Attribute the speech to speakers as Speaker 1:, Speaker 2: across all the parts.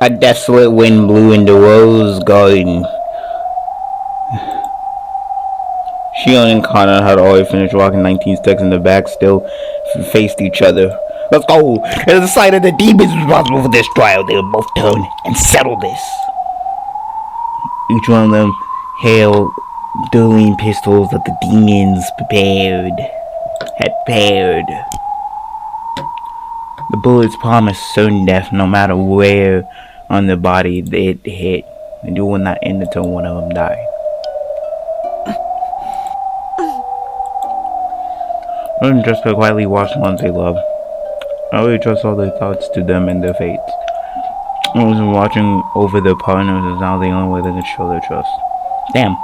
Speaker 1: A desolate wind blew in the rose garden. Shion and Kana had already finished walking 19 steps in the back, still faced each other. Let's go! It is the sight of the demons responsible for this trial. They will both turn and settle this. Each one of them held dueling pistols that the demons had prepared. The bullets promised certain death no matter where on the body it hit, and you will not end until one of them died. And Jessica quietly watched the ones they love. I really trust all their thoughts to them and their fates. Watching over their partners is now the only way they can show their trust. Damn.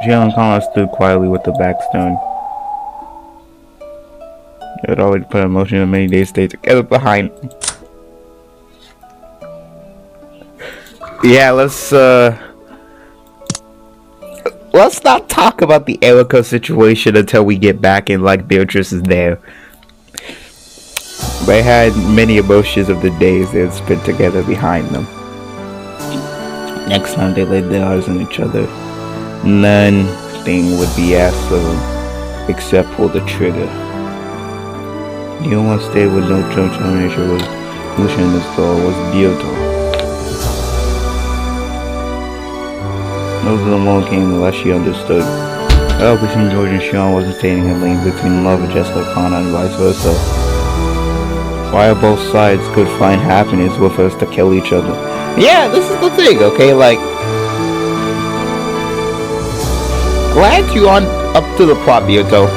Speaker 1: Jill and Connor stood quietly with the back stone. They had already put emotion in many days stay together behind. Yeah, let's not talk about the Erica situation until we get back and like Beatrice is there. They had many emotions of the days they had spent together behind them. Next time they laid their eyes on each other, nothing would be asked of them except pull the trigger. The only one stayed with no termination was Lucian in the store was Bioto. Those of the moment came unless she understood. Well, between George and Sean wasn't standing a lane between love and Jessica Kana and vice versa. Why both sides could find happiness with us to kill each other. Yeah, this is the thing, okay? Like, glad you on up to the plot, Bioto.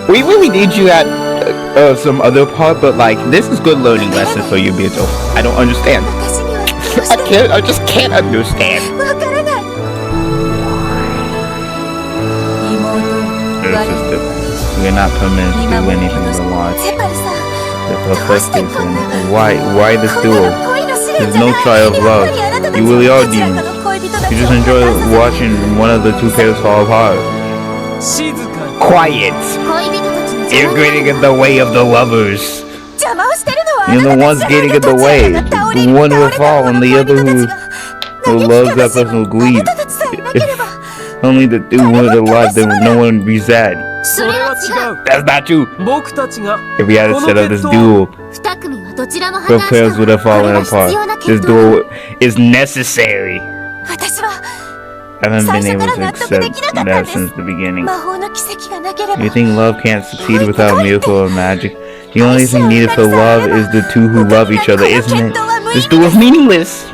Speaker 1: We really need you at some other part, but like, this is good learning lesson for you, Bioto. I don't understand. I just can't understand. Sister, we are not permitted to do anything but watch. The perspectives and why this duel? There's no trial of love. You really are demons. You just enjoy watching one of the two pairs fall apart. Quiet! You're getting in the way of the lovers. You're the ones getting in the way. The one who will fall and the other who loves that person will grieve. If only the two were alive, then no one would be sad. That's not true. If we had set up this duel, both pairs would have fallen apart. This duel is necessary. I haven't been able to accept that since the beginning. You think love can't succeed without a miracle or magic? The only thing needed for love is the two who love each other, isn't it? This duel is meaningless.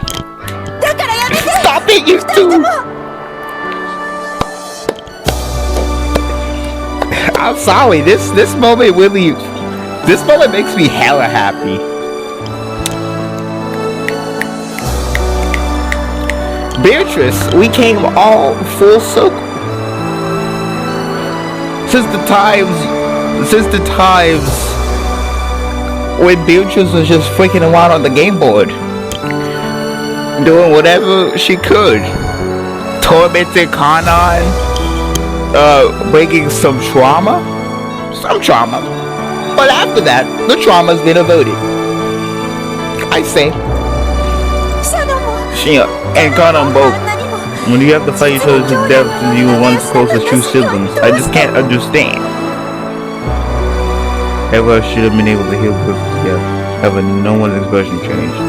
Speaker 1: Stop it, you two! I'm sorry, this moment really, this moment makes me hella happy. Beatrice, we came all full circle. Since the times when Beatrice was just freaking around on the game board, doing whatever she could, tormenting Kanan, bringing some trauma, but after that, the trauma's been averted. I say, and Kanan both. When you have to fight each other to death, you were once closest true siblings. I just can't understand. Ever should have been able to heal because together. However, no one's expression changed.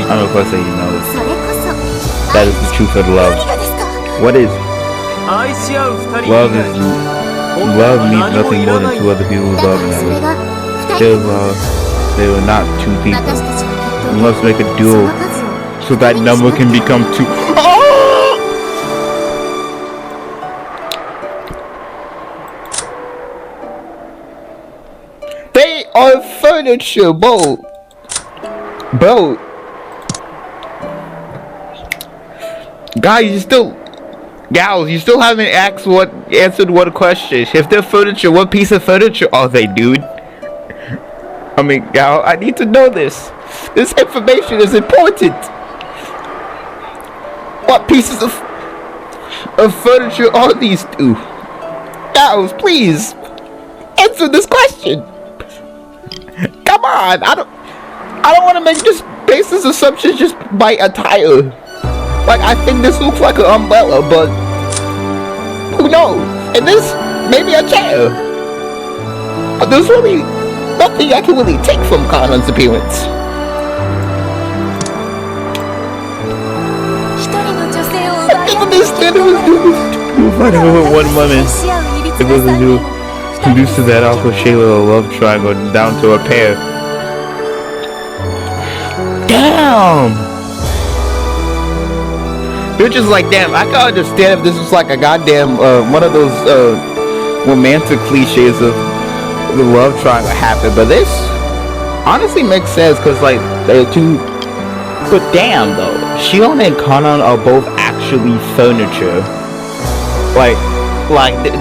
Speaker 1: I'm of course that you know this. That is the truth of love. What is it? Love means nothing more than two other people who love another. Still, they were not two people. We must make a duel so that number can become two. Oh! They are furniture, bro. Guys, you still haven't answered one question. If they're furniture, what piece of furniture are they, dude? I mean, Gal, I need to know this. This information is important. What pieces of furniture are these two? Gals, please. answer this question. Come on, I don't want to make just basis assumptions just by attire. Like, I think this looks like an umbrella, but who knows? And this maybe a chair. But there's really nothing I can really take from Kanan's appearance. I didn't understand it was doing. Find over one woman. It wasn't you. Reduced to that awful shape of a love triangle down to a pair. Damn! You're just like, damn, I can understand if this was like a goddamn, one of those, romantic cliches of the love triangle happen, but this honestly makes sense, cause like, they're two, but damn though, Shion and Kanan are both actually furniture. Like,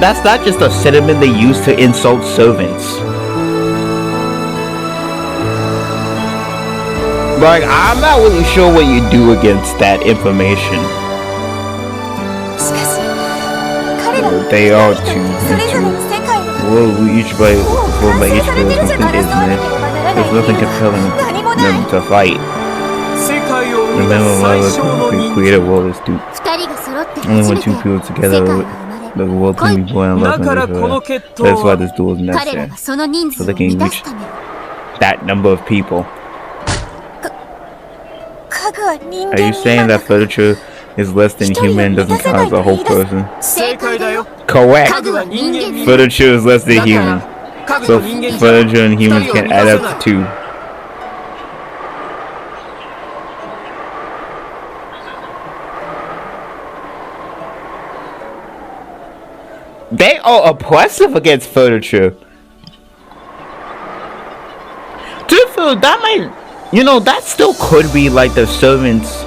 Speaker 1: that's not just a sentiment they use to insult servants. Like, I'm not really sure what you do against that information. They are two. Well, we each by each feel something, isn't it? There's nothing compelling them to fight. Remember, love can create a world is two. Only when two people together, the world can be born and love and that's why this duel is necessary. So they can reach that number of people. Are you saying that furniture is less than human and doesn't count as a whole person? Correct! Furniture is less than human. So furniture and humans can add up to 2. They are oppressive against furniture. Dude, that might, you know, that still could be like the servants.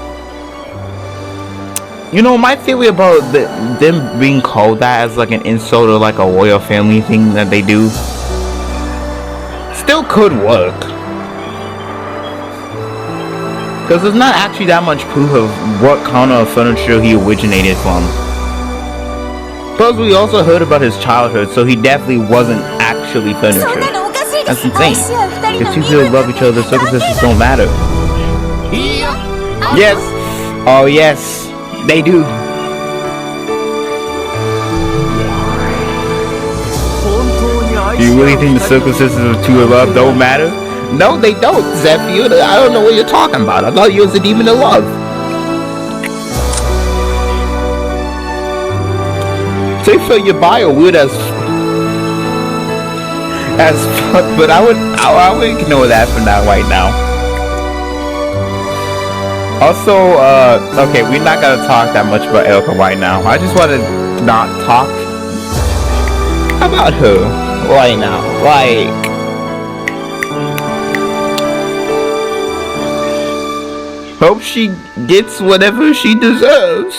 Speaker 1: You know, my theory about them being called that as like an insult or like a royal family thing that they do still could work. Because there's not actually that much proof of what kind of furniture he originated from. Plus, we also heard about his childhood, so he definitely wasn't actually furniture. That's insane. If two people love each other, circumstances don't matter. Yes! Oh yes, they do. Do you really think the circumstances of two of love don't matter? No, they don't, Zephyr. I don't know what you're talking about. I thought you was a demon of love. So you feel your bio weird as fuck, but I would ignore that for now, right now. Also, okay, we're not gonna talk that much about Erica right now. I just want to not talk about her right now. Like, hope she gets whatever she deserves.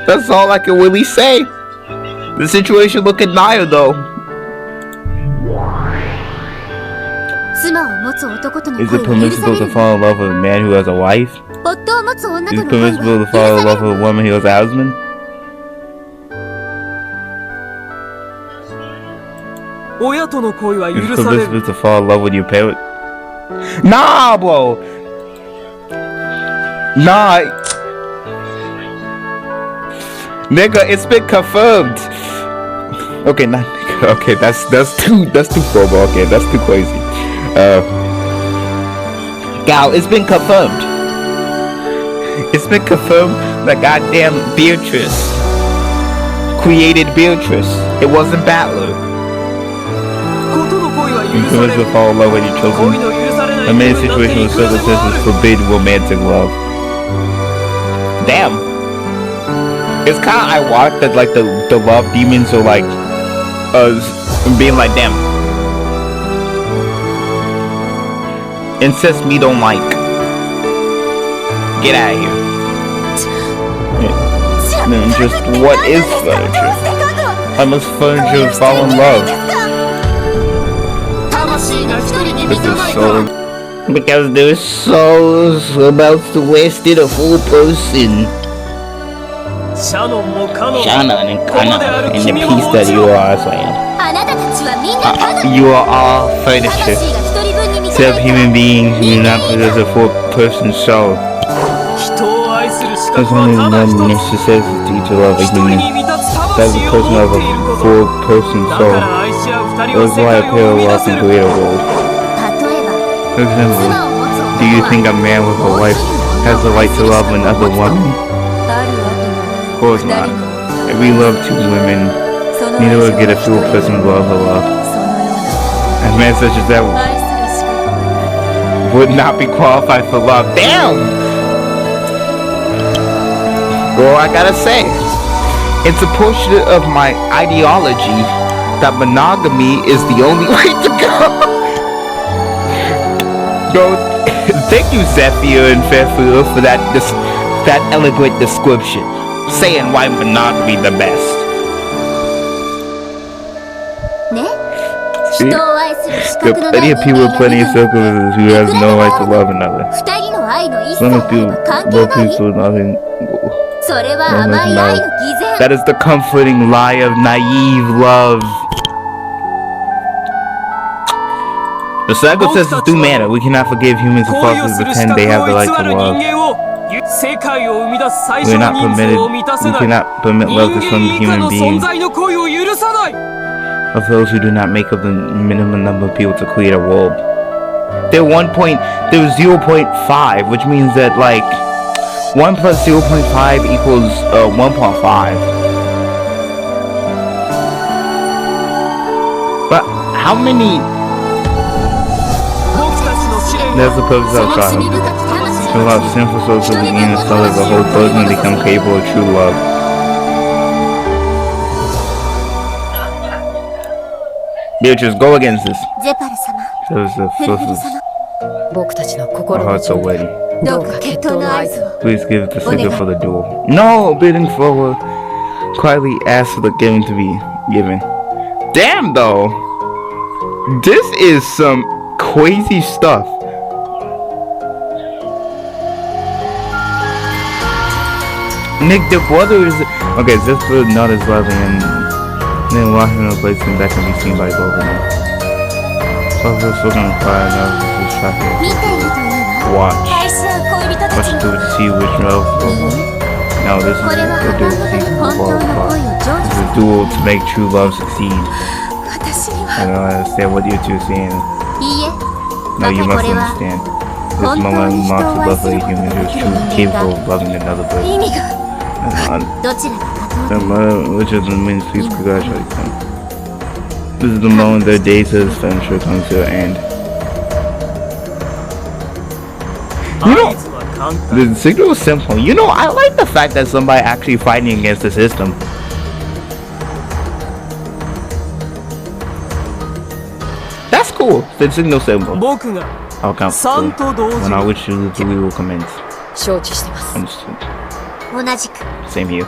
Speaker 1: That's all I can really say. The situation looking dire though. Is it permissible to fall in love with a man who has a wife? Is it permissible to fall in love with a woman who has a husband? Is it permissible to fall in love with your parent? Nah, bro. Nah. Nigga, it's been confirmed. Okay, not nigga. Okay, that's too formal. Okay, that's too crazy. Gal, it's been confirmed. It's been confirmed that goddamn Beatrice created Beatrice. It wasn't Battler. You commit to fall in love with your children. I'm in a situation where circumstances forbid romantic love. Damn. It's kind of ironic that like the love demons are like being like, damn, incest me don't like. Get out of here. Then just what is furniture? How must furniture fall in love? This is so, because their souls about to waste it a full person. Shannon and Kana and the peace that you are, Slam. You are all furniture. Except human beings who do not possess a full-person soul. There's only one necessity to love a human. That is the person of a full-person soul. That is why a pair of love can create a world. For example, do you think a man with a wife has the right to love another woman? Of course not. If we love two women, neither will get a full-person love or love. A man such as that would not be qualified for love. Damn! Well, I gotta say, it's a portion of my ideology that monogamy is the only way to go. Bro, thank you, Zephyr and Fairfield, for that eloquent description, saying why monogamy the best. See? There are plenty of people with plenty of circles who has no right to love another. Some people love people with nothing. That is the comforting lie of naive love. The circumstances do matter. We cannot forgive humans who falsely pretend they have the right to love. We cannot permit love to some human beings of those who do not make up the minimum number of people to create a world. There was 0.5, which means that like 1 plus 0.5 equals 1.5. But how many? That's the purpose of God. To allow sinful souls to begin to so that the whole person become capable of true love. Beatrice, go against this. Our hearts are waiting. Please give the signal for the duel. No! Bidding forward. Quietly ask for the giving to be given. Damn though! This is some crazy stuff. Nick, the brother is... Okay, this food not as loving and then walking in a place that can be seen by both of them. So if we're still gonna cry now, this is shocking. Watch. Watch to see which love. No, this is a duel to see who qualifies. This is a duel to make true love succeed. I don't understand what you two are saying. No, you must understand. This moment marks the love of a human who is truly capable of loving another person. Which is the means, please congratulate them. This is the moment their days of adventure comes to an end. You know, the signal is simple. You know, I like the fact that somebody actually fighting against the system. That's cool. The signal simple. I'll count to 2. When I wish you the we will commence. Understood. Same here.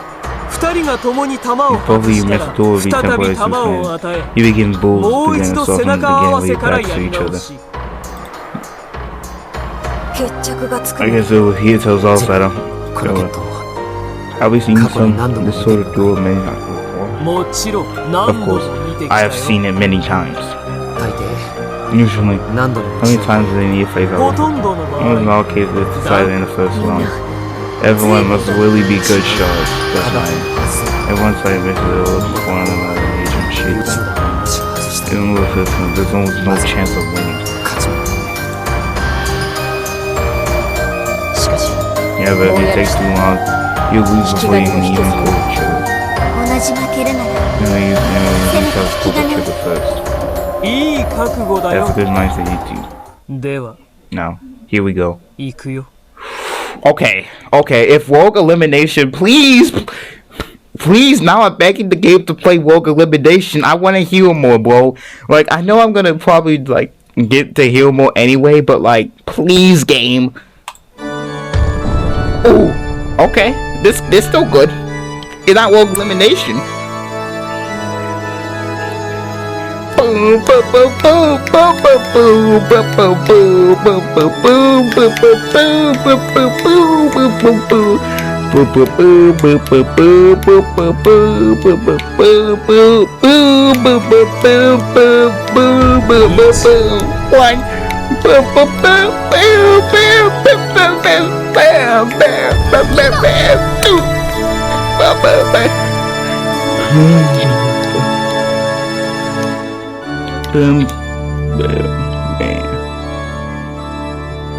Speaker 1: If both of you miss the door of each temporary suspense, you begin bulls begin to soften and begin lead back to each other. I guess he tells us that have we seen this sort of duel many times before? Of course, I have seen it many times. Usually, how many times do they need to face out? Almost in all cases, it's decided in the first round. Everyone must really be good shots. That's right. Everyone's like eventually will look for one another and agent shape them. Even with this one, there's almost no chance of winning. Yeah, but if it takes too long, you'll lose before you can even pull the trigger. You know, you have to pull the trigger first. That's a good mindset, you two. Now, here we go. Okay, if Rogue Elimination, please, now I'm begging the game to play Rogue Elimination. I want to heal more, bro. Like, I know I'm gonna probably, like, get to heal more anyway, but, like, please, game. Ooh, okay, this still good. It's not Rogue Elimination.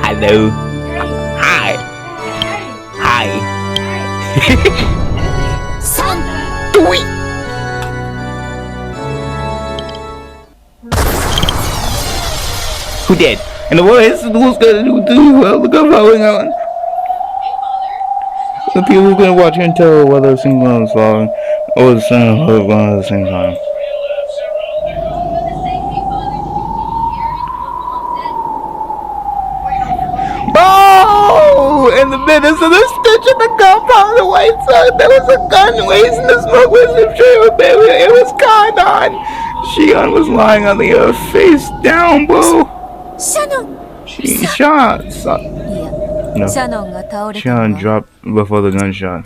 Speaker 1: Hello. Hi. Hi. Three. Who did? And who's gonna do well? Look up following on. The people who can watch and tell whether it's single on the song or the same at the same time. Oh! In the midst of the stitch in the compound, the white sun, there was a gun raising the smoke was a tree, baby. It was Kanon. Shion was lying on the earth, face down, bro. Shion dropped before the gunshot.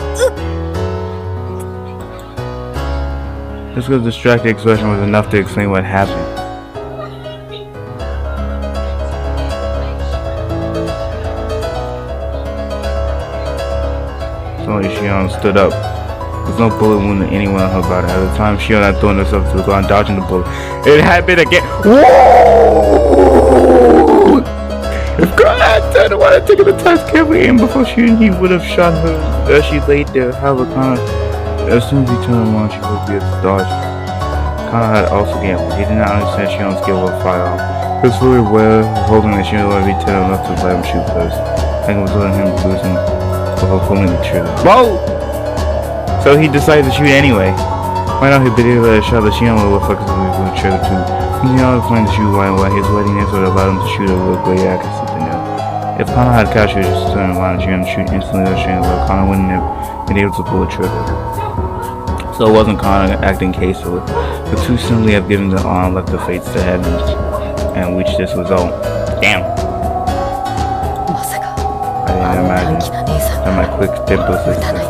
Speaker 1: Just because distracted expression was enough to explain what happened. Suddenly Shion stood up. There's no bullet wound to anyone on her body. At the time, Shion had thrown herself to the ground, dodging the bullet. It had been again. Whoa! If God had turned around and taken the task carefully aim before shooting, he would have shot her as she laid there. However, as soon as he turned around, she would be able to dodge. Kana had also gambled. He did not understand Shion's skill with firearm. He was fully aware, hoping that Shion would be tender enough to let him shoot first. I think it was letting him lose him before pulling the trigger. Whoa! So he decided to shoot anyway. Right now, he believed that a shot that Shion would reflect the trigger too. He now planned to shoot while his waitiness would allow him to shoot it with great accuracy. If Kana had catch, he would just turn around and Shion shoot instantly or straight away. Kana wouldn't have been able to pull the trigger. So it wasn't Kana acting hastily. The two simply have given the arm left the fates to heavens and reached this result. Damn. I didn't imagine that my quick tempo sister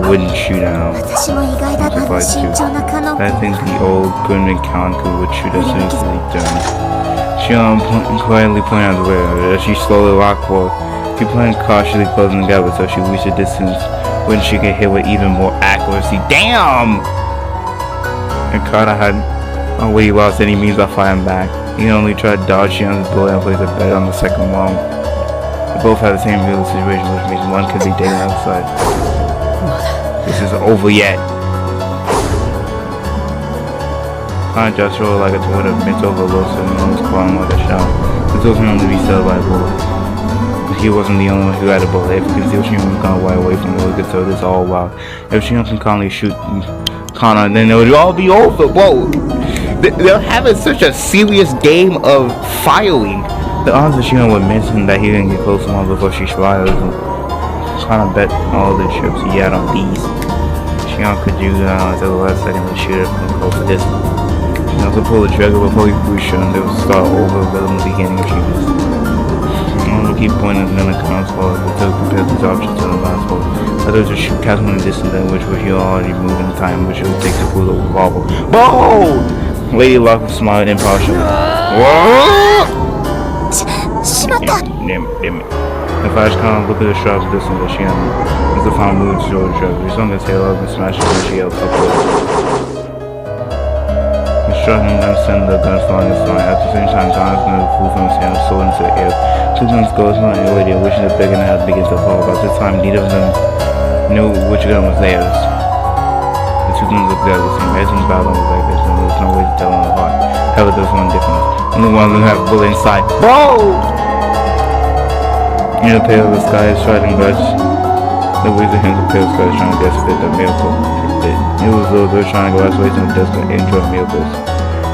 Speaker 1: wouldn't shoot at him. I'm surprised too. I think the old permanent Kanku would shoot as soon as he turned. Shion quietly pointed out the way as she slowly walked forward. She planned cautiously closing the gap until she reached a distance when she could hit with even more accuracy. Damn! And Kata had already lost any means by firing back. He only tried to dodge Shion's bullet and place a bet on the second round. They both had the same real situation, which means one could be taken outside. This isn't over yet. Kana just rolled like a tornado, bent over a low sudden and was clawing like a shot. This was him to be settled by a bullet. But he wasn't the only one who had a bullet. If you can see Shion was gone right away from the we could tell this all wild. If Shion can calmly shoot Kana, then it would all be over. Whoa! They're having such a serious game of firing. The odds that Shion would mention that he didn't get close to one before she fires him. Kana bet all the chips he had on these. Shion could use it until the last second to shoot it from close to distance. Shion could pull the trigger before he pushed him. They would start over with the beginning of shooters. One would keep pointing in the console until compared these options to the last one. Others would shoot cast one distance in which would heal already moving in time, which it would take to pull the revolver. Whoa! Lady Luck smiled impartially. Whoa! Damn it. The flash can't look at the sharp distance that she as the final move to show the trigger. He swung his tail up and smashed it when she yelled upward. He struck him and sent the gun flying his line. At the same time, Thomas flew from his hand and soared into the air. Two guns go from the lady, wishing the big and had begun to fall. By this time, neither of them knew which gun was theirs. The two guns looked exactly the same. Edison's battle was like this, and there was no way to tell them apart. However, there was one difference. Only one of them had a bullet inside. Whoa! Near the pale of the sky is striking birds. The waves of him, the pale sky is trying to decimate the miracle. It was those who were trying to go ways in the desert and enjoy miracles.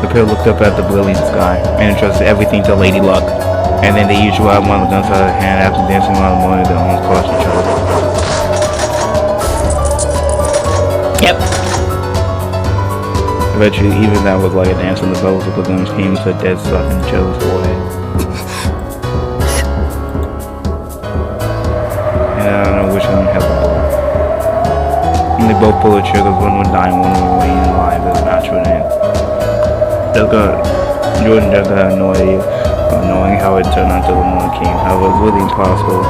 Speaker 1: The pale looked up at the brilliant sky and entrusted everything to Lady Luck. And then they each grabbed one of the guns out of their hand after dancing around the morning their arms crossed each other. Yep. Eventually, even that was like a dance when the bells of the guns came to a dead stop in each other's forehead. And I don't know which one held the ball. both pull the triggers, one would die and one would remain alive as a natural end. Jordan just had no idea of knowing how it turned out till the moment came. However, it was really impossible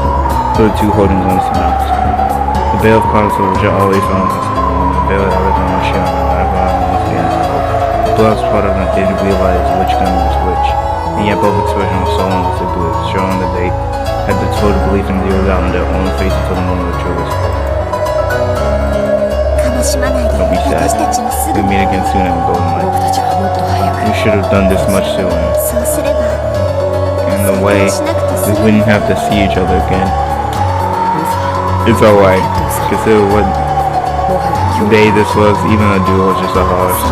Speaker 1: for the two holding guns to mount. The Veil of Console, which I always found as the Veil of Arizona sharing the life of once again. The blood was part of it, they didn't realize which gun was which. And yet both expressions were so honestly good, showing that they had the total belief in the out in their own faces until the moment of the truth. Don't be sad. We'll meet again soon and Golden Light. We should have done this much sooner. In the way, we wouldn't have to see each other again. It's alright. Consider what day this was, even a duo is just a horse.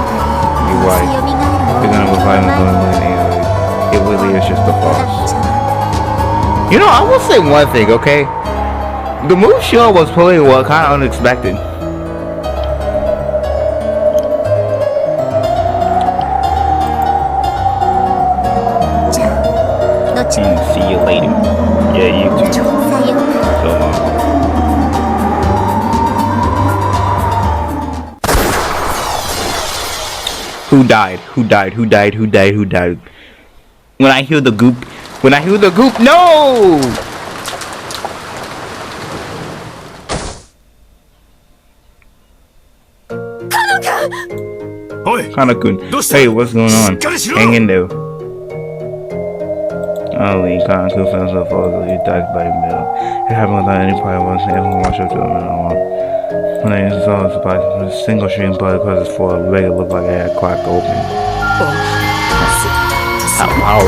Speaker 1: You're right. We're gonna revive him anyway. It really is just a farce. You know, I will say one thing, okay? The move show was pulling well kind of unexpected. See you later. Yeah, you too. So long. Who died? Who died? Who died? Who died? Who died? When I hear the goop. When I hear the goop. No! Kana-kun. Hey, what's going on? Hang in there. Oh, we can't go fast so far, so you died by the middle. It happened without any prior once, and everyone watched up to him and all. When I saw it, a single stream blood across his forehead, the it looked like it had cracked open. How?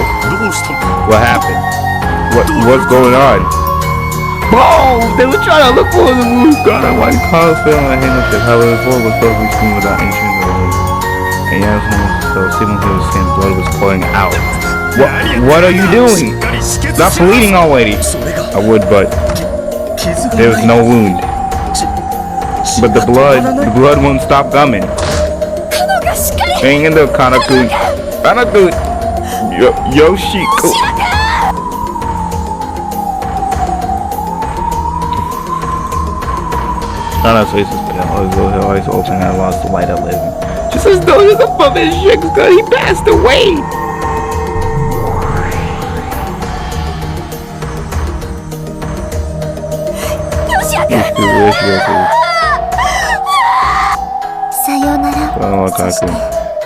Speaker 1: What happened? What's going on? Whoa! They were trying to look for the roof. God, I watched Carl fell on the handkerchief. However, the floor was perfectly smooth without any change of the roof. And yeah, so seemingly his skin blood was pouring out. What are you doing? Stop bleeding already. I would, but there was no wound. But the blood won't stop coming. Hang in there, Kana-kun. Kana-kun. Yoshiko. Kana's face was pale. His eyes open and I lost the light I live in. Just as though there's a bump in his cheeks, he passed away.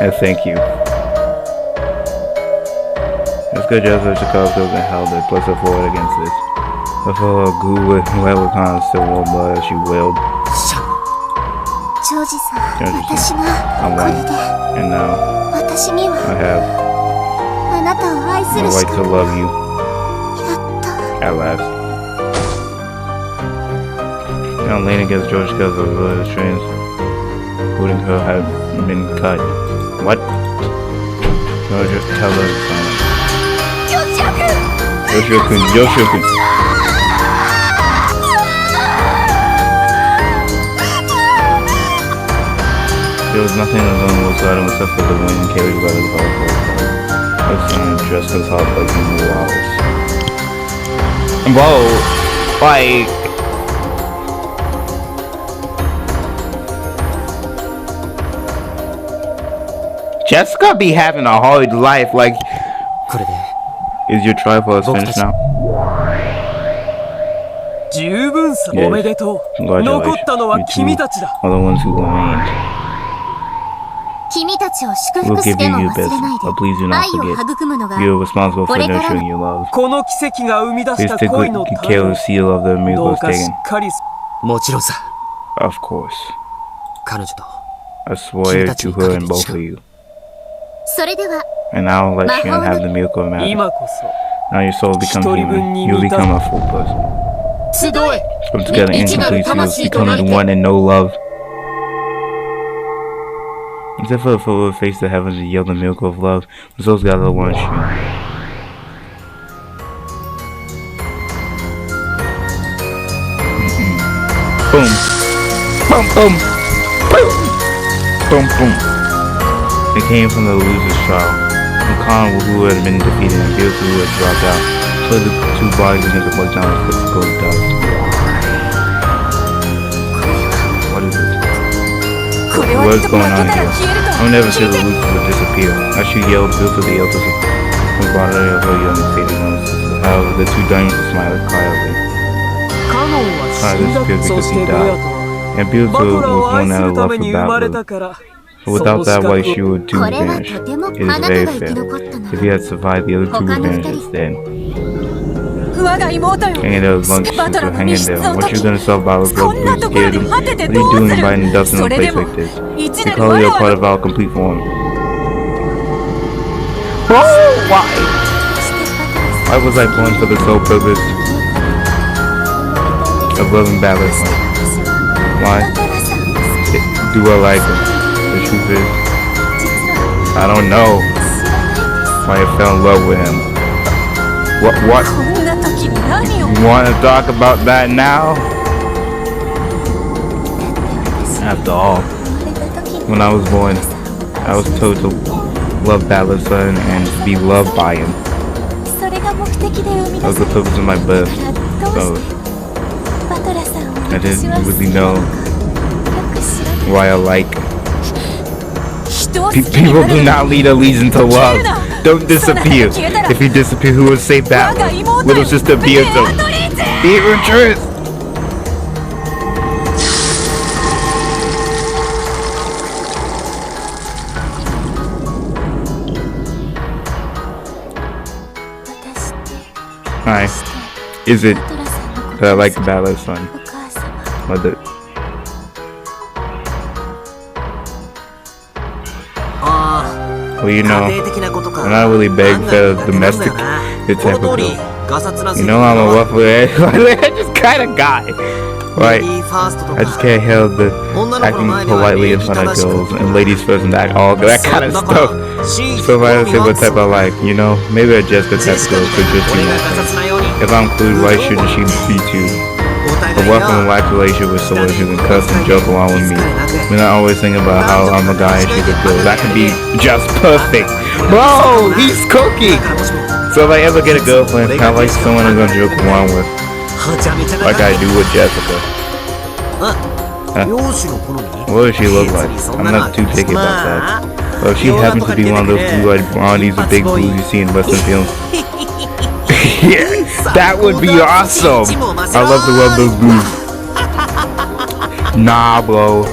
Speaker 1: And thank you. It's good just as Chicago and held it, plus a forward against this. Before Goo with whoever kind of still warm blood, she wailed. I won, and now I have the right to love you. At last. Now leaning against George because of the strings, including her, had been cut. What? George, tell her to sign it. Yoshio-kun. There was nothing on the zone beside him except for the wind carried by the powerful. I've seen him dressed as hot like new walls. Whoa! Like... Jessica be having a hard life, like... Is your tripod finished now? Yes. Congratulations. You two are the ones who remained. We'll give you your best, but please do not forget, you are responsible for nurturing your love. Please take good care of the seal of the miracle was taken. Of course. I swear to her and both of you. And I'll let Shion have the miracle of magic. Now your soul becomes human. You become a full person. Come together incomplete seals, becoming one and no love. Except for the foot would face the heavens and yell the miracle of love, the souls gather one Shion. Boom. Boom, boom. Boom. Boom, boom. It came from the loser's trial. From Khan, who had been defeated, and Gilles, who had dropped out. So the two bodies against the blood giant with physical dust. What is it? What's going on here? I'll never say the Lucy would disappear. I should yell Bill to the elders and brought her so young and faded on his sister. However, the two diamonds smiled quietly. I disappeared because he died. And Beautiful was one out of love for Battle. So without that white shoe would too vanish. It is very fair. If he had survived, the other two would vanish instead. Hanging there with lunch, sister, hanging there. What you gonna sell about with love? Please scared him. What are you doing inviting dust in a place like this? We call you a part of our complete form. Oh, why? Why was I born for the sole purpose of loving ballads? Why? Do I like him? The truth is, I don't know why I fell in love with him. What? You want to talk about that now? After all, when I was born, I was told to love Balla's son and be loved by him. That was the purpose of my birth. So I didn't really know why I like. People do not lead a reason to love. Don't disappear. If you disappear, who will save Balla? Little sister Beatrice. Beatrice! Hi. Is it that I like Balla's son? Mother. Well, you know, I'm not really big for domestic type of girl. You know, I'm a waffle just kind of guy, right? I just can't help the acting politely in front of girls and ladies first and that kind of stuff. So if I had to say what type I like, you know, maybe a Jessica type of girl could just be my thing. If I'm included, why shouldn't she be too? A welcome and life relationship with someone who can cuss and joke along with me. We're not always thinking about how I'm a guy and she's a girl. That could be just perfect. Bro, he's cooking. So if I ever get a girlfriend, I like someone I'm gonna joke along with, like I do with Jessica. What does she look like? I'm not too picky about that. Well, if she happens to be one of those blue-eyed blondies with big boobs you see in Western films. Yeah, that would be awesome. I love to rub those boobs. Nah, bro.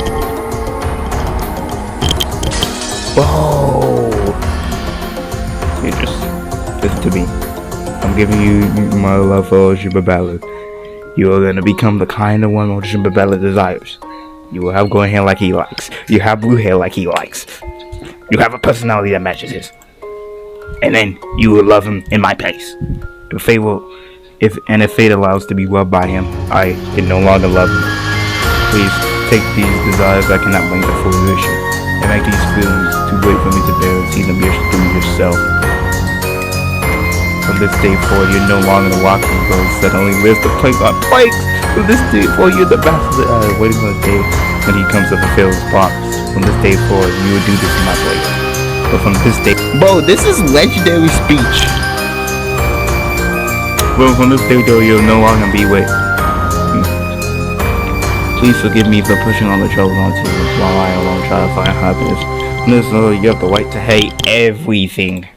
Speaker 1: Oh, you just listen to me. I'm giving you my love for Ocean Ballad. You are gonna become the kind of one Ocean Ballad desires. You will have green hair like he likes. You have blue hair like he likes. You have a personality that matches his. And then you will love him in my place. If fate allows to be loved by him, I can no longer love him. Please take these desires I cannot bring to fruition, and make these feelings too great for me to bear and see them through yourself. From this day forward, you're no longer the walking ghost that only lives to play on planks. From this day forward, you're the bastard waiting for the day when he comes to fulfill his promise. From this day forward, you will do this in my place. But from this day, bro, this is legendary speech. Well, from this day though, you'll no longer be with. Please forgive me for pushing all the troubles onto you while I alone try to find happiness. From this day, you have the right to hate everything.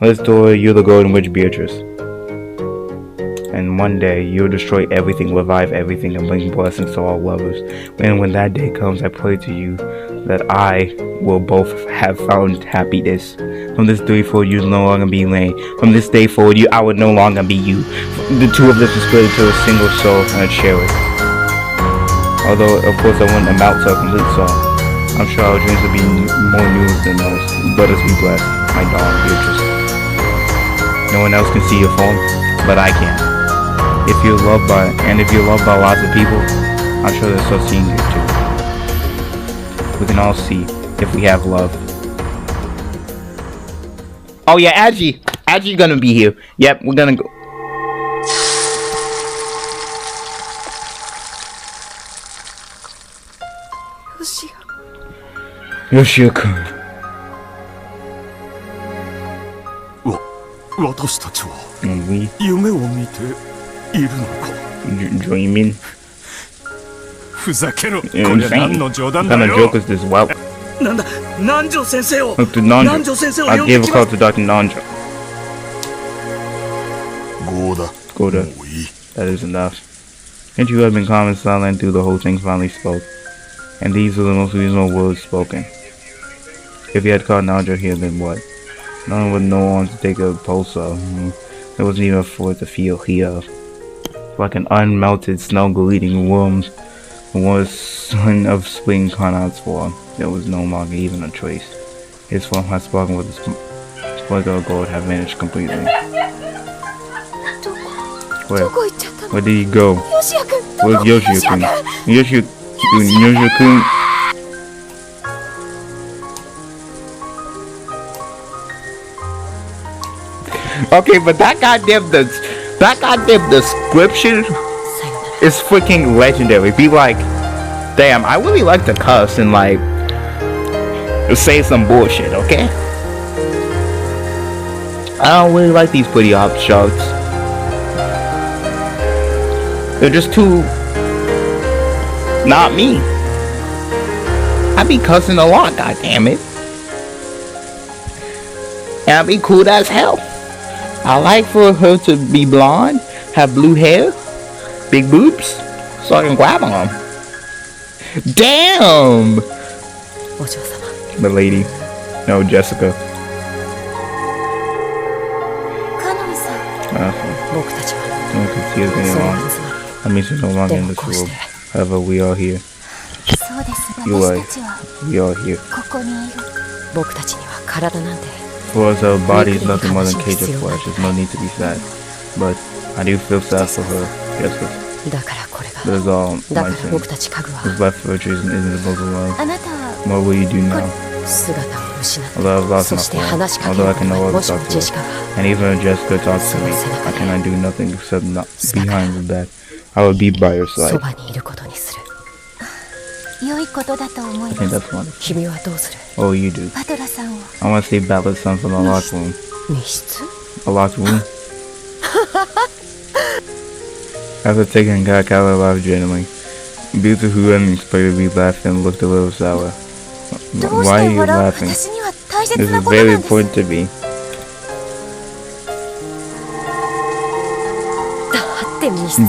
Speaker 1: Let's do it. You're the golden witch Beatrice. And one day, you'll destroy everything, revive everything, and bring blessings to all lovers. And when that day comes, I pray to you that I will both have found happiness. From this day forward, you will no longer be lame. From this day forward, I will no longer be you. The two of us will split into a single soul and share it. Although, of course, I wouldn't amount to a complete soul. I'm sure our dreams will be more numerous than most. Let us be blessed, my darling Beatrice. No one else can see your form, but I can. If you're loved by lots of people, I'm sure they'll start seeing you too. We can all see if we have love. Oh yeah, Aji's gonna be here. Yep, we're gonna go. Yoshio-kun.
Speaker 2: 私たちは
Speaker 1: We
Speaker 2: 夢を見ているのか
Speaker 1: dreaming. You're insane. What kind of joke is this? Wow. Dr. Nanjo. I gave a call to Dr. Nanjo. Goda. That is enough. Since you have been calm and silent through the whole thing, finally spoke. And these were the most reasonable words spoken. If you had called Nanjo here, then what? No one would know on to take a pulse of. There wasn't even a force to feel here. Like an unmelted snow bleeding worm was son of spring Conrad's form. There was no longer even a trace. His form had spoken with a sparkle of gold had vanished completely. Where did he go? Where's Yoshi-kun? Yoshi-kun. Okay, but that goddamn description is freaking legendary. Be like, damn, I really like to cuss and like say some bullshit, okay? I don't really like these pretty objects. They're just too not me. I be cussing a lot, goddammit. And I be cool as hell. I like for her to be blonde, have blue hair, big boobs, so I can grab on them. Damn! The lady. No, Jessica. Don't confuse me anymore. That means you're no longer in this world. However, we are here. You're right. We are here. For us, our body is nothing more than a cage of flesh. There's no need to be sad. But I do feel sad for her. Yes, but that is all my sin. His life virtue isn't invisible alone. What will you do now? Although I've lost my form, although I can no longer talk to her, and even if Jessica talks to me, I cannot do nothing except not behind the back. I will be by your side. I think that's wonderful. Oh, you do. I want to see Balla's son from the locked room. A locked room? After taking Kakala laughed genuinely. Beautiful and expected to be laughing and looked a little sour. Why are you laughing? This is very important to me.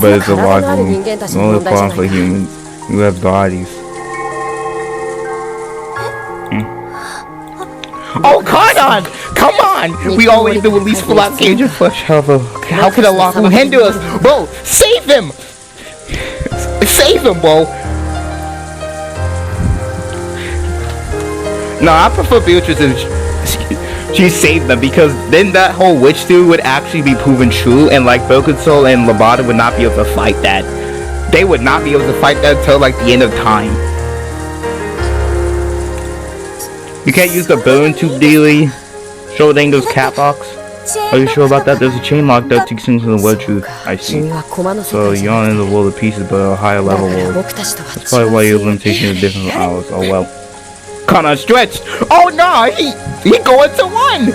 Speaker 1: But it's a locked room. It's only problem for humans who have bodies. Oh, come on! We always do at least full out cage of flesh. How can a locked room hinder us? Bro, save him! Save him, bro! No, I prefer Beatrice if she saved them, because then that whole witch dude would actually be proven true, and like Broken Soul and Lobotta would not be able to fight that. They would not be able to fight that until like the end of time. You can't use the burn tube daily. Schrodinger's cat box. Are you sure about that? There's a chain lock that takes into the world truth. I see. So you're on in the world of pieces, but a higher level world. That's probably why your limitation is different from ours. Oh well. Kinda stretched. Oh no, he going to run.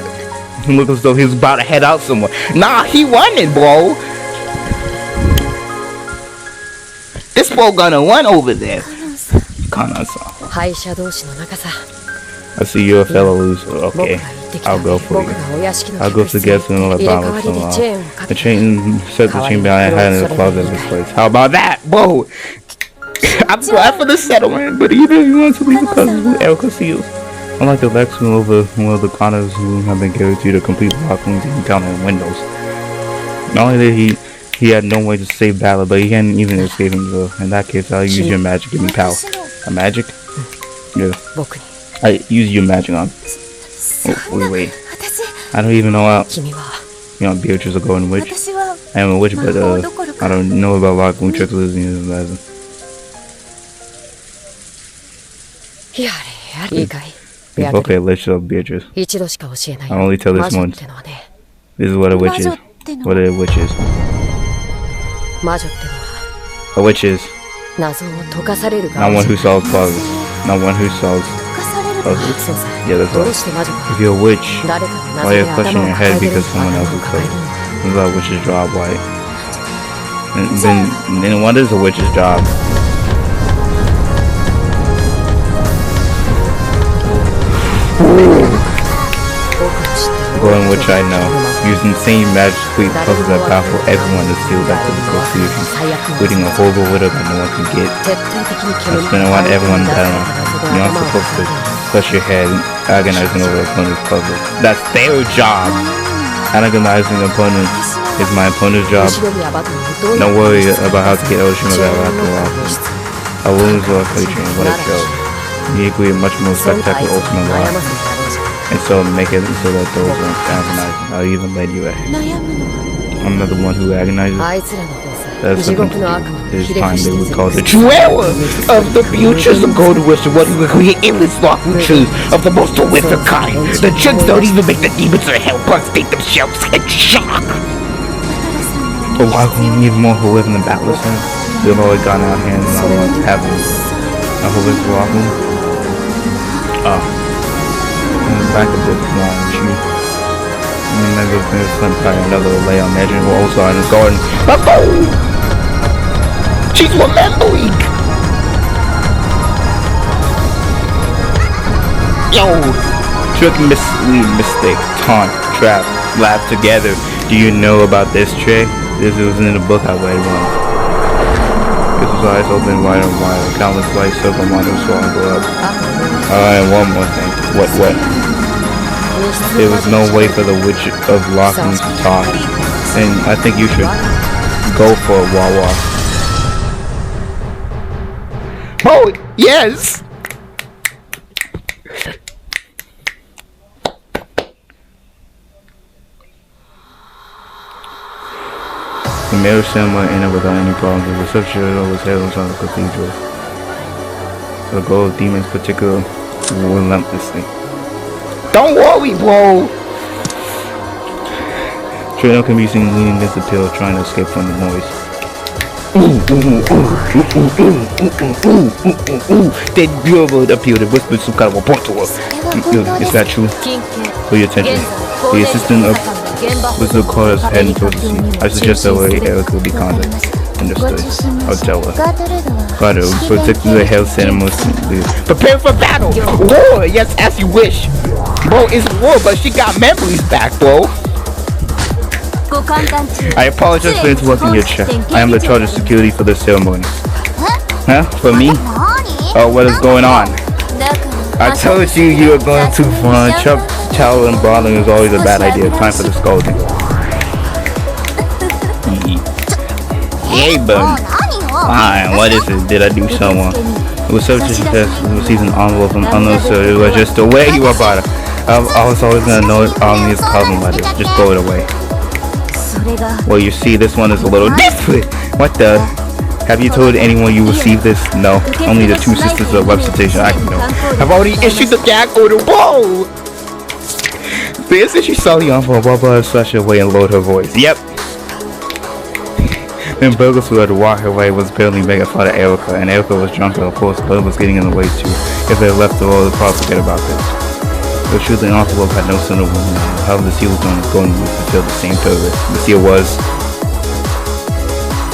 Speaker 1: He looks as though he's about to head out somewhere. Nah, he running, bro. This bro gonna run over there. Kinda saw. I see you're a fellow loser. Okay, I'll go for you. I'll go to get some of the bottles somehow. The chain, set the chain behind I had in the closet of this place. How about that, bro? I'm glad for the settlement, but either you want to leave the cousins with Erica Seals. Unlike the Lex room over one of the Connors who have been carried to the complete lock rooms and counter windows. Not only did he had no way to save Ballard, but he can't even escape him. So in that case, I'll use your magic to give me power. A magic? Yeah. I use your magic on. Oh, wait. I don't even know how. You know, Beatrice is a golden witch. I am a witch, but I don't know about lock room tricks and magic. Okay, let's show Beatrice. I'll only tell this once. This is what a witch is. What a witch is. A witch is not one who solves puzzles. Not one who solves puzzles. Yeah, that's all. If you're a witch, why are you questioning your head because someone else is puzzle? This is a witch's job, right? And then what is a witch's job? Going which I know, using same magically puzzles that baffle everyone to seal that difficult fusion, including a horrible widow that no one can get. I spend on everyone that you're not supposed to touch your head agonizing over opponent's puzzle. That's their job! Agonizing opponents is my opponent's job. Don't worry about how to get out of that after all. I will lose a train, what a joke. You agree a much more spectacular ultimate life. And so make it so that those won't agonize. I'll even let you ahead. I'm not the one who agonizes. That's something it is time they would call the true era of the futures of Golden Wizard, what we would create endless lock futures of the most horrific kind. The tricks don't even make the demons of hell prostate themselves in shock. But why would we need more horrific than Battler Sun? We've already gotten our hands on one having a horrific waffle. Back a bit long, and then there's been another lay on Magic also in his garden. She's remembering! Yo! Trick, mislead, mistake, taunt, trap, laugh together. Do you know about this trick? This was in the book I read once. This was eyes open wide and wide, countless lights circle models swallowing go up. And one more thing. What? There was no way for the Witch of Locking to talk, and I think you should go for a Wawa. Oh, yes! The marriage ceremony ended without any problems. The reception was held inside the cathedral. The goal of demons particular relentlessly. Don't worry, bro! Trino can be seen leaning against the pillar, trying to escape from the noise. Then Bureau appeared and whispered some kind of a point to her. Is that true? For your attention. The assistant of Wizard Carter's heading towards the scene. I suggest that way Eric will be contacted. Understood. I'll tell her. Carter, particularly the health center must leave. Prepare for battle! War! Yes, as you wish! Bro, it's war, but she got memories back, bro! I apologize for interrupting your chat. I am the charge of security for this ceremony. Huh? For me? Oh, what is going on? I told you you were going too far. Chuck, towel, and bothering is always a bad idea. Time for the scolding. Hey, bud. Fine, what is it? Did I do someone? It was such a test. It was an envelope from unknown, so it was just the way you about it. I was always gonna know all these problems like this. Just throw it away. Well, you see, this one is a little different. What the? Have you told anyone you received this? No. Only the two sisters of representation I can know. I've already issued the gag order. Whoa! The instant she saw the envelope, Barbara slashed away and lowered her voice. Yep. Then Burgers, who had to walk her way, was barely making fun of Erica, and Erica was drunk, and of course, Bud was getting in the way too. If they left the road, they'd probably forget about this. The truth, the envelope had no sooner woman. However, the seal was going to fulfill the same purpose. The seal was.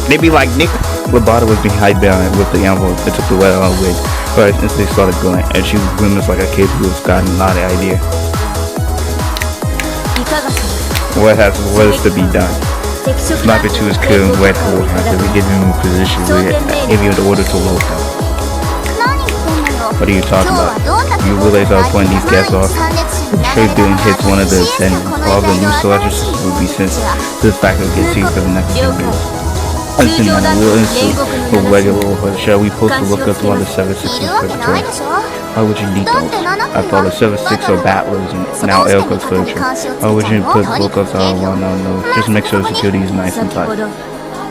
Speaker 1: They'd be like, Nick. Labata was behind behind with the envelope. It took the wet out of the way. But instantly started going, and she grimaced like a kid who has gotten not an idea. What is to be done? Sniper 2 is killed and wet hold after we give him a position where give you the order to load them. What are you talking about? You realize I was pointing these gas off? Trade doing hits one of the ascendants. All the new selections will be sent to the factory to get to you for the next 10 years. Listen, we'll insist for regular order. Shall we post the lookup to all the 7-6 inspector? Why would you need those? I thought the 7-6 are battlers and now Erica's furniture. Why would you put lookups on? Well, no. Just make sure the security is nice and tight.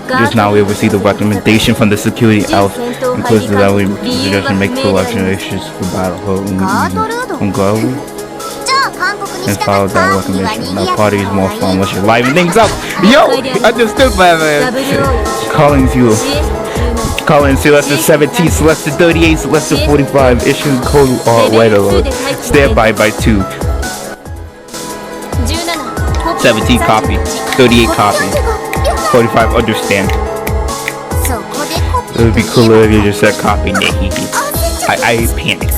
Speaker 1: Just now we received a recommendation from the security elf, includes that we suggestion make collection issues for battle on Garwood. And follow that recommendation. Now party is more fun once you liven things up. Yo! Understood, my man. Calling Celeste 17, Celeste 38, Celeste 45, issuing code white alert. Standby by 2. 17 copy, 38 copy, 45 understand. It would be cooler if you just said copy, I panicked.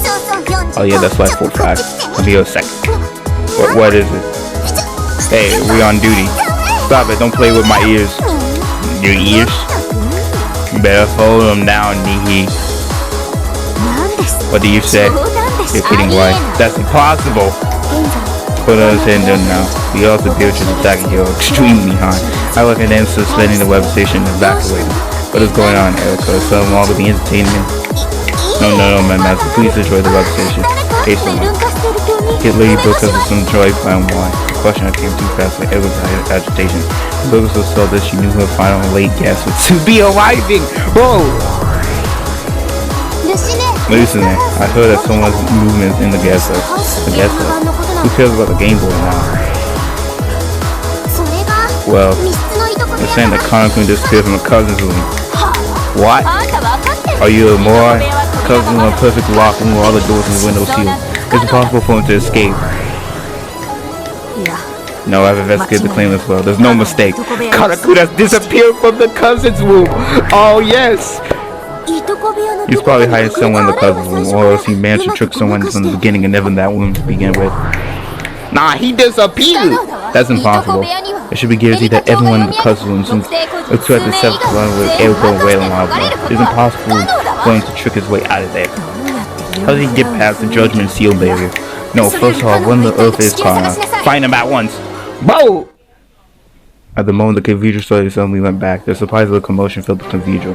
Speaker 1: Oh yeah, that's like 4-5. I'll be a second. What is it? Hey, we on duty. Stop it, don't play with my ears. Your ears? You better fold them down, Nihi. What do you say? You're kidding, why? That's impossible. Put us in there now. We also deal with attacking you extremely hard. I look at them suspending the web station and evacuating. What is going on, Erica? Some all to be entertainment. No, my master. Please enjoy the web station. Case one. Get Lady Brooke of some joy plan why. The question I came too fast for Erica's agitation. Brooke was so that she knew her final late gas was to be arriving. Whoa! Listen, I heard that someone's movement in the gas house. The gas house. Who cares about the Game Boy now? Well, they're saying that Connor can disappear from a cousin's room. What? Are you a moron? Cousin on a perfect lock and all the doors and windows sealed. It's impossible for him to escape. No, I've investigated the claim as well. There's no mistake. Kanaku has disappeared from the cousin's room. Oh yes. He's probably hiding somewhere in the cousin's room, or else he managed to trick someone from the beginning and never in that room to begin with. Nah, he disappeared! That's impossible. It should be guaranteed that everyone in the cousin's room seems except the seventh one with Erica wailing out there. It's impossible for him to trick his way out of there. How did he get past the judgment seal barrier? No, first of all, when the earth is Connor. Find him at once! Whoa! At the moment the cathedral started suddenly went back, the surprise of the commotion filled the cathedral.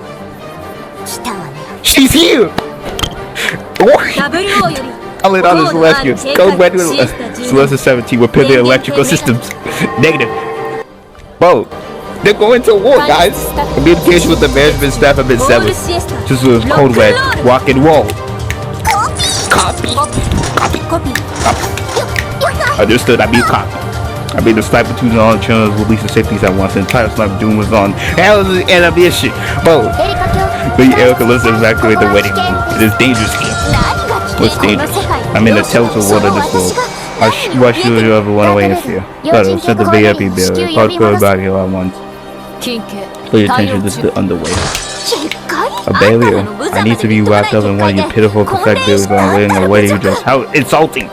Speaker 1: She's here! I'll let on the Celestials. Code went with Celestial 17. Repair their electrical systems. Negative. Whoa. They're going to war, guys. Communication with the management staff have been severed. This was code red. Rock and roll. Copy. Understood. I mean copy. I mean the sniper 2 and all the channels released the safeties at once. The entire sniper doom was on. Hell is the animation. Whoa. Lady Erica, let's evacuate the wedding room. It is dangerous here. What's dangerous? I'm in the terrible water this world. Why should you ever run away in fear? Better, send the VIP barrier. Park everybody here at once. Pay attention, this is underway. A barrier? I need to be wrapped up in one of your pitiful pathetic barriers while I'm wearing a wedding dress. How insulting!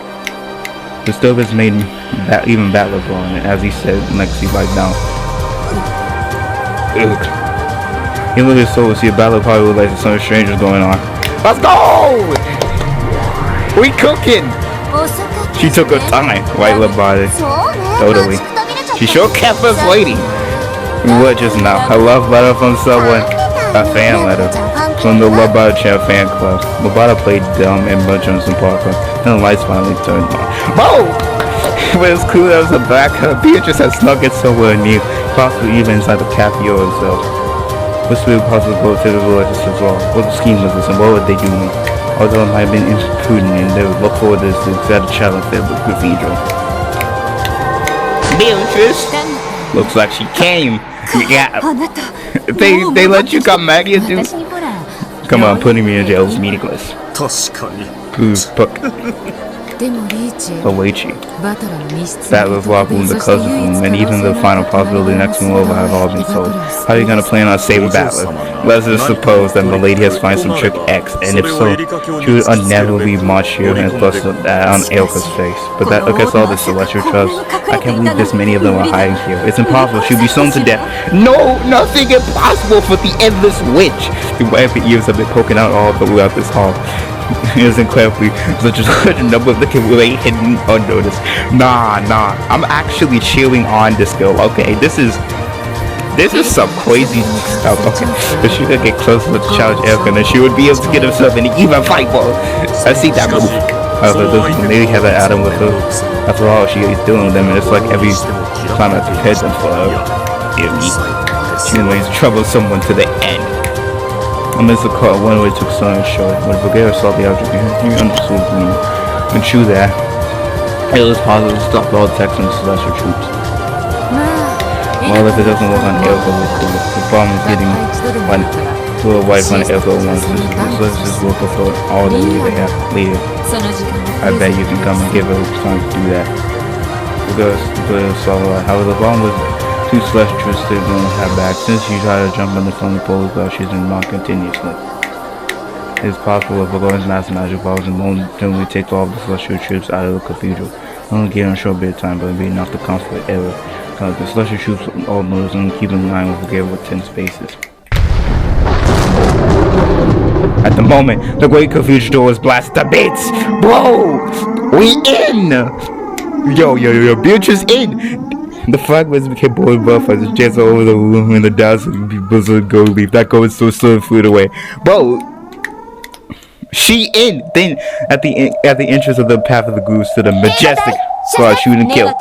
Speaker 1: Disturbance made that even Battler on it, as he said, next he lied down. Ugh. He looked at his soul to see a Battler probably looked like there's something strange was going on. Let's go! We cooking! She took her time, right lip body. Totally. She sure kept us waiting. What just now? A love letter from someone. A fan letter. From the Love Bada Champ fan club. Mabata played dumb and much on some parkour. And the lights finally turned on. Whoa! When it was clear that was a backup, Beatrice had snuck it somewhere near, possibly even inside the cafe or itself. What's the possible go to the village as well? What scheme was this and what were they doing? Although it might have been imprudent and they would look forward to this exact challenge at the cathedral. Beatrice! Looks like she came. Yeah. They let you come back here too? Come on, putting me in jail is meaningless. Who's Puck? Oichi. Battler's locker room, the cousin room, and even the final possibility next room over have all been sold. How are you gonna plan on saving Battler? Let's just suppose that Milady has found some trick X, and if so, she would unnaturally march here and thrust that on Aoka's face. But that against all this celestial trust, I can't believe this many of them are hiding here. It's impossible, she'll be sewn to death. No, nothing impossible for the endless witch! The rampant ears have been poking out all throughout this hall. It is incredibly such a number of the way hidden unnoticed. Nah, I'm actually cheering on this girl. Okay, this is some crazy stuff. Okay, if she could get closer to challenge Erica, then she would be able to get herself in an even fight. Well, I see that move. However, doesn't maybe have an Adam with her. After all, she is dealing with them, and it's like every time I prepare them for her. She always troubles someone to the end. Amidst the car, one way took sun and showed. When Bulgaria saw the object, he understood the meaning. When true that, it was possible to stop all attacks on the celestial troops. Well, if it doesn't work on Airco, the problem is getting one to a wife on Airco once. Let's just work for all the way they have later. I bet you can come and give her time to do that. Because however, the problem was two celestials still don't have back since she tried to jump on the phone pole while she's in mount continuously. It's possible if Vogela's master magic powers and momentarily takes all of the celestial troops out of the cathedral. Only get in a short bit of time, but it'll be enough to conflict ever. The celestial troops all moves and keep in line with Vogela with 10 spaces. At the moment, the great cathedral door is blasted to bits! Bro! We in! Yo, Beatrice in! The fragments became blowing buff as it jets over the room and the dancing people go leave. That goes so slow flew away. Bro! She in! Then, at the entrance of the path of the grooves to the majestic squad, shoot and kill.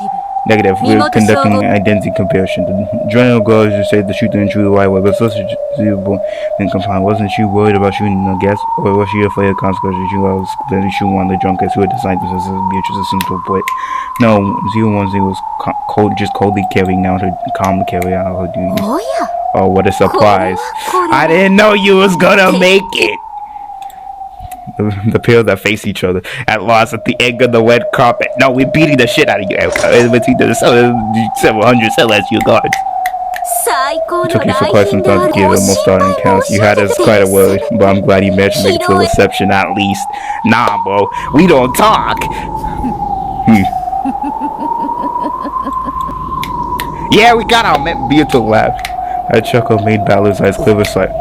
Speaker 1: Negative. We're conducting an identity comparison. The general goal is to say the shooter and true the right way, but so suitable and confined. Wasn't she worried about shooting the guest, or was she afraid of consequences? She was clearly shooting one of the drunkards who had decided to Beatrice assumed to avoid. No, 010 was just coldly carrying out her calmly carry out her duties. Oh, what a surprise! I didn't know you was gonna make it. The pair that face each other at last at the end of the red carpet. No, we're beating the shit out of you. Between the several hundred celestial guards. It took you for quite some time to get the most starting counts. You had us quite a word, but I'm glad you managed to make it to a reception at least. Nah, bro, we don't talk. Yeah, we got our beautiful laugh. That chuckle made Balor's eyes quiver slightly.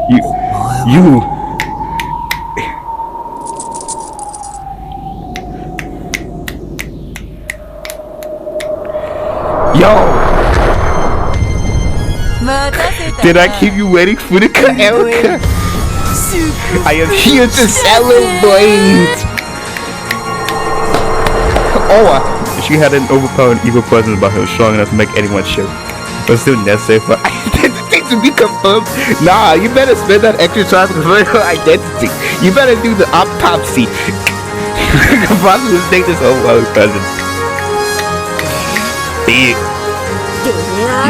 Speaker 1: You. Yo! Did I keep you waiting for the Erica? I am here to celebrate! Oh, she had an overpowering evil presence about her, strong enough to make anyone shake. But still necessary for identity to be confirmed. Nah, you better spend that extra time to confirm her identity. You better do the autopsy. You can possibly mistake this overpowering presence.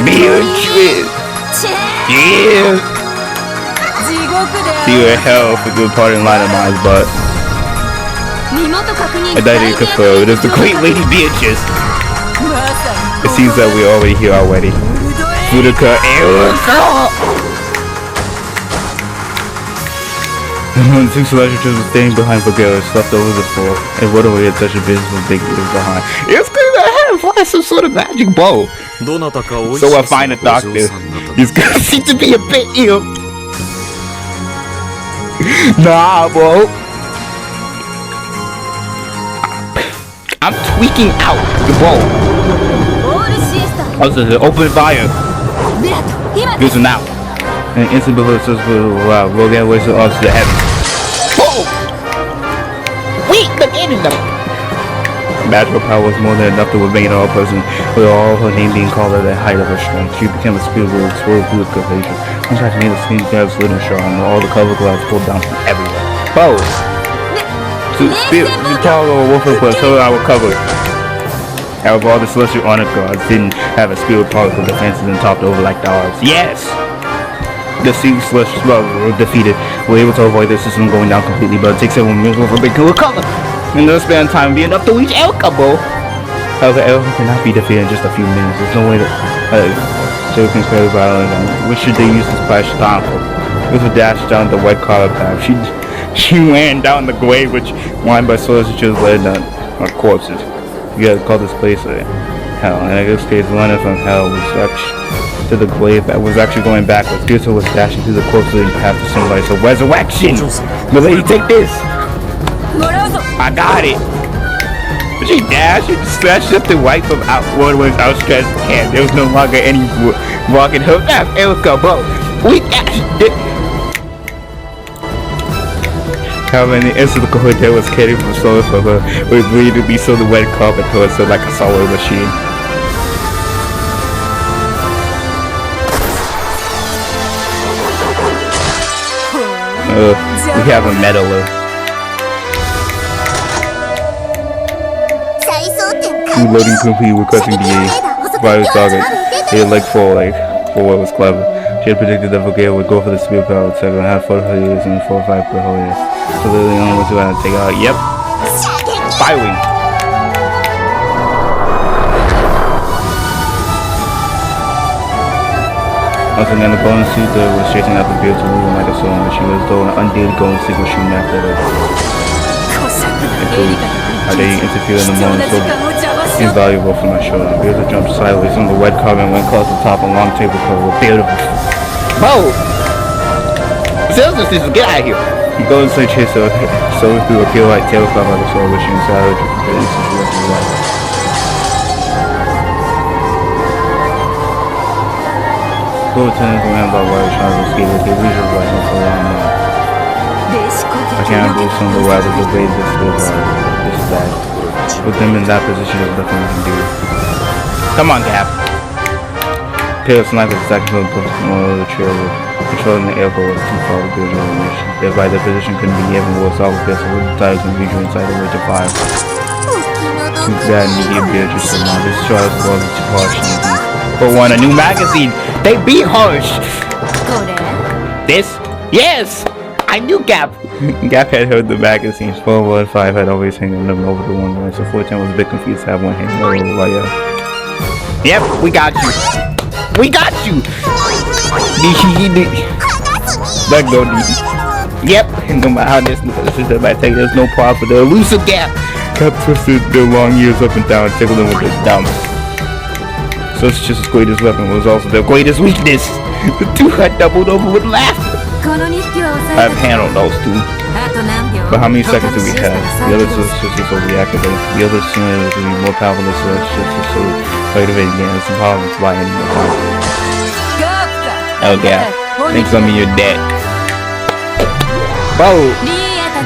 Speaker 1: Beatrice! Yeah! See you in hell for good part in line of mine, but I didn't confirm it is the great lady Beatrice. It seems that we're already here already. Furuka Erica! The two celestial troops were staying behind Vogela, slept over the floor, and what away had such a business with big ears behind. It's clear that I had fly some sort of magic bow. So I find a doctor. He's gonna seem to be a bit ill. Nah, bro. I'm tweaking out the bow. I was just open fire. Listen out. And instant below says, wow, Rogan waits to us to the heavens. Whoa! Wait, the enemy! Magical power was more than enough to remain all person, with all her name being called at the height of her strength. She became a spirit that exploded through the curvature. Sometimes made the screen grabs lit and shone, and all the cover glass pulled down from everywhere. Whoa! So, spirit, you call her a wolf plus so I will cover it. However, all the celestial honor guards didn't have a spirit particle defenses and topped over like ours. Yes! The sea celestials were defeated. We were able to avoid the system going down completely, but it takes several minutes for Big to recover. And the span of time will be enough to reach Erica, bro. However, Erica cannot be defeated in just a few minutes. There's no way to so can clear the island. What should they use this splash time for? This would dash down the white collar path. She ran down the grave which lined by celestials led down our corpses. You gotta call this place hell. And in this case, running from hell was actually to the grave that was actually going backwards. Peter was dashing through the corpse leading path to symbolize a resurrection. But lady, take this. I got it. She dashed and slashed up the white from outward with outstretched hand. There was no longer any walking her path. Erica, bro. We dashed it. However, in the instant the cohort there was carrying from solar for her, we believed to be so the wet carpet towards her like a solar machine. We have a meddler. Reloading complete, requesting the virus target. He had leg for what was clever. She had predicted that Vogela would go for the spear power attack and have 4 years and 4 or 5 per year. So they're the only ones who had to take out. Yep. Firing. Once again, the golden suit was chasing after Beatrice moving like a storm, but she was told an undated golden sequel shooting after her. How they interfere in the moment so invaluable for my shoulder. Beatrice jumped sideways on the wet carpet and went across the top of a long table cover with beautiful. Whoa! Sales assistant, get out of here! He goes to chase her, so through a pure white tablecloth like a sword, which she inside her to prepare the situation of life. School attendants ran by while trying to escape with their leisure right for a long night. I can't believe some of the riders of ways that still hard. This is bad. With them in that position, there's nothing we can do. Come on, Cap. Pale sniper is attacking from the the trail, controlling the airport was too far to build your mission. Thereby, their position couldn't be even more solid because the tires and region inside the ridge of fire. Too bad and you Beatrice so long. This trial is all too harsh. For one, a new magazine. They be harsh. This? Yes! I knew Gap. Gap had heard the magazines. 4 and 5 had always hanging them over the one line, so 410 was a bit confused to have one hanging over the wire. Yep, we got you. We got you! Let go, yep, no matter how this might take, there's no problem for the elusive Gap. Gap twisted their long ears up and down, tickled them with their thumbs. So it's just as greatest weapon was also their greatest weakness. The two had doubled over with laughter. I've handled those two. But how many seconds do we have? The other sisters will reactivate. The other sooner will be more powerful than the sisters, so activate again. It's impossible to buy any more time. Oh, Gap. Thanks on me, you're dead. Whoa!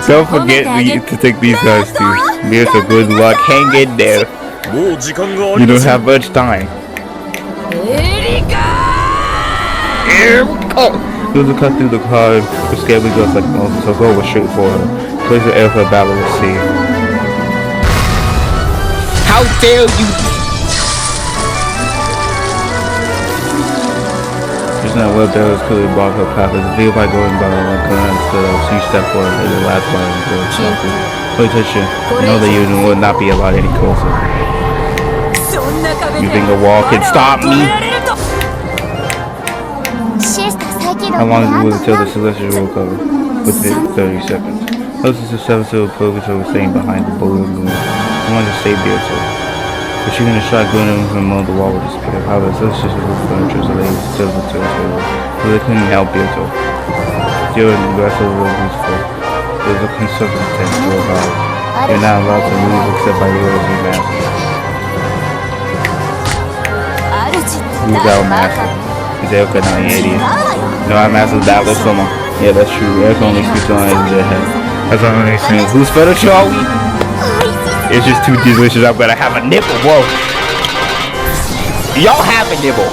Speaker 1: Don't forget to take these guys too. Here's a good luck. Hang in there. You don't have much time. He was a cut through the car with scaly guts like Moses, so go was straight for her. Place the air for a battle with sea. How dare you! There's not well there was clearly blocked her path. As a vehicle by going by like gun stood up, she stepped forward and the last one was going to pay attention. Know that you would not be allowed any closer. You think a wall can stop me? How long will it until the celestial will cover? Within 30 seconds. Closest to 7 still Purgatory was staying behind the bullet moon. I wanted to save Beatrice. But shooting a shotgun in from the wall would disappear. However, the celestial was furniture, so they still the territory. So they couldn't help Beatrice. Still in the grass of the road useful. There was a conservative tent to a house. You're not allowed to move except by the orders of your master. Who's our master? He's Elka, not an idiot. No, our master's that looks someone. Yeah, that's true. Elka only speaks on his head. That's all I'm saying. Whose furniture are we? It's just too delicious. I'm gonna have a nibble. Whoa. Y'all have a nibble.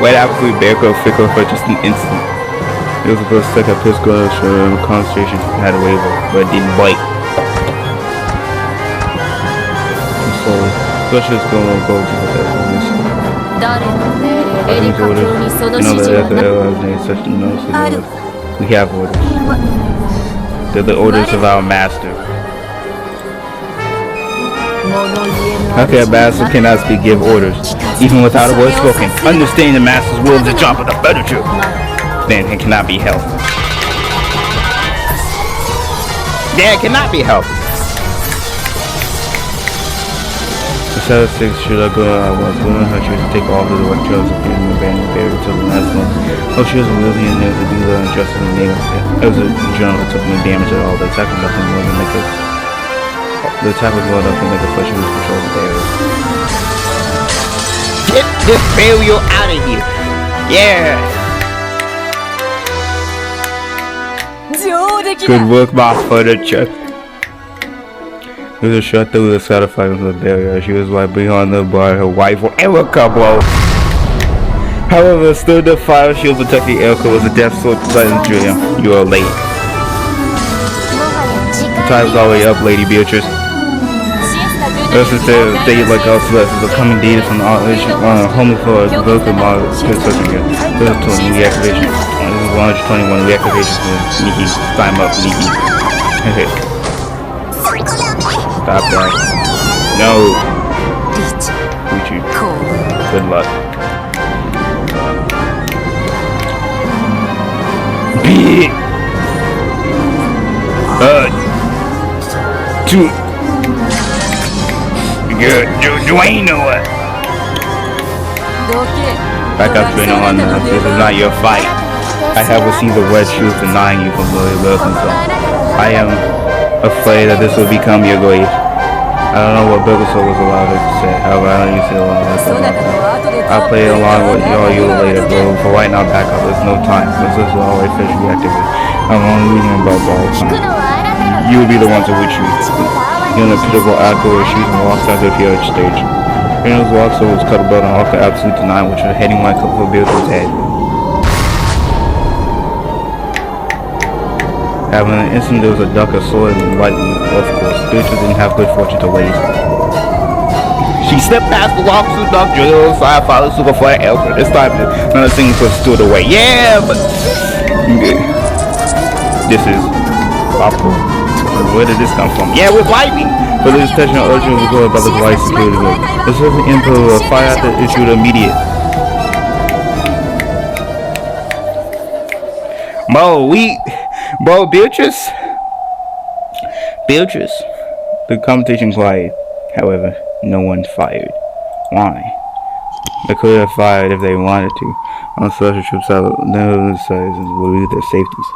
Speaker 1: Wait after we bear go fickle for just an instant. It was supposed to take a piss go and concentration had a waiver, but it didn't bite. So Specialist going to go to the orders. You know that there's such a notice. We have orders. They're the orders of our master. Okay, a master cannot speak, give orders, even without a word spoken. Understanding the master's will is a drop of the furniture. Then it cannot be helped. Then it cannot be helped. The 6 should I go was willing her to take all the direct trails of being abandoned buried until the last month. Oh, she was a million there to do that and trust in the name of it. It was a journal that took no damage at all. The attack was nothing more than like a flesh who was controlled the area. Get this burial out of here! Yeah! Good work, my furniture. It was a shot through the satisfied with the barrier. She was right behind the bar, her wife or Erica, bro. However, still the fire shield protecting Erica was a death sword sudden dream. You are late. Time's already up, Lady Beatrice. Versus to day like us, this is a coming data from the home for a broken model construction here. This is 20 reactivation. 121 reactivation for Nikki. Time up, Nikki. Stop that. No. Richard. Good luck. Be Dwayne or what? Back up, Dwayne. This is not your fight. I have received the wet truth denying you from listen, so I am afraid that this will become your grave. I don't know what Biblical was allowed to say, however, I don't use it along with it. I'll play along with you later, bro. For right now, back up. There's no time. This is always fish reactivate. I'm only reading about all the time. You will be the one to which you. You're in a pitiful act where she's and walks out of the stage. Reynolds walks over his cuddle belt and offer absolute denial, which was heading like a couple of beers to his head. Having an instant, there was a duck of soil and lightning, of course. Beatrice didn't have good fortune to waste. She stepped past the walk to duck, drill, side, follow, super flat, elbow. This time, another thing was stood away. Yeah, but this is awful. Where did this come from? Yeah, with lightning. But this touching urgent was going by the light security guard. This was the input of a fire after issued immediate. Bro, Beatrice, the competition quiet. However, no one fired. Why? They could have fired if they wanted to. On special troops out, no sides will leave their safeties.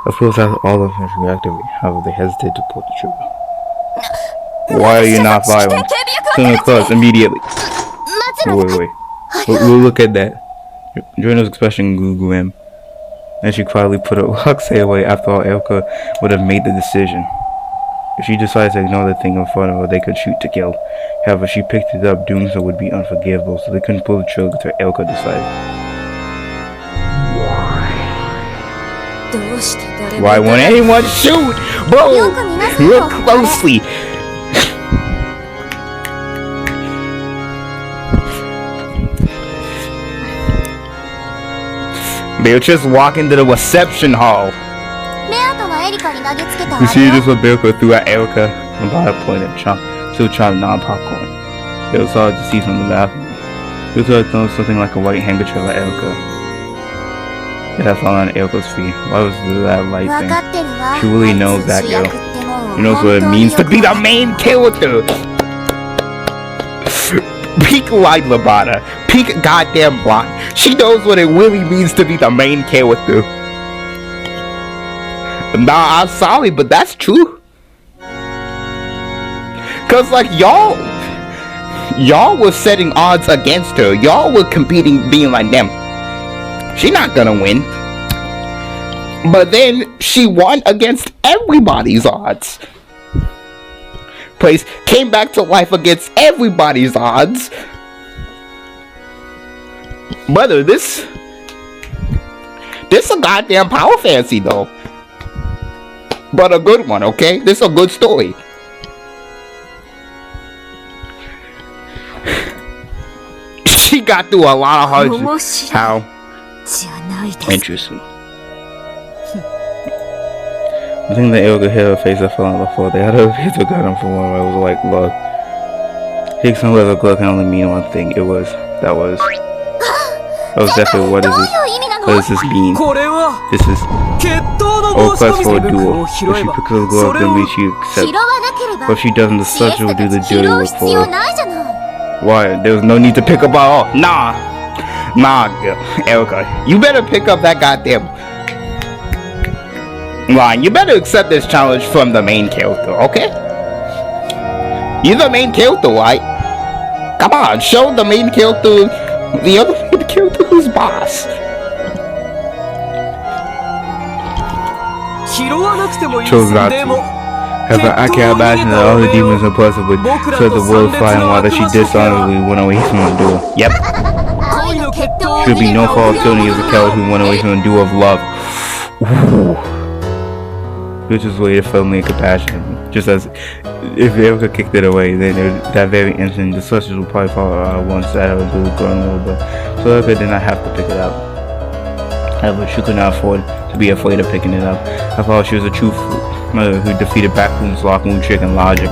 Speaker 1: Of course, that's all of them reactivate. However, they hesitate to pull the trigger. Why are you not firing? Turn the class immediately. Wait. We'll look at that. Joanna's expression grew grim. And she quietly put her Roxy away. After all, Elka would have made the decision. If she decided to ignore the thing in front of her, they could shoot to kill. However, she picked it up. Doing so would be unforgivable, so they couldn't pull the trigger until Elka decided. Why won't anyone shoot? Bro, look closely. Beatrice walk into the reception hall. You see this what Beatrice threw at Erica about a point at still chopping non-popcorn. It was hard to see from the bathroom. Beatrice had thrown something like a white handkerchief at Erica. It had fallen on Erica's feet. Why was that light thing? She really knows that girl. She knows what it means to be the main character. Peak light Labata. Peak goddamn blonde. She knows what it really means to be the main character. Nah, I'm sorry, but that's true. Cause like y'all were setting odds against her. Y'all were competing, being like them. She not gonna win. But then she won against everybody's odds. Place came back to life against everybody's odds. Brother, this a goddamn power fantasy though. But a good one, okay? This is a good story. She got through a lot of hardships. How? Interesting. I think the Elga hit her face and fell on the floor. They had her hit the gun for one where it was like, look. Higson with a glove can only mean one thing. That was definitely what is this? What does this mean? This is quest for a duel. If she picks up the glove, then she accepts. But if she doesn't, the subject will do the dirty work for her. Why? There was no need to pick up at all. Nah, Erica, you better pick up that goddamn line. You better accept this challenge from the main character, okay? You're the main character, right? Come on, show the main character, the other main character who's boss. Chose not to. However, I can't imagine that all the demons and plus would set the world fire while that she dishonorably went away from the duel. Yep. Should be no fault of Tony as a coward who went away from the duel of love. Which is waited for me compassion. Just as if Erica kicked it away, then that very instant the sisters would probably fall one side of the blue growing a little bit. So Erica did not have to pick it up. However, she could not afford to be afraid of picking it up. I thought she was a true mother who defeated Backroom's Lockwood Trick and Logic.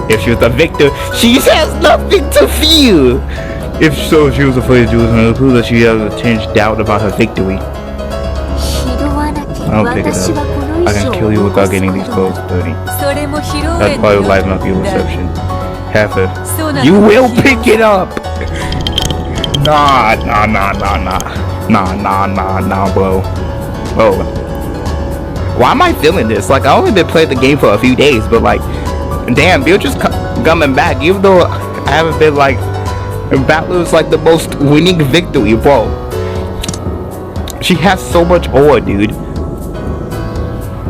Speaker 1: If she was the victor, she has nothing to fear. If so, she was afraid to do it, and it proves that she has a tinged doubt about her victory. I'll pick it up. I can kill you without getting these clothes dirty. That's why life might be a reception. Heifer. You will pick it up! Nah, bro. Bro. Why am I feeling this? Like, I only been playing the game for a few days, but like, damn, Bill just coming back, even though I haven't been like, Battle is like the most winning victory, bro. She has so much ore, dude.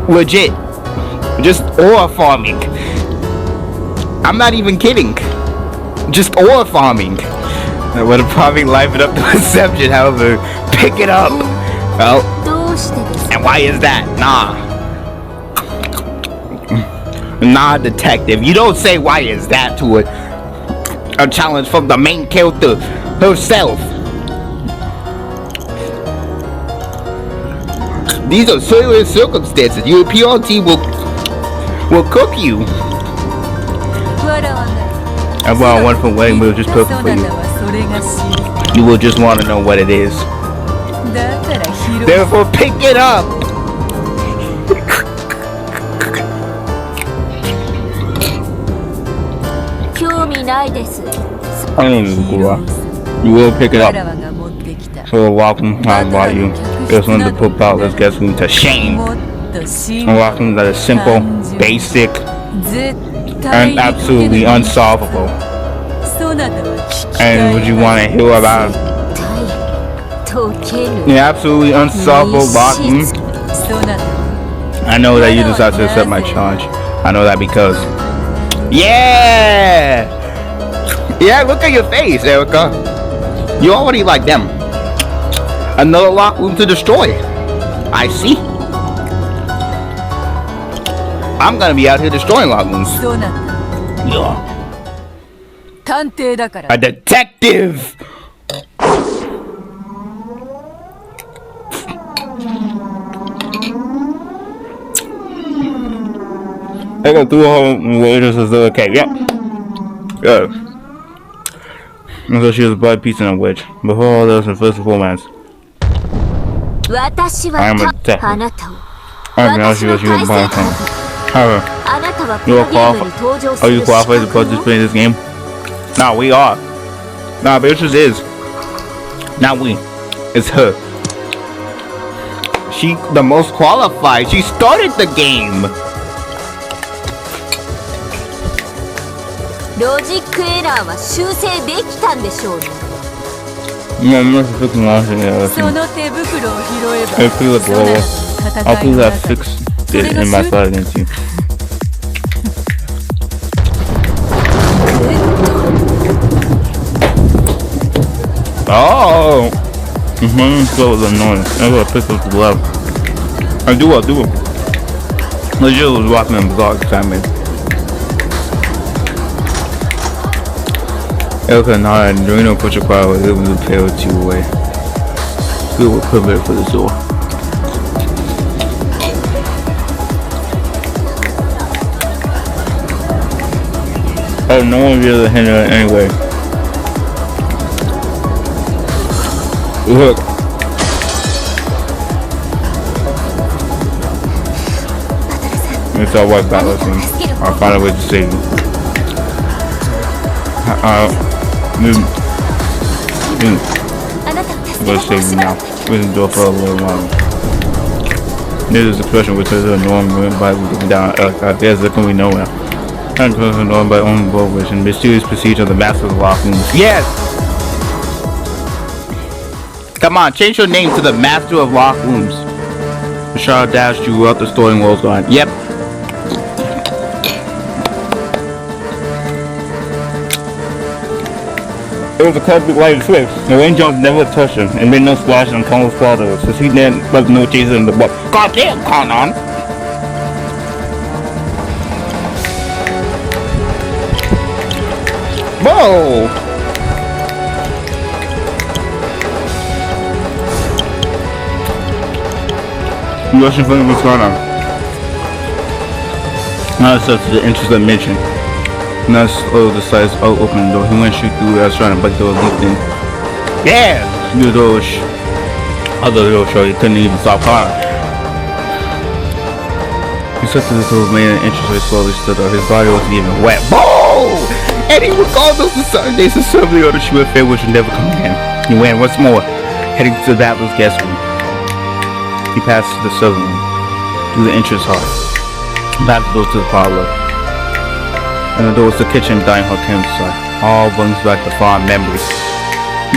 Speaker 1: Legit. Just ore farming. I'm not even kidding. Just ore farming. I would have probably livened up the reception, however, pick it up. Well, and why is that? Nah, detective. You don't say why is that to a challenge from the main character herself. These are serious circumstances. Your PR team will cook you. I bought one from wedding, but it was just perfect for you. You will just want to know what it is. Therefore, pick it up. You will pick it up. So welcome, I bought you. It's one to put out, let's get me to shame. Welcome that is simple, basic, and absolutely unsolvable. And would you want to hear about the absolutely unsolvable Lock-in? I know that you decided to accept my challenge. I know that because yeah, look at your face, Erica. You already like them. Another lock room to destroy. I see. I'm gonna be out here destroying lock rooms. Yeah. A detective. I got through all waiters as though okay, yep. Good. So she was a blood piece and a witch. Before all else, and first and foremost, I am a detective. I mean, she was a blind thing. However, are you qualified to participate in this game? Nah, we are. Nah, Beatrice is. Not we. It's her. She the most qualified. She started the game. Yeah, I'm not fixing anything. I feel like I'll feel that fix it in my fight against you. Oh! So annoying. I gotta pick up the glove. I do it. Legit was walking in the dog time. Erica and I and Umineko Project was able to pay with you away. We were prepared for this door. Oh, no one will be able to handle it anyway. Look. It's all white battle scene. I'll find a way to save you. I'm gonna save you now. We can do it for a little longer. This is a question which is a norm by looking down. There's going to be nowhere. I'm known by own Bovish and mysterious procedure of the Master of the Lock Rooms. Yes! Come on, change your name to the Master of Lock Rooms. The Shard dashed you out the story world's gone. Yep. It was a cosmic light switch. The raindrops never touched him and made no splash on Conan's father, since he didn't let no chaser in the book. God damn, Conan! Whoa! You rushing for what's going on? Now it's up to the interesting mission.
Speaker 2: Now Slow decides, oh, open the door. He went straight through. I was trying to break the door, leaped in.
Speaker 1: Yeah!
Speaker 2: The door was other door show. He couldn't even stop crying. He stepped to the door, made an entrance, slowly stood up. His body wasn't even wet. Boom! And he recalled those Saturdays assembly on the Schmidt Fair, which would never come again. He went once more, heading to the battler's guest room. He passed to the servant room, through the entrance hall, past the door to the parlor. And the door was the kitchen, dining hall came inside. All brings back the fond memories.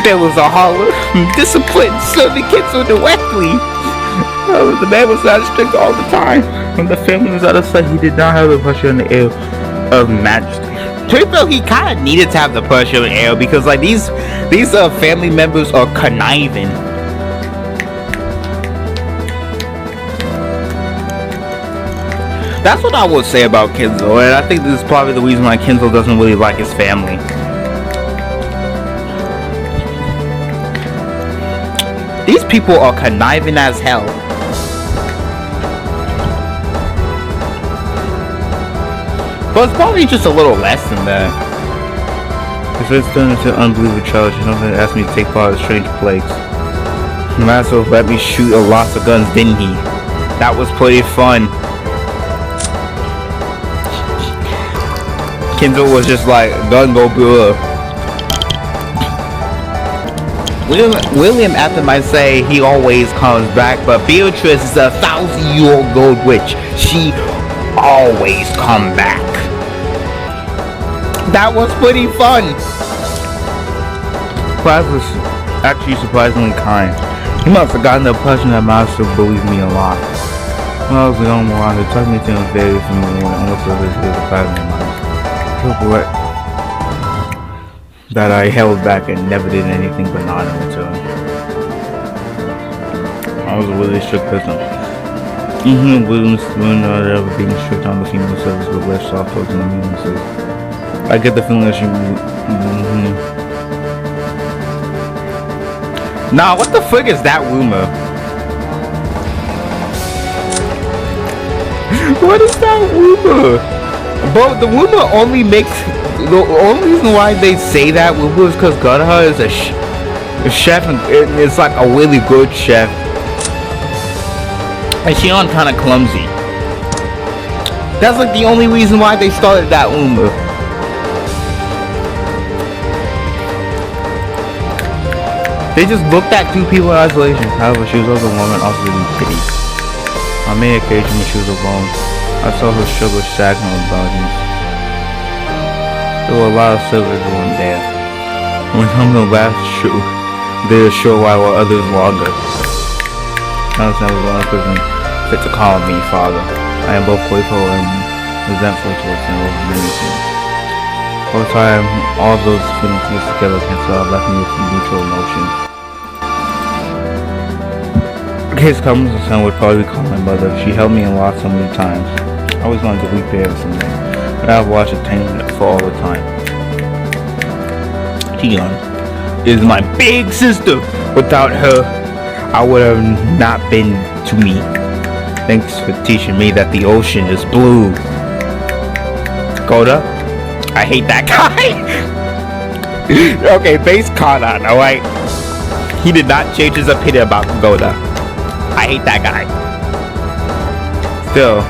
Speaker 2: There was a holler, discipline, serving kids so directly. The man was not strict all the time. When the family was out of sight, he did not have the pressure in the air of majesty. Truthfully, he kind of needed to have the pressure in the air because, like, these family members are conniving. That's what I would say about Kenzo, and I think this is probably the reason why Kenzo doesn't really like his family. These people are conniving as hell. But it's probably just a little less than that. His face turned into an unbelievable challenge. You know, he asked me to take part of the strange plagues. The master let me shoot lots of guns, didn't he? That was pretty fun. Kenzo was just like, gun go blah. William after might say he always comes back, but Beatrice is a 1,000-year-old witch. She always come back. That was pretty fun. Class was actually surprisingly kind. He must have gotten the impression that Master believed me a lot. When I was a young one, he took me to him very familiar and almost as if he was a family of mine. What that I held back and never did anything but nod in return. I was a really strict person. Williams would not ever being strict on the female service but less soft towards the nuances. I get the feeling that she Nah, what the fuck is that rumor? What is that rumor? But the rumor only makes the only reason why they say that rumor is because Gadaha is a chef and it's like a really good chef. And Shion kind of clumsy. That's like the only reason why they started that rumor. They just looked at two people in isolation. However, she was also a woman, also in pity. On many occasions when she was alone, I saw her struggle sagging on bodies. There were a lot of servants going there. When some of them last they were short while others longer. I was never one person fit to call me father. I am both playful and resentful towards him over many things. Over time, all those feelings mixed together left me with neutral emotions. His comes the son would probably call my mother. She held me in lots so many times. I always wanted to weep there someday, but I've watched it tame for all the time. Tion is my big sister. Without her, I would have not been to me. Thanks for teaching me that the ocean is blue. Koda, I hate that guy. Okay, base Kanan, alright? He did not change his opinion about Koda. I hate that guy. Still,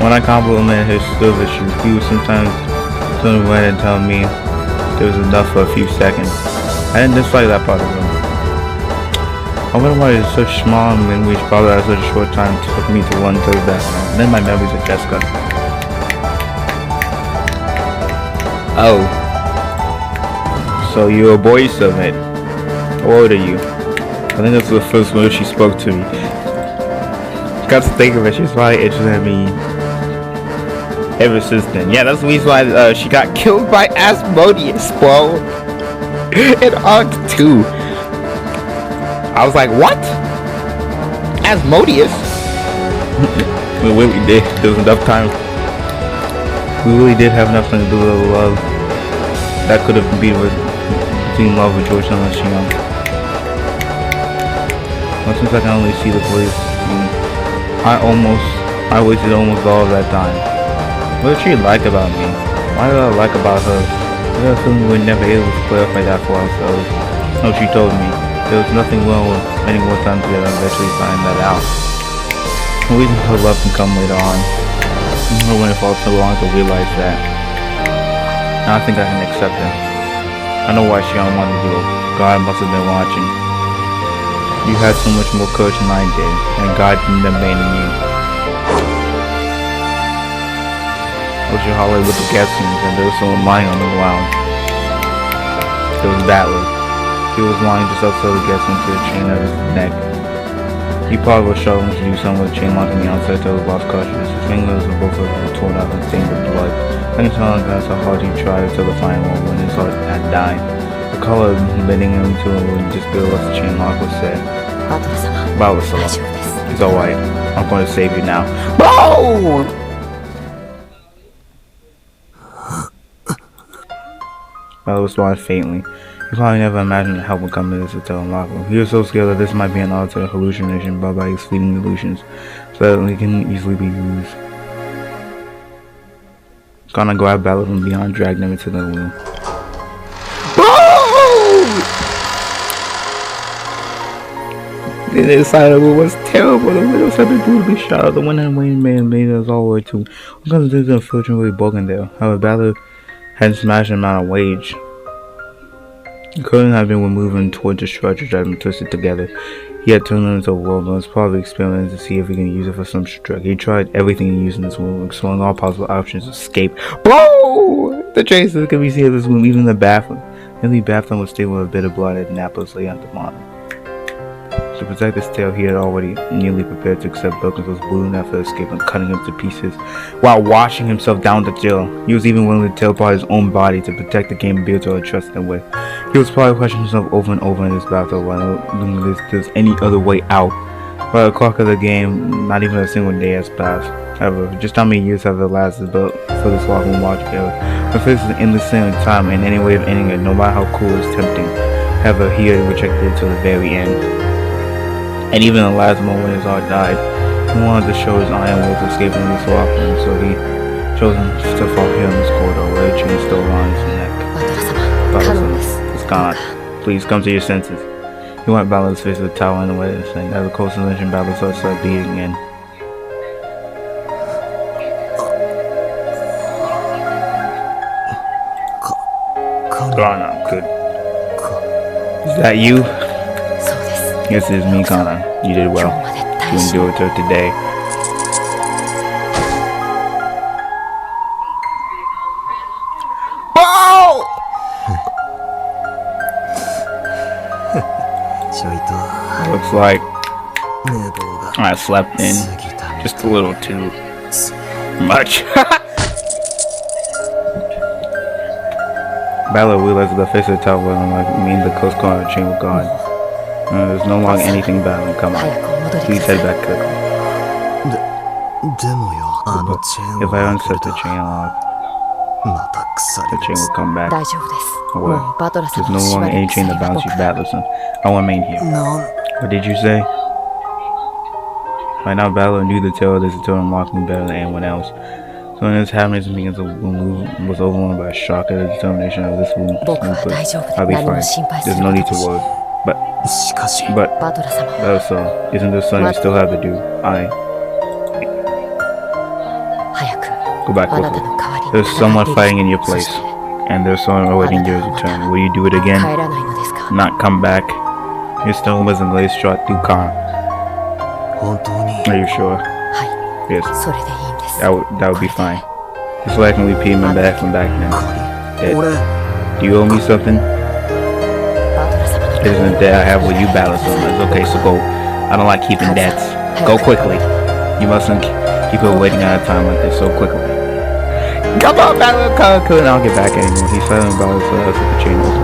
Speaker 2: when I compliment his service, he would sometimes turn away and tell me it was enough for a few seconds. I didn't dislike that part of him. I wonder why he's such small and when we bothered at such a short time took me to run to the bathroom. Then my memories of Jessica. Oh. So you're a boy servant. How old are you? I think that's the first word she spoke to me. Got to think of it, she's probably interested in me ever since then. Yeah, that's the reason why she got killed by Asmodeus, bro. In Arc 2. I was like, what? Asmodeus? We really did. There was enough time. We really did have enough time to do a little love. That could have been between love with George and Shion. Well, since I can only see the place, I wasted almost all of that time. What did she like about me? Why do I like about her? I got a feeling we were never able to clarify that for ourselves. No, she told me. There was nothing wrong with spending more time together and eventually finding that out. The reason her love can come later on. I when it falls so long to realize that. Now I think I can accept it. I know why she don't want to do it. God must have been watching. You had so much more courage than I did, and God didn't abandon you. I was your hallway with the guest rooms, and there was someone lying on the ground. It was Battler. He was lying just outside the guest room to the chain of his neck. He probably was struggling to do something with the chain locking the outside till the boss cartridges. His fingers were both were torn out and stained with blood. I can tell that's how hard he tried until the final moment when his heart had died. The color bending him to him when just below the chain lock was said. Battler-sama, it's alright. I'm going to save you now. BOOM! Battler responded faintly. He probably never imagined the help would come to this hotel and lock him. He was so scared that this might be an alternate hallucination brought by his fleeting illusions, so that he can easily be used. Gonna grab Battler from behind, drag him into the room. The inside of it was terrible. The windows had been brutally shot out. The window and Wayne man made us all the way to. Because of this, unfortunately broken there. However, Battler had smashed him out of wage. He couldn't have been moving towards the structure that had been twisted together. He had turned it into a world and was probably experimenting to see if he can use it for some trick. He tried everything he used in this room, exploring all possible options to escape. Bro! The traces could be seen in this room, even the bathroom. The only bathroom was stained with a bit of blood and naples lay at the bottom. To protect his tail, he had already nearly prepared to accept Birkenstow's bleeding after escaping, cutting him to pieces, while washing himself down the jail. He was even willing to tear apart his own body to protect the game Beato had trusted him with. He was probably questioning himself over and over in his battle, whether there's any other way out. By the clock of the game, not even a single day has passed. However, just how many years have elapsed for this walking watch together? The face is an endless sailing time, and any way of ending it, no matter how cool is tempting. However, he had rejected it to the very end. And even in the last moment when his heart died, he wanted to show his iron will to escape from this walking, so he chose to follow him in this corridor where the chain still around his neck. Battler-sama, it's gone. Please come to your senses. He wiped Battler's face with a towel and wet his thing. As the cold sensation, Battler's heart started beating again. Gone now, good. Is that you? Yes, it is me, Kana. You did well. You endured till today. Oh! Looks like I slept in just a little too much. Battler realized the face of the tower wasn't like me and the Coast Guard chain were gone. There's no longer anything battling. Come on. Please head back quickly. If I unset the chain lock, the chain will come back. Away. There's no longer any chain that bounds you, Battler-san. I will remain here. What did you say? By now, Battler knew the tale of this until unlocking better than anyone else. So when this happened, his begins to was overwhelmed by a shock at the determination of this woman. I'll be fine. There's no need to worry. But Battler-san, isn't there something you still have to do? Go back quickly. There's someone fighting in your place, and there's someone awaiting your return. Will you do it again? Not come back? Your stone wasn't glazed shot through car. Are you sure? Yes. That would be fine. Just like when we paid him back from back then. Do you owe me something? It isn't that I have with you, Battler-san. It's okay, so go. I don't like keeping debts. Go quickly. You mustn't keep her waiting at a time like this so quickly. Come on, Battler-san! Couldn't I'll get back anymore. He's silent about it, so that's what the chain was.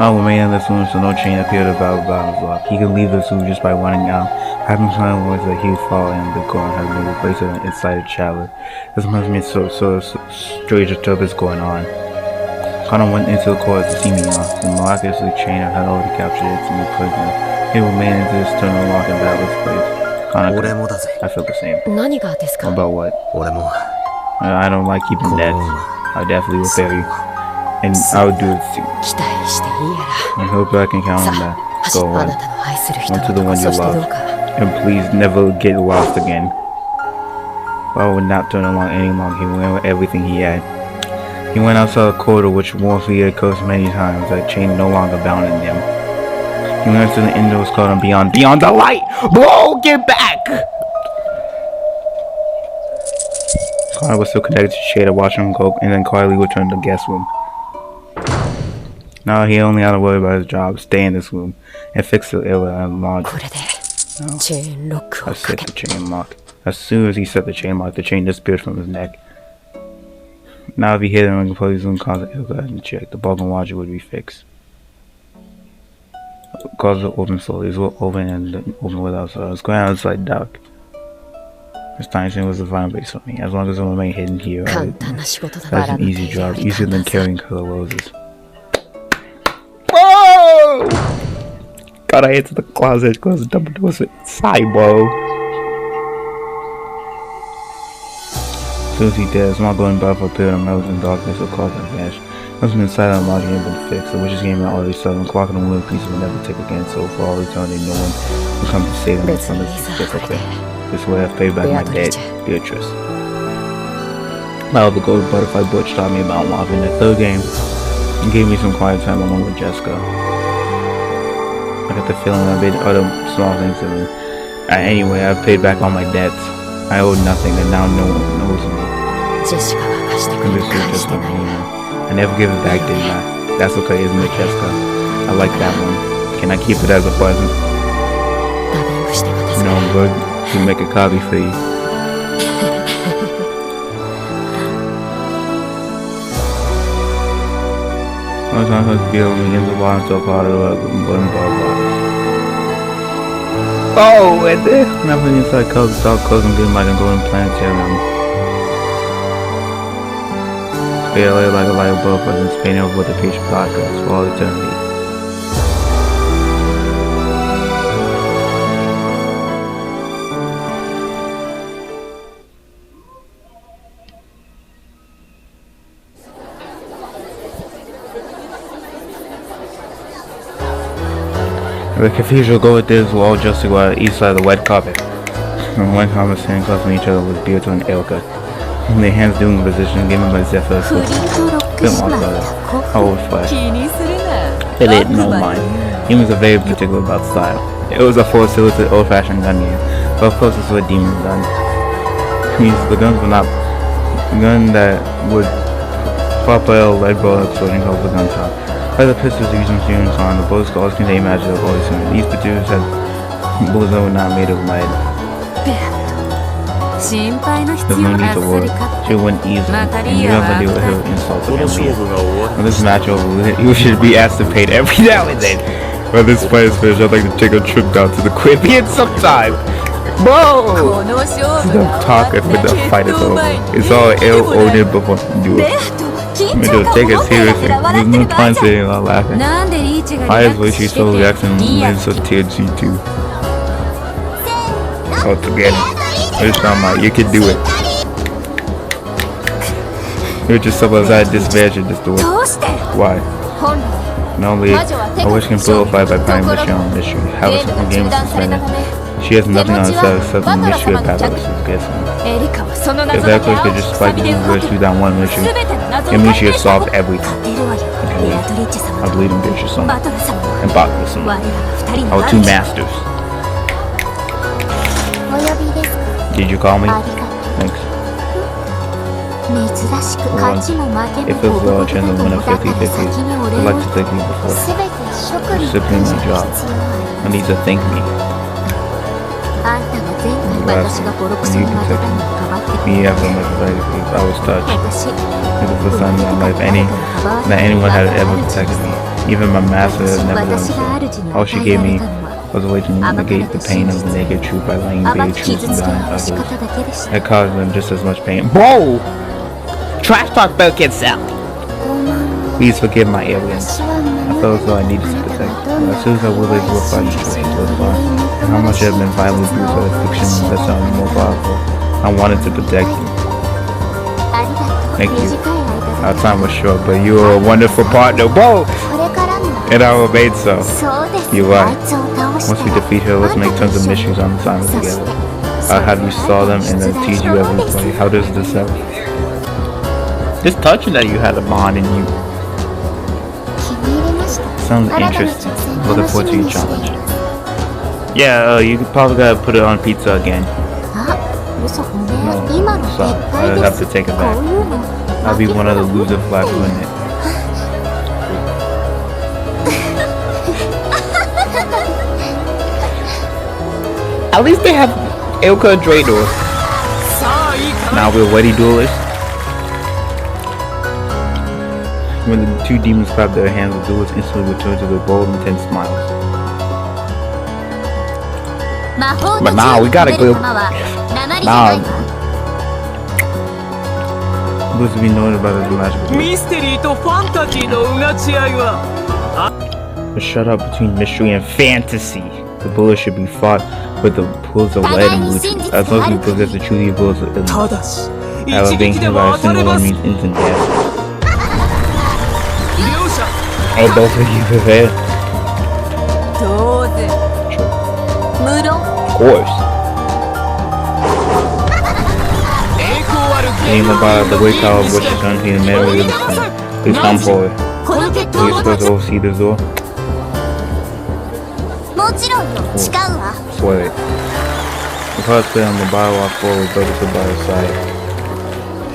Speaker 2: I will remain in this room so no chain appeared about Battler's lock. He can leave this room just by running out. Having found words that he would fall in the corner has been replaced with an inside traveler. This must mean so strange disturbance going on. Connor went into the court to see me now. The miraculously chain had already captured its new prisoner. He remained into this tunnel lock in Battler's place. Hanukkah. I feel the same. About what? I don't like keeping debts. I definitely will pay you. And I would do it too. I hope I can count on that. Go on. On to the one you love. And please never get lost again. I would not turn along any longer. He went with everything he had. He went outside the corridor which once he had cursed many times. That chain no longer bound in him. He went to the indoors called him beyond the light! Bro, get back! Carly was still connected to Shada watching him go, and then Carly returned to the guest room. Now he only had to worry about his job, stay in this room, and fix the error and lodge. I set the chain lock. As soon as he set the chain lock, the chain disappeared from his neck. Now if he hit him and completely zoom cause the error and check, the broken logic would be fixed. Cause it open slowly, it will open and open without so it's going outside dark. This time chain was a fine base for me, as long as it remained hidden here. That's an easy job, easier than carrying color roses. Whoa! God, I hit to the closet, close the double doors inside, bro. As soon as he did, a small golden buff appeared and melted in darkness of closet and vanished. Nothing inside of the logic had been fixed. The witch's game had already settled, and clock in the wooden pieces would never tick again, so for all eternity no one would come to save him from this difficulty. This way I've paid back my debt, Beatrice. Now the gold butterfly butch taught me about love in the third game and gave me some quiet time along with Jessica. I got the feeling I made other small things to me. Anyway, I've paid back all my debts. I owed nothing and now no one knows me. And this is just a rumor. I never give it back, did I? That's okay, isn't it, Jessica? I like that one. Can I keep it as a present? No, I'm good. To make a copy for you. Sometimes I feel begins to line so part of the button bar. Oh, and then nothing inside colors, dark colors, and getting like a golden planetarium. They lay like a light above us and spanning over with the page podcast for all eternity. The cathedral gold is were all just to go out east side of the wet carpet. And one carpet standing close to each other was Beatrice and Ilka. And their hands doing the position given by Zephyr. Couldn't walk about it. How old flash. They didn't know mine. Humans are very particular about style. It was a full-silhouetted old-fashioned gun game, but of course it's what demons done. Means the guns were not the gun that would pop a lead bullet explosion called the gun top. Other pistols used in shooting on the bullets always contain magic of always soon. These particulars had bullets that were not made of lead. There's no need to worry. She went easily, and you have to deal with her insults again. When this match over, you should be asked to pay every now and then. When this fight is finished, I'd like to take a trip down to the Caribbean sometime. Bro! Stop talking when the fight is over. It's all ill-ordered before you do it. Dude, take it seriously. There's no time sitting around laughing. I just wish you saw the reaction and so tears you too. All together. It's not my, you can do it. You're just so outside disadvantage at this door. Why? Normally, a witch can purify by finding the show on mystery. How is the game is suspended? She has nothing on her side except the mystery of battle, which is guessing. If Echo could just spike the universe through that one mystery, it means she has solved everything. I believe in Beatrice and Bakusan, our two masters. Did you call me? Thanks. If it was a chance of winning 50-50, I'd like to thank you before. You're simply my job. I need to thank me. You protected me after my tragedy. I was touched. It was the first time in my life that anyone had ever protected me. Even my master had never done so. All she gave me was a way to negate the pain of the naked truth by laying bare truths and dying others. That caused them just as much pain. Bro! Trash talk better get Sally! Please forgive my arrogance. I felt as though I needed to protect. As soon as I realized what finding choices was fine. how much you have been violently bruised by the fiction that sounded more powerful. I wanted to protect you. Thank you. Our time was short, but you were a wonderful partner. Whoa! And I obeyed so. You're right. Once we defeat her, let's make tons of missions on the assignment together. I'll have you solve them and then teach you every play. How does this sound? Just touching that you had a bond in you. Sounds interesting. Looking forward to your challenge. Yeah, you probably gotta put it on pizza again. No, sorry. I'll have to take it back. I'll be one of the loser flags winning it. At least they have Ilka and Draenor. Now we're wedding duelists. When the two demons clap their hands, the duelists instantly return to their bold, intense smiles. But now we gotta go. Now, supposed to be known about the magical. The shutout between mystery and fantasy. The bullets should be fought with the pools of lead and blue cheese. As long as we possess the truly bullets of illness. However, being hit by a single one means instant death. Oh, both of you prepared? Sure. Of course. Name about the weight power of which is unseen and man with the please come forward. Are you supposed to oversee this door? Swear it. The cards play on the bylaw floor with brother stood by her side.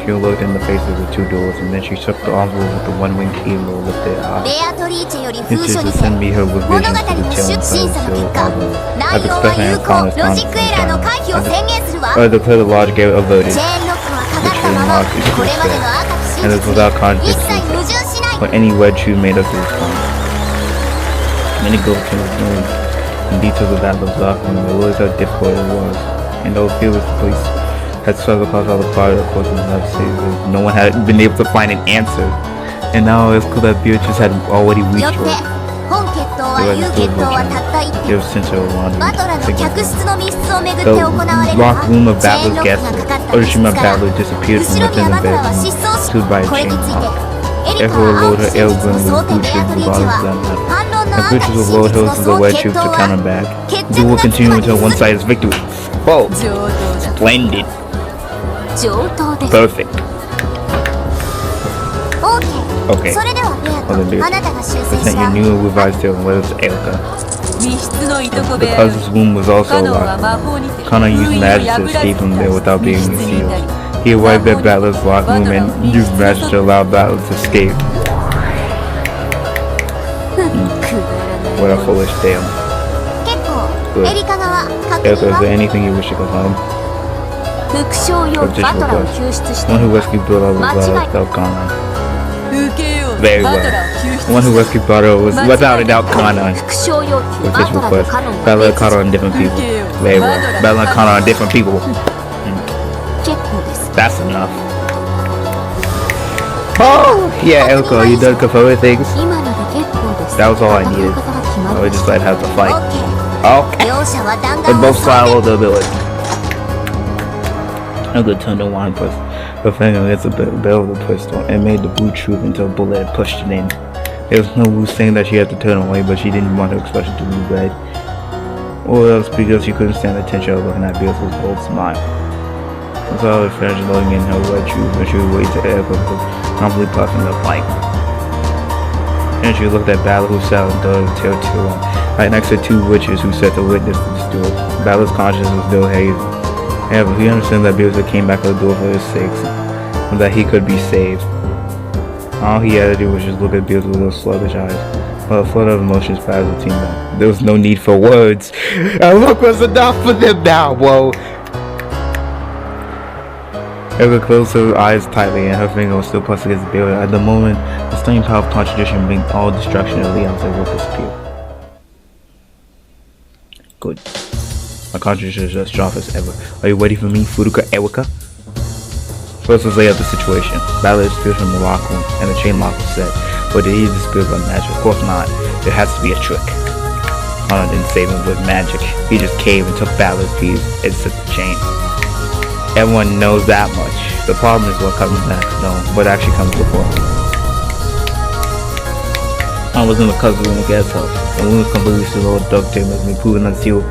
Speaker 2: She looked in the faces of the two doors and then she took the envelope with the one-winged key and lifted it high. This is to send me her with visions to the tail and side of the silver envelope. I've expected an promise from I declare the large gate averted. The chain lock is closed, and it's without contradiction. For any wedge shoe made up to this point. Many girls can assume in details of that looks off and realize how difficult it was. And though it feels the police had struggled across all the part of the course and have saved it, no one had been able to find an answer. And now it's cool that Beatrice had already reached her. It was since her laundry. The locked room of Battler's guest, Urshima Battler disappeared from within the bedroom, stood by a chain lock. Everyone lowered her elbow with blue shoes and bottles down there. And Beatrice will load her to the wedge shoe to counter back. The duel will continue until one side is victory. Whoa! Splendid. Perfect. Okay. Other dude. Present your new and revised tale and let us to Elka. Because this room was also locked, Kana used magic to escape from there without being sealed. He arrived at Battler's locked room and used magic to allow Battler to escape. What a foolish tale. Good. Elka, is there anything you wish to confirm? Just request. One who rescued Dora was without Kana. Very well. The one who rescued Butter was without a doubt Kana. With this request. Battle and Kana on different people. Very well. Battle and Kana on different people. That's enough. Oh! Yeah, Elko, you done confirming things? That was all I needed. I would just let her have to fight. Okay. They both follow the ability. Elko turned to one first. Her finger against the barrel of the pistol and made the blue truth until a bullet had pushed it in. There was no loose saying that she had to turn away, but she didn't want her expression to be red. Or else because she couldn't stand the tension of looking at Beatrice's bold smile. So I was finished looking in her red truth and she would wait to air for humbly puffing the pipe. And she looked at Battle, who sat on the tail to right next to two witches who sat to witness this duel. Battle's conscience was still hazy. However, he understood that Beatrice came back to the door for his sake, and that he could be saved. All he had to do was just look at Beatrice with those sluggish eyes, while a flood of emotions passed the team back. There was no need for words. A look was enough for them now, whoa! Eva closed her eyes tightly, and her finger was still pressed against the barrier. At the moment, the stunning power of contradiction made all destruction of the outside world disappear. Good. My contradiction is as strong as ever. Are you ready for me, Furuka Ewika? First, let's lay out the situation. Battle disappeared from the lock room, and the chain lock was set. But did he disappear by magic? Of course not. There has to be a trick. Kana didn't save him with magic. He just caved and took Balor's piece. It's a chain. Everyone knows that much. The problem is what comes next. No, what actually comes before. I was in the cousin room of guest house. The wound was completely still with duct tape as we proven unsealed.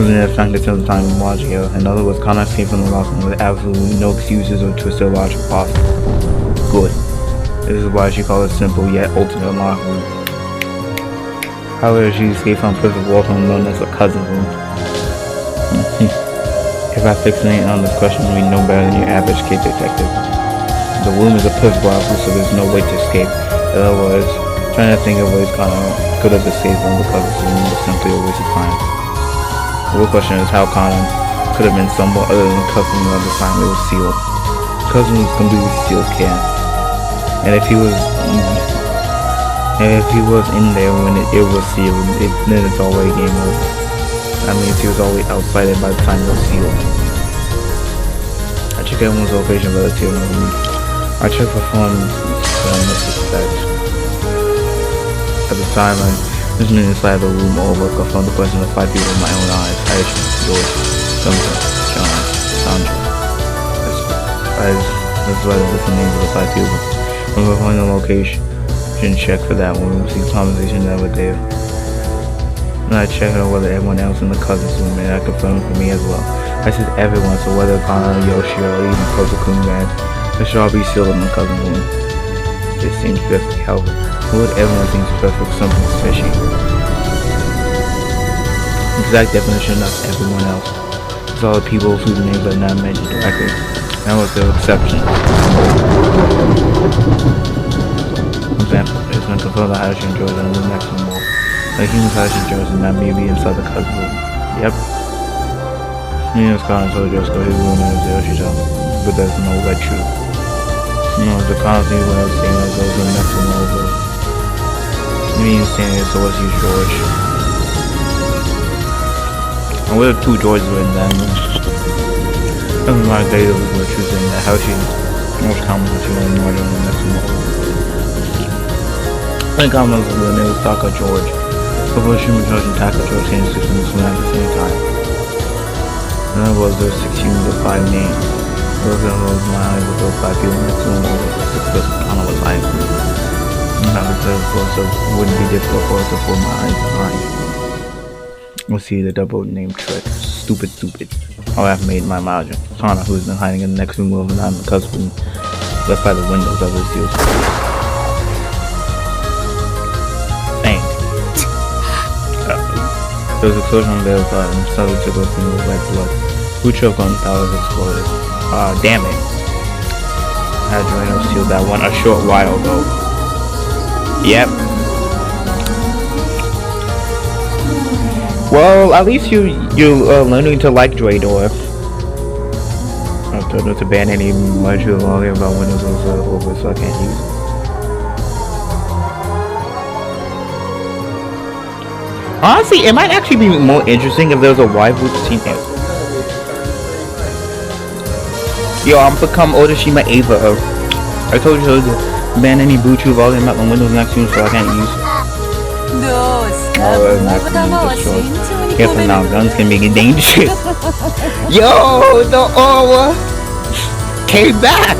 Speaker 2: Was in that fact until the time of watching her. In other words, Kana escaped from the locker room with absolutely no excuses or twisted logic possible. Good. This is why she called it simple yet ultimate locker room. However, she escaped from prison walking known as a cousin's room. If I fixate on this question, we know better than your average case detective. The room is a prison block, so there's no way to escape. In other words, trying to think of ways Kana could have escaped from the cousin's room was simply a waste of time. The real question is how Kana could have been someone other than the cousin at the time it was sealed. The cousin was completely sealed can. And if he was in there when it was sealed, then it's already game over. That means he was already outside it by the time it was sealed. I checked everyone's location for the sealed room. I checked for phones and missuspect. At the time, I was inside the room over, confronted the question of 5 people with my own eyes. Aisha, George, Gunther, John, Sandra. That's why I was the names of the 5 people. When we find the location, check for that one. We see conversation that were there. And I checked on whether everyone else in the cousin's room, and I confirmed for me as well. I said everyone, so whether Kana, Yoshi, or even Koto Kungan, they should all be sealed in the cousin's room. This seems perfect, however. Would everyone seems perfect, something fishy. Exact definition of everyone else. It's all the people whose names are not mentioned directly. That was the exception. For example, it's been confirmed that Hayashi and George are in the next one more. Like humans, Hayashi and George and that may be inside the cousin room. Yep. Me and Scott and George go to his room and Yoshi down, but there's no wet truth. No, the constantly when I was saying that those are next one over. Me and Stanley, so let's use George. And what if 2 Georges were in that room? That's my data was what she was saying that how she most common that she wanted more than the next one over. I think I'm when they was Taka George. Before Shima George and Taka George came to this one at the same time. And that was those 6 humans with 5 names. Those are those my eyes with those 5 people next to one over because Kana was like not because so it wouldn't be difficult for us to pull my eyes behind. We'll see the double name trick. Stupid. Oh, I've made my margin. Kana, who's been hiding in the next room over not in the cusp room, left by the windows of his seals. There was an explosion on the other side and suddenly took us into red blood. 2 choke on towers exploded. Damn it. I had Drano sealed that one a short while ago. Yep. Well, at least you're learning to like Draydor. I told her to ban any module longer about Windows was over, so I can't use it. Honestly, it might actually be more interesting if there was a waifu team. Yo, I'm become Odashima Ava. I told you to ban any Buchu volume up on Windows next soon, so I can't use it. Careful now, guns can be dangerous. Yo, the aura came back.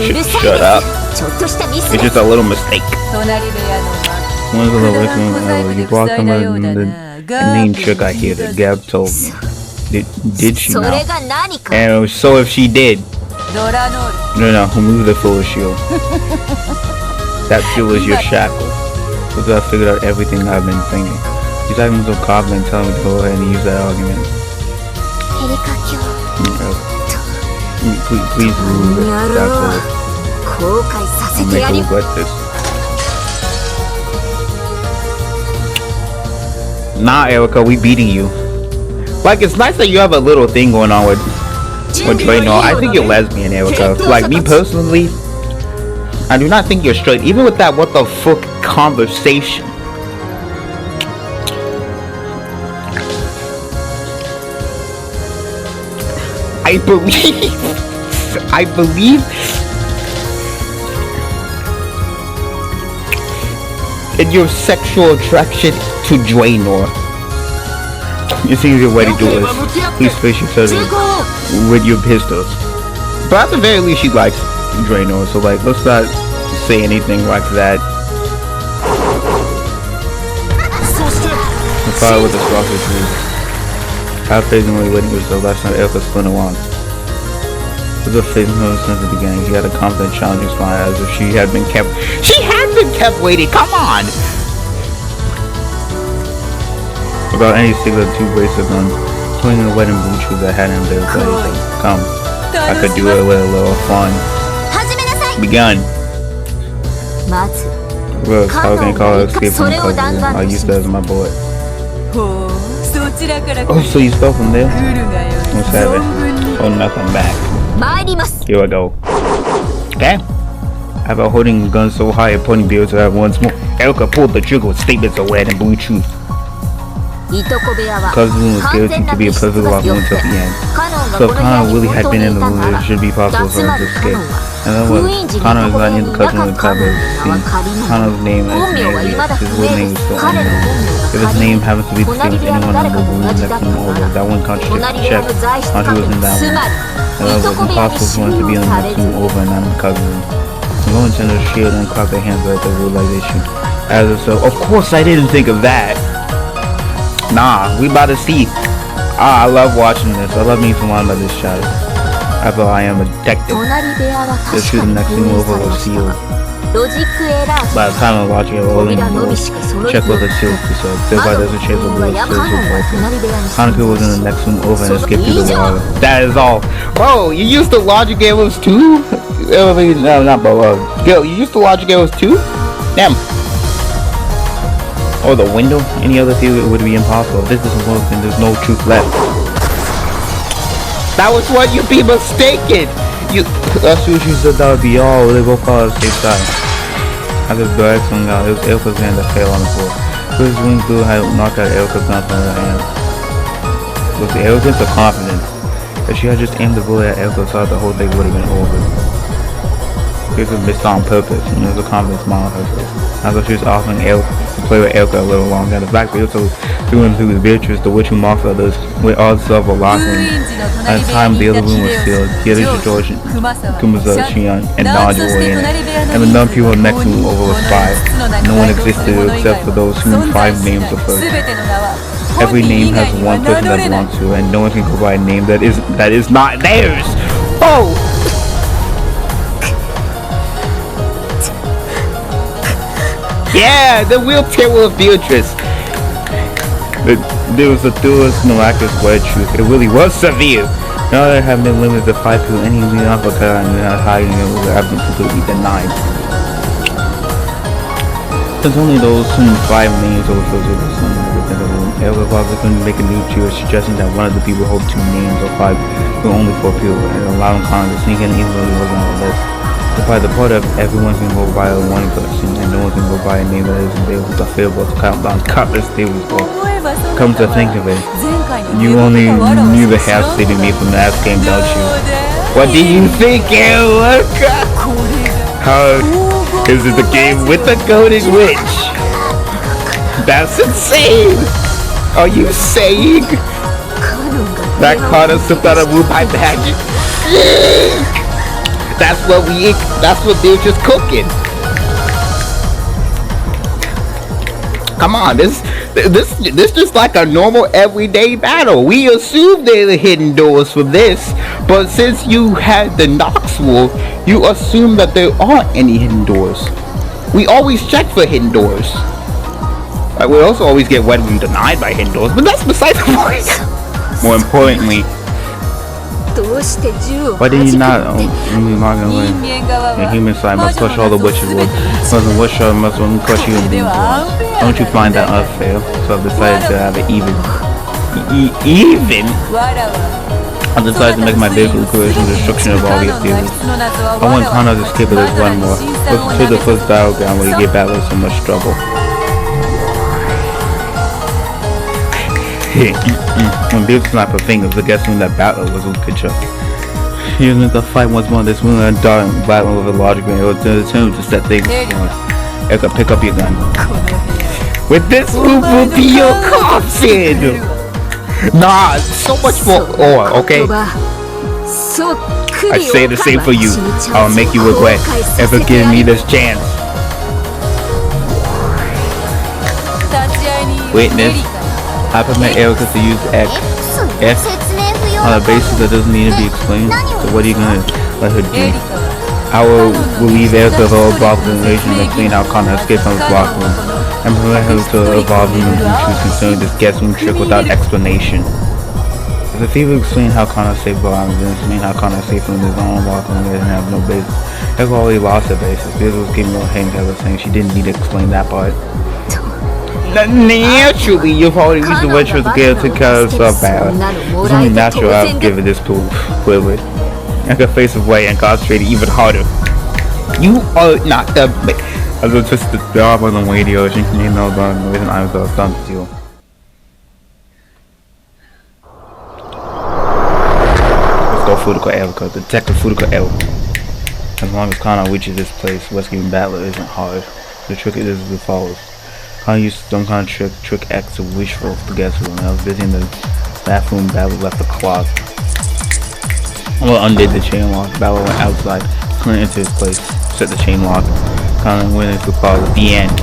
Speaker 2: Shut up. It's just a little mistake. One of the lessons you blocked them and the name trick I hear that Gab told me. Did she now? And so if she did. No, remove the foolish shield. That shield is your shackle. Because I figured out everything I've been thinking. He's acting so confident telling me to go ahead and use that argument. Please remove it. That's all. I'll make her regret this. Nah, Erica, we beating you. Like, it's nice that you have a little thing going on with Drano. I think you're lesbian, Erica. Like, me personally, I do not think you're straight. Even with that what the fuck conversation. I believe and your sexual attraction to Draenor. It seems your way to do is please face each other with your pistols. But at the very least, she likes Draenor, so like, let's not say anything like that. The fire with the sausage is half-facingly waiting for the last night Elka splinter wand. This was a facing her since the beginning. She had a confident, challenging smile as if she had been kept waiting. Come on! Without any stick of two bracelets on, swinging a wedding blue shoe that had him there with anything. Come, I could do it with a little fun. Begun. Rose, how can you call her escape from the cousin? I used to as my boy. Oh, so you stole from there? Let's have it. Oh, nothing back. Here I go. Okay. How about holding a gun so high and pointing beer to have once more? Elka pulled the trigger with statements of red and blue truth. Cousin was guilty to be a perfect lock until the end. So if Kana really had been in the room, it should be possible for him to escape. And then what? Kana is not in the cousin with Kaba. See, Kana's name is alias. His real name is still unknown. If his name happens to be the same as anyone in the room next to him over, that wouldn't contradict the check on who was in that room. And it was impossible for him to be in the next room over and not in the cousin room. I'm going to the shield and clap their hands at the realization. As if so, of course I didn't think of that. Nah, we about to see. I love watching this. I love me some one by this shadow. I feel I am a detective. Let's shoot the next thing over was sealed. By the time I'm watching it, rolling check with the seal so thereby there's a chance of blue seals will broken. Hanukkah was in the next room over and escaped through the water. That is all. Bro, you used the logic arrows too? No, not bro. Yo, you used the logic arrows too? Damn. Or the window? Any other theory would be impossible. If this doesn't work, then there's no truth left. That was what you'd be mistaken! That's what you said that would be all. They both fall at the same time. As his bag swung out, it was Elka's hand that fell on the floor. His wings blew had knocked out Elka's mouth on her hand. Was the arrogance or confidence? If she had just aimed the bullet at Elka, thought the whole thing would have been over. It was missed on purpose, and there was a confident smile on her face. I thought she was offering Elka to play with Elka a little longer. The black also threw him through the Beatrice, the witch who mocked others, with all self a lock room. At the time the other room was sealed, he had issued George, Kumaza, Shion, and Naja were in it, and the none people next room over was 5. No one existed except for those whom 5 names are first. Every name has one person that belongs to, and no one can provide a name that is not theirs. Oh! Yeah, the real terror of Beatrice. There was a duelist miraculous word truth. It really was severe. Now there have been limited to 5 people, any reason Africa and not hiding it have been completely denied. There's only those whom 5 names over filtered the sun within the room. Elka probably couldn't make a new choice, suggesting that one of the people hold 2 names or 5 were only 4 people, and allowing Connor to sneak in even though he wasn't on the list. By the part of everyone can go by one person, and no one can go by a name that isn't able to available to count down countless theories for. Come to think of it, you only knew the half-stated me from the last game, don't you? What do you think, Elka? How is it the game with the golden witch? That's insane! Are you saying that Connor slipped out of room by magic? That's what they're just cooking. Come on, this just like a normal everyday battle. We assume there are hidden doors for this, but since you had the Nox Wolf, you assume that there aren't any hidden doors. We always check for hidden doors. Like, we also always get wet when denied by hidden doors, but that's besides the point. More importantly, why did you not? The human side must crush all the witches wood. Because the witch must crush you in the ones. Don't you find that unfair? So I've decided to have it even. I've decided to make my big conclusion destruction of all these theories. I want Connor to escape with this one more. Let's to the first battleground where you get battled with so much trouble. When Beatrice snapped her fingers, the guest room that battle was Umineko. Using the fight once more, this woman and dark battle with a logic and it was to attempt to set things going. Erica, pick up your gun. With this move will be your coffin! Nah, so much more ore, okay? I say the same for you. I'll make you regret ever giving me this chance. Witness, I permit Erica to use X on a basis that doesn't need to be explained. So what are you gonna let her do? I will relieve Erica of all involvement in relation between how Connor escaped from his locker room and permit her to evolve in the truth concerning this guest room trick without explanation. If the thief will explain how Connor saved belongings, then explain how Connor escaped from his own locker room and have no basis. Erica already lost her basis. This was giving her a hint that was saying she didn't need to explain that part. Naturally, you've already used the word to get to cause herself bad. It's only natural I've given this proof, clearly. I could face away and concentrate even harder. You are not the I was just the job on the radio, you know, the reason I was done to you. Let's go Fudico Erica, Detective Fudico Erica. As long as Connor reaches this place, rescuing Battler isn't hard. The trick is as follows. Connor used some kind of trick X to wish for the guest room. I was busy in the bathroom. Battler left the closet. Well, undid the chain lock. Battler went outside, Connor entered his place, set the chain lock. Connor went into the closet. The end.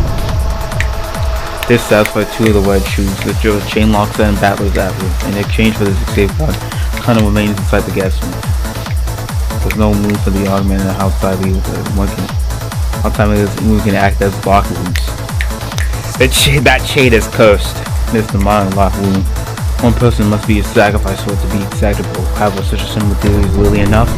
Speaker 2: This satisfied two of the wedge shoes. The chain lock set in Battler's bathroom. In exchange for this escape pod, Connor remains inside the guest room. There's no room for the argument in the outside leave. Outside this room can act as lock rooms. That chain is cursed. This is the modern lock room. One person must be a sacrifice for it to be acceptable. However, such a simple theory is really enough.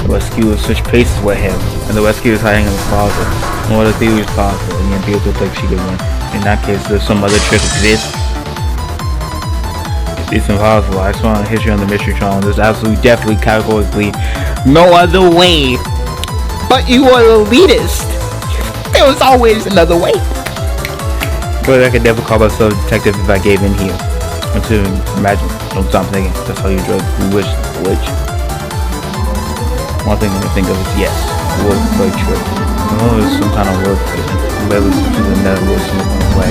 Speaker 2: The rescuer switched places with him, and the rescuer is hiding in the closet. No other theory is possible, and the idea looks like she could win. In that case, there's some other trick exists. It's impossible. I saw a history on the mystery trial. There's absolutely, definitely, categorically no other way. But you are the elitist. There was always another way. But I could never call myself a detective if I gave in here. Until imagine, don't stop thinking. That's how you drug the witch. One thing I think of is yes, the word is very true. I know there's some kind of word for it. Whoever's to the nether will see one way.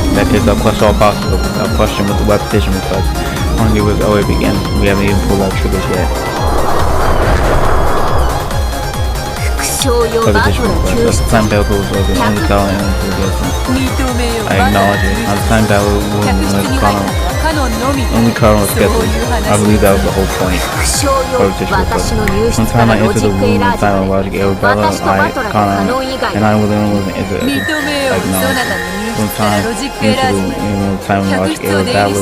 Speaker 2: In that case, I'll question all possible. I'll question what the repetition request. Only was already began. We haven't even pulled our triggers yet. Repetition request. That's the time Belko was over. Only Connor and I acknowledge it. On the time Belko was Connor. Only Connor was skeptical. I believe that was the whole point. Repetition request. One time I entered the room and found a logic error. Bella, Connor, and I were the only ones that entered. I acknowledge it. One time into the time of logic error. Bella,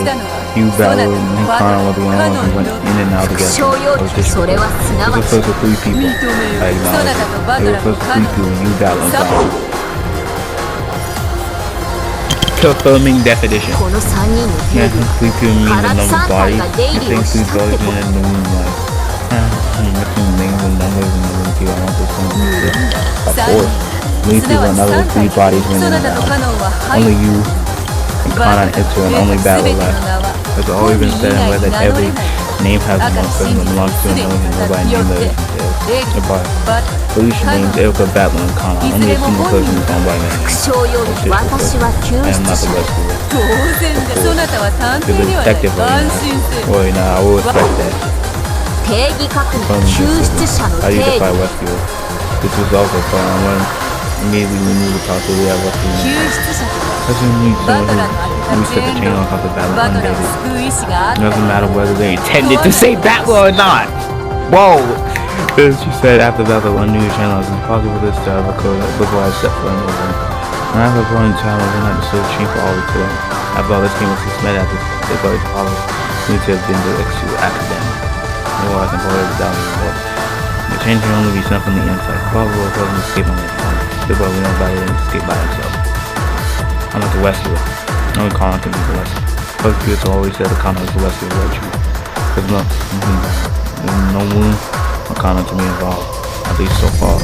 Speaker 2: you, Bella, and Connor were the only ones who went in and out together. Repetition request. This refers to three people. I acknowledge it. It refers to three people, you, Bella, and Connor. Confirming definition. Yeah, three people mean the number of bodies. I think three bodies mean the moonlight. I'm mixing names and numbers and moving people. I want this one to exist. Of course. Three people, another three bodies mean in and out. Only you and Connor enter and only Battle left. It's always been said in where that every name has one person that belongs to another and nobody named those details. But Felicia names Erica, Battler, and Connor. Only a single person is owned by name. I am not the rescuer. Of course. You're the detective right now. I will respect that. How do you define rescuer? This was also fun when immediately we knew the possibility of rescuing. That's when you need someone who set the chain off the Battler undated. It doesn't matter whether they intended to say Battler or not. Whoa! As she said after Battler unknew your channel, it's impossible for this to have occurred before I set for another. And after running channel, we're not the chain for all the time. After all, this game was suspended after they got it followed. We need to have been the extra accident. Otherwise, I'm probably down in the water. The chain can only be sent from the inside. Probably will doesn't escape on the inside. Therefore, we know about it and escape by himself. I'm like the rescuer. Only Connor can be the rescuer. First people always said that Connor is the rescuer, very true. There's no room for Connor to be involved, at least so far.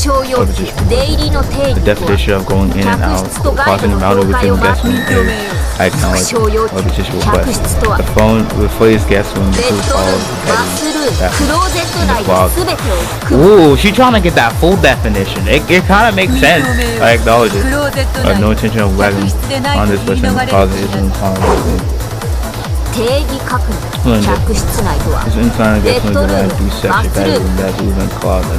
Speaker 2: The definition of going in and out, causing a mountain within the guest room area. I acknowledge arbitration request. The phone replace guest room includes all of the closet. Ooh, she trying to get that full definition. It kind of makes sense. I acknowledge it. I have no intention of wagging on this person. Closet is in the closet. It's inside the guest room divided through separate bedroom, bathroom, and closet.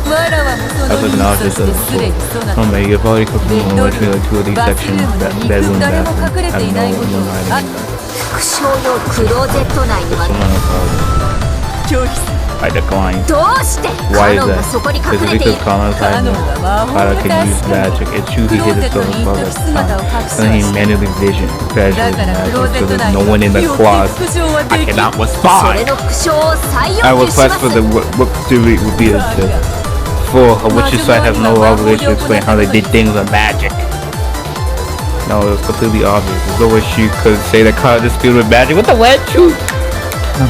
Speaker 2: As like an object of the floor. Oh man, you've already cooked me on literally like 2 of these sections, bedroom, bathroom. I have no idea. I decline. Why is that? Is it because Kana's hiding? Kana can use magic. It's true he hid his soul in closet. And he manually vision gradually magic, so there's no one in the closet. I cannot respond. I request for the what theory would be as this. For a witch's site has no obligation to explain how they did things with magic. No, it was completely obvious. There's no way she could say that Kana is filled with magic. What the what?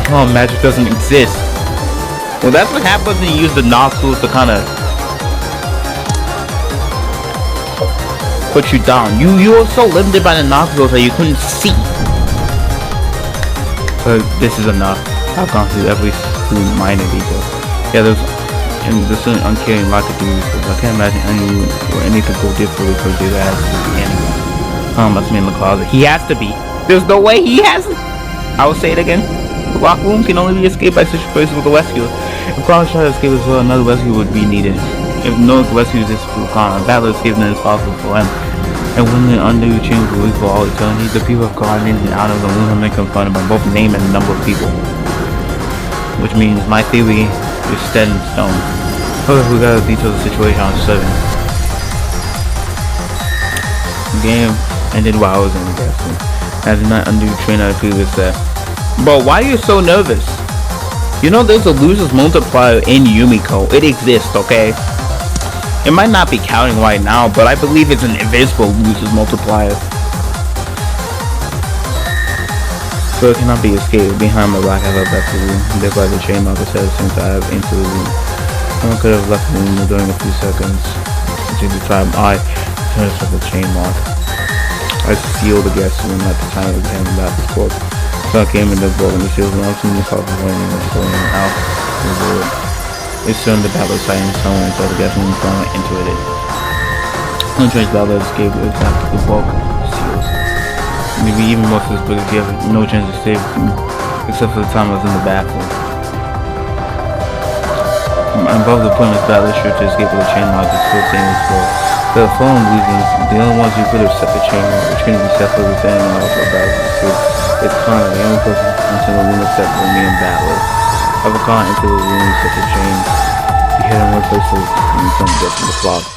Speaker 2: Oh, magic doesn't exist. Well, that's what happens when you use the nostrils to kind of put you down. You were so limited by the nostrils that you couldn't see. But this is enough. I've gone through every minor detail. Yeah, there's an uncaring lot to do. I can't imagine anything go differently because there has to be anyone. Must be in the closet. He has to be. There's no way he hasn't. I will say it again. The lock room can only be escaped by situations with a rescuer. If Khan tried to escape as well, another rescue would be needed. If no rescue exists for Khan, a battle escape then is possible for him. And when the undo change will leave for all eternity, the people have gone in and out of the room have been confronted by both name and number of people. Which means my theory is set in stone. However, we got to detail the situation on 7. The game ended while I was in the bathroom. I did not undo train out of previous set. Bro, why are you so nervous? You know there's a loser's multiplier in Umineko. It exists, okay? It might not be counting right now, but I believe it's an invisible loser's multiplier. So it cannot be escaped. Behind my back, I left back to the room. Thereby the chain marker says since I have into the room. Someone could have left the room during a few seconds. Between the time I turned to the chain mark. I sealed the guest room at the time of the hand back was closed. So I came in the boat and the shield and also the closet running and going out the board. It soon the battle site and someone until the guest room fell into it. Untrained battle escape exactly the bulk seals. Maybe even more for this book if you have no chance to save except for the time I was in the bathroom. Above the point of battle is sure to escape with a chain lock is still staying in floor. The phone reasons, the only ones who could have set the chain lock, which couldn't be set for the same and also battle. It's Connor, the only person into the room except for me and Battle. I've gone into the room such a change. You hit in one place so you couldn't get from the closet.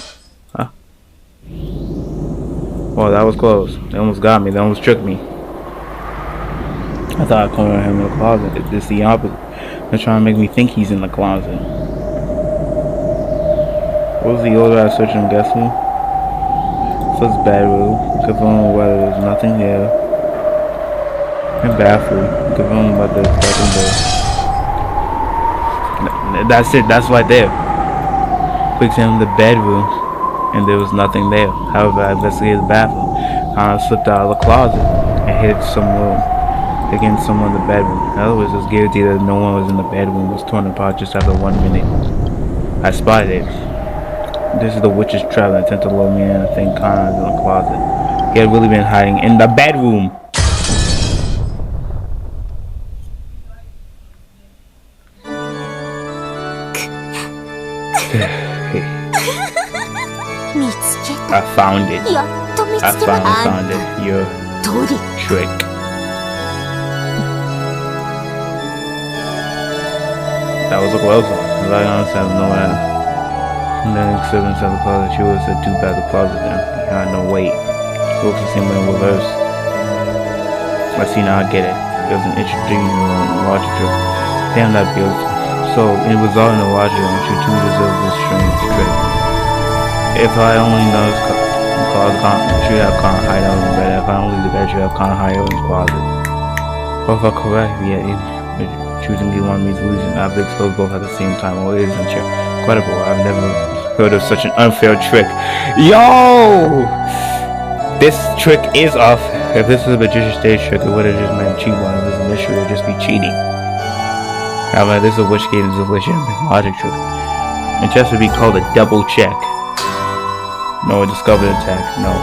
Speaker 2: Huh? Well, that was close. They almost got me. They almost tricked me. I thought I cornered him in the closet. It's the opposite. They're trying to make me think he's in the closet. What was the order I searched in the guest room? First bedroom. Confirm whether there's nothing here. And bathroom, confirmed by the second door. That's it, that's right there. Quick examined the bedroom, and there was nothing there. However, I investigated the bathroom. I slipped out of the closet and hid somewhere against someone in the bedroom. In other words, it was guaranteed that no one was in the bedroom. It was torn apart just after 1 minute. I spotted it. This is the witch's trap that attempted to lure me in. I think Connor is in the closet. He had really been hiding in the bedroom. I found it. I finally found it. Your trick. That was a close one. As I understand, no one else. And then stood inside the closet. She was at 2 past the closet then. Behind no weight. It looks the same way in reverse. I see now, I get it. It was an interesting logic trick. Damn, that feels. So, it was all in the logic and you too deserve this strange trick. If I only know it's should have Connor hide out in the bed. If I don't leave the bed, should have Connor hide out in the closet. Or if I'm correct, yeah, choosing to want me to lose and I've exposed both at the same time. Well, it is incredible. I've never heard of such an unfair trick. Yo! This trick is off. If this was a magician stage trick, it would have just meant cheat one. If this is a mystery, it would just be cheating. However, this is a witch game, is a legitimate logic trick. It just would be called a double check. No, a discovered attack. No,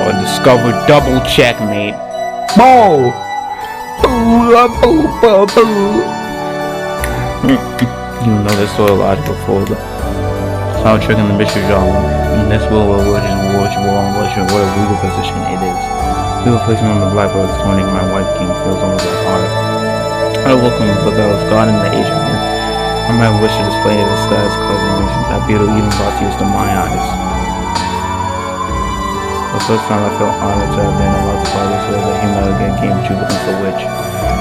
Speaker 2: a discovered double check, mate. Boo! You know this sort of logical for the final trick in the mystery genre. In this will of legend, what legal position it is. We will place him on the blackboard this morning. My white king feels almost like hard. I look him, but I was gone in the age of him. I might wish to display the sky's clever that beauty even brought tears to my eyes. The first time I felt honored to have been allowed to follow this way that human again came true against the witch.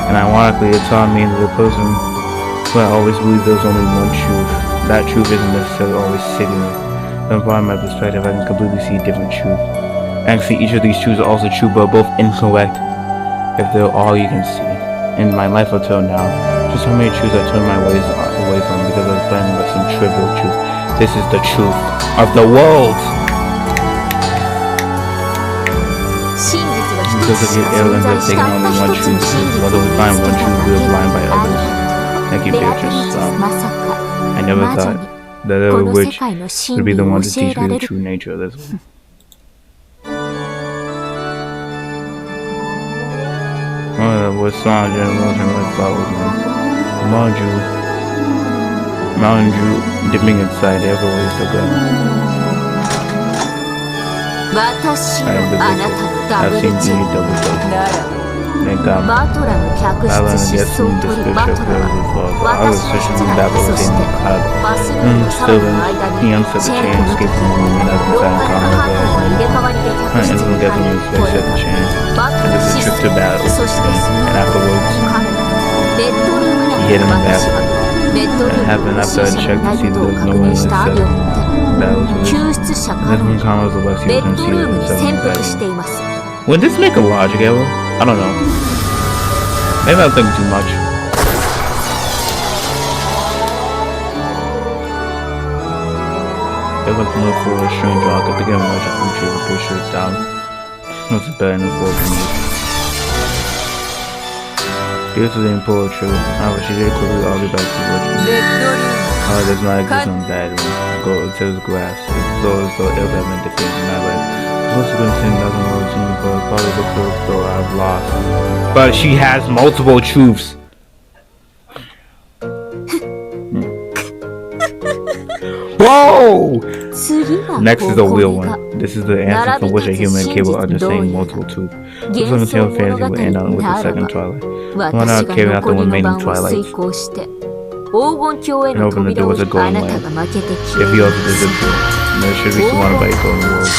Speaker 2: And ironically, it taught me that the person who I always believed there was only one truth. That truth isn't necessarily always sitting there. But from my perspective, I can completely see a different truth. Actually, each of these truths are also true, but both incorrect. If they're all you can see. In my life until now, just how many truths I turned my ways away from because I was blinded by some trivial truth. This is the truth of the world. Because of your arrogance of taking only one truth, whether we find one truth, we are blind by others. Thank you, Beatrice. I never thought that a witch would be the one to teach me the true nature of this one. What song generation like follows me? Mind you, dipping inside every way so good. I've seen you double. Thank God. Alan and yes, from this bishop I was searching for Babylon in the cloud. Still then, he answered the chain, escaped from the room, and as the time calmed the bed. My instant guessing his face at the chain. And this is a trip to battle. And afterwards, he hid in the bathroom. It happened after I checked to see that there was no one in the set. That was weird. And then from Conroe's Alexia was concealed in the bedroom. Would this make a logic error? I don't know. Maybe I'm thinking too much. If I can look for a stranger, I could begin much of Uchi and push her down. What's better than for me? Beautifully in poetry, however, she did quickly argue back to Virgin. However, there's not exist on bad one. Go to his grass. It's as though ill have been defeated in my life. Supposed to be saying nothing more to me, but probably looks as though I've lost. But she has multiple truths. Whoa! Next is the real one. This is the answer from which a human capable of understanding multiple truths. This women's tale fantasy will end on with the second twilight. Why not carry out the remaining twilights? And open the doors of golden land. If he also does it, there should be surrounded by a golden world.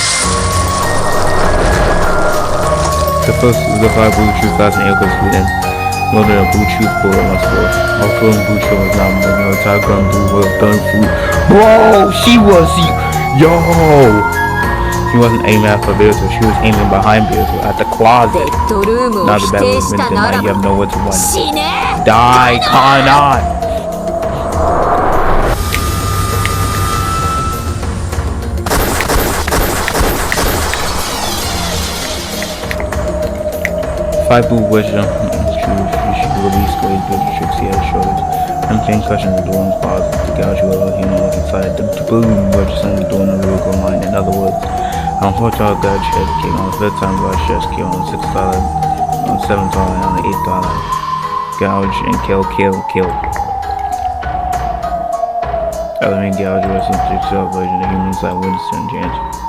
Speaker 2: The first is the 5 blue truth class in Ilka's Sweden. Loaded a blue truth pool on my sport. Our film blue show was now moving on top gun blue world done food. Bro, she was yo. She wasn't aiming at for Beerso, she was aiming behind Beerso at the closet. Now the battle is been tonight, you have nowhere to run. Die, Kana! Five blue wisdom. She should release great visual tricks he has shoulders. I'm paying question the door in the closet to gouge you a human look inside. The boom wedge on the door in the lyrical line. In other words, I'm 4 tall gouge head king on the 5th time gouge chest key on the 6th dollar, on the 7th dollar, and on the 8th dollar. Gouge and kill. Other than gouge was some jigsaw version of human inside Winston Chance.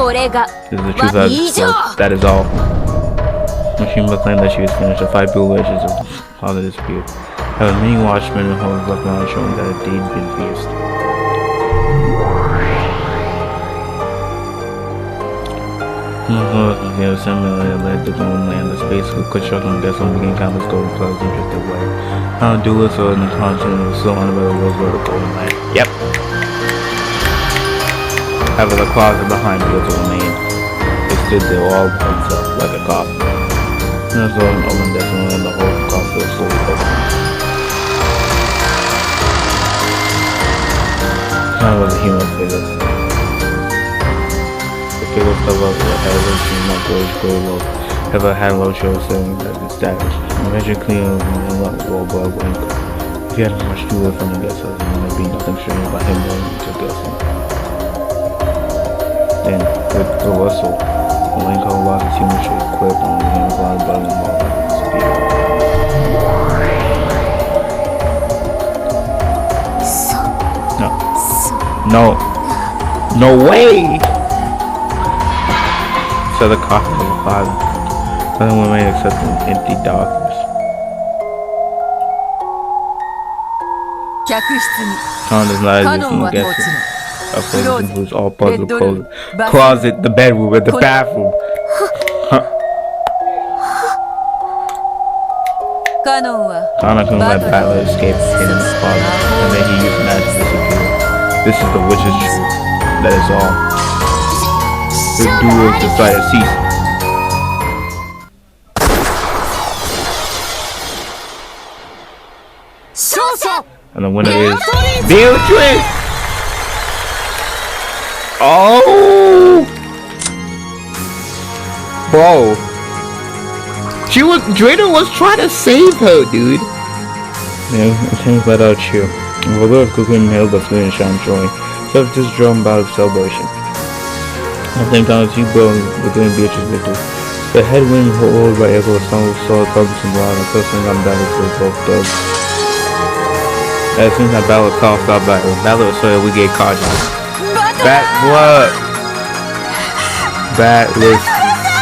Speaker 2: This is the truth I discussed. That is all. When she claimed that she was finished, the 5 blue wedges of father disappeared. However, many watchmen and hoes left behind showing that a deed had been pierced. The assembly led to golden land. The space of construction vessel became countless golden clouds and drifted away. How duelist or in the continent was still under the world's world of golden land. Yep. However, the closet behind Beerso remained. They stood there all by itself, like a coffin. And as though an open decimal and the whole coffin was slowly open. I was a human figure. The figure stuff up that had low stream, not grow low. Have I had low show setting that is established? Imagine cleaning and not roll above ankle. If you had much to do from the guest house, and there'd be nothing strange about him going to guessing. Then, with the whistle, the link of his human shape equipped on the hand blind button and all that speed. No. No way! So the coffin of the father. Nothing remained except an empty darkness. Tom does not exist in the guest room. A place includes all parts of the closet, the bedroom, and the bathroom. Kana couldn't let Butler escape in his closet, and then he used magic to disappear. This is the witch's truth. That is all. The duel decided to cease. And the winner is Beatrice! Oh! Bro. Drayder was trying to save her, dude. Yeah, it seems let out you. Although if Cooking hailed the fleeing shine joy, so just drawn about of celebration. At the same time, as you build between Beatrice's victory, the headwind hold by Echo saw troublesome blind and cussing on battle for both dogs. As soon as that battle coughed out battle so we get caught. Bat blood. Batless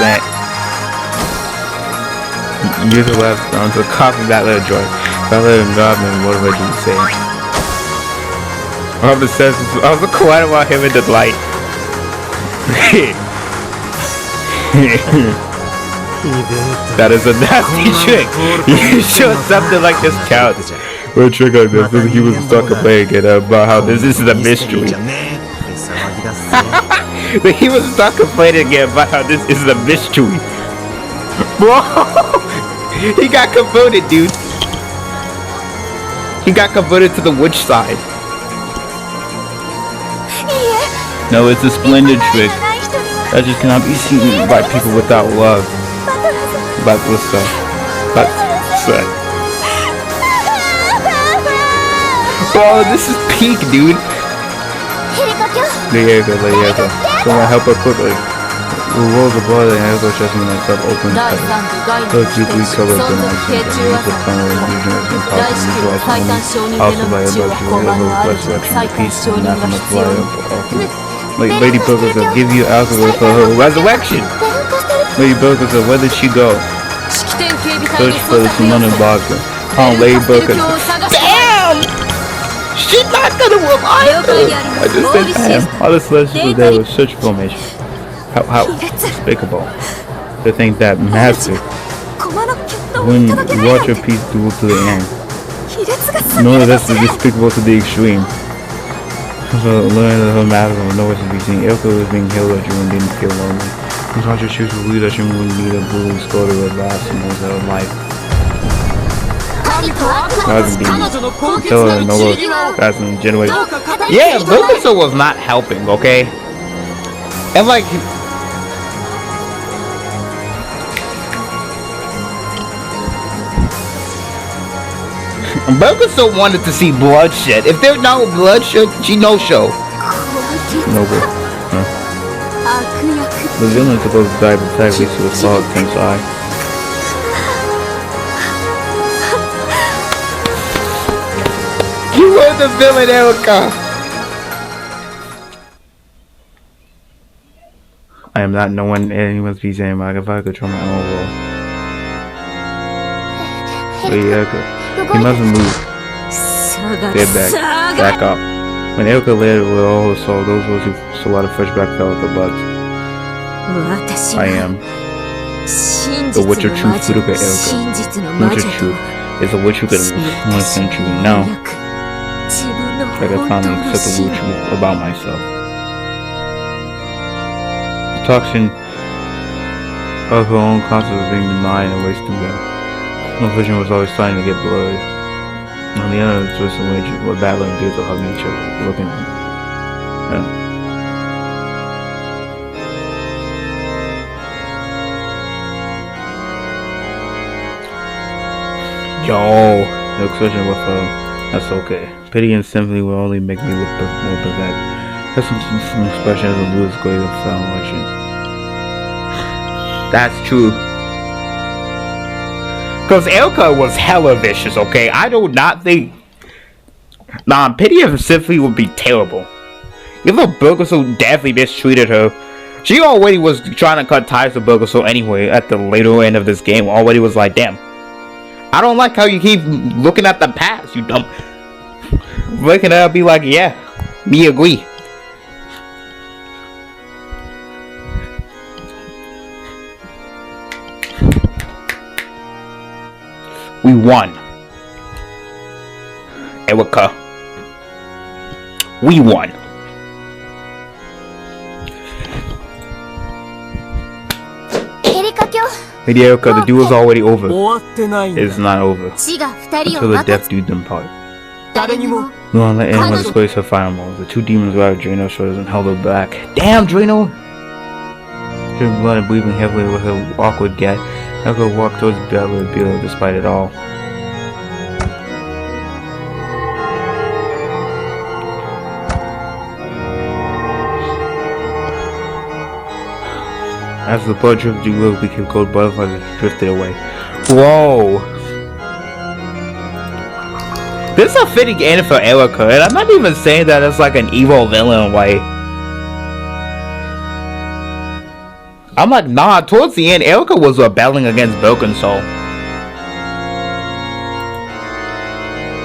Speaker 2: set. Use the left arm to copy Battler joy. Battler and Godman, whatever you say. I was quiet about him in the light. That is a nasty trick. You show something like this count. What a trick like this? He was stuck up playing it about how this is the mystery. But he was stuck complaining again about how this is the mystery. Bro, he got converted, dude. He got converted to the witch side. No, it's a splendid trick that just cannot be seen by people without love. But what's up? Oh, this is peak, dude. There you go. Someone help her quickly. The rolls of blood and Eriko chest and myself open tight. Those deeply covered in ice and use the tunnel and vision has been possible visualizing also by about you and the resurrection, peace and national fly of like Lady Burgers will give you alcohol for her resurrection. Lady Burgers, where did she go? Search for the Simone Barker. Oh, Lady Burgers. Damn! She's not gonna revive her! I just said damn. All the slashes were there with such formation. How despicable. To think that master when you watch your piece duel to the end. No, that's despicable to the extreme. So learn that her matter of nowhere to be seen. Eriko was being held at you and didn't feel lonely. His heart just choose to believe that she wouldn't need a blue story at last and knows her life. Tell her no look as in generation. Yeah, Bulbasaur was not helping, okay? And like Bulbasaur wanted to see bloodshed. If there's no bloodshed, she no show. Noble. Huh? The villain's supposed to die precisely to a solid thing's eye. You were the villain, Erika! I am not knowing anyone's piece anymore. If I control my own will. But Erika. He mustn't move. Get back up. When Erika led with all her soul, those who saw a lot of fresh back fell at the buds. I am the witch of truth, Furuka Erika. Witch of truth is a witch who could influence and truly know. I could finally accept the real truth about myself. The toxin of her own conscience was being denied and wasted away. My vision was always starting to get blurry. On the other twisted wage, we're battling beards are hugging each other, looking at me. Yo, no expression with that's okay. Pity and sympathy will only make me look more pathetic. That's some expression of the Lewis grade of sound watching. That's true. Cause Elka was hella vicious, okay? I do not think Pity and sympathy would be terrible. Even though Burgerso definitely mistreated her. She already was trying to cut ties with Burgerso anyway at the later end of this game. Already was like, damn. I don't like how you keep looking at the past, you dumb. Looking at it, be like, yeah, me agree. We won. Erica. We won. Lady Erica, the duel's already over. It's not over. Until the death do them part. We won't let anyone disgrace her final moments. The two demons grabbed Drano's shoulders and held her back. Damn, Drano! Dripping blood and breathing heavily with her awkward gait, Erica walked towards Bella and Bella despite it all. As the blood dripped, Julo became cold butterflies and drifted away. Whoa! This is a fitting end for Erica, and I'm not even saying that it's like an evil villain way. I'm like, nah, towards the end, Erica was rebelling against Broken Soul.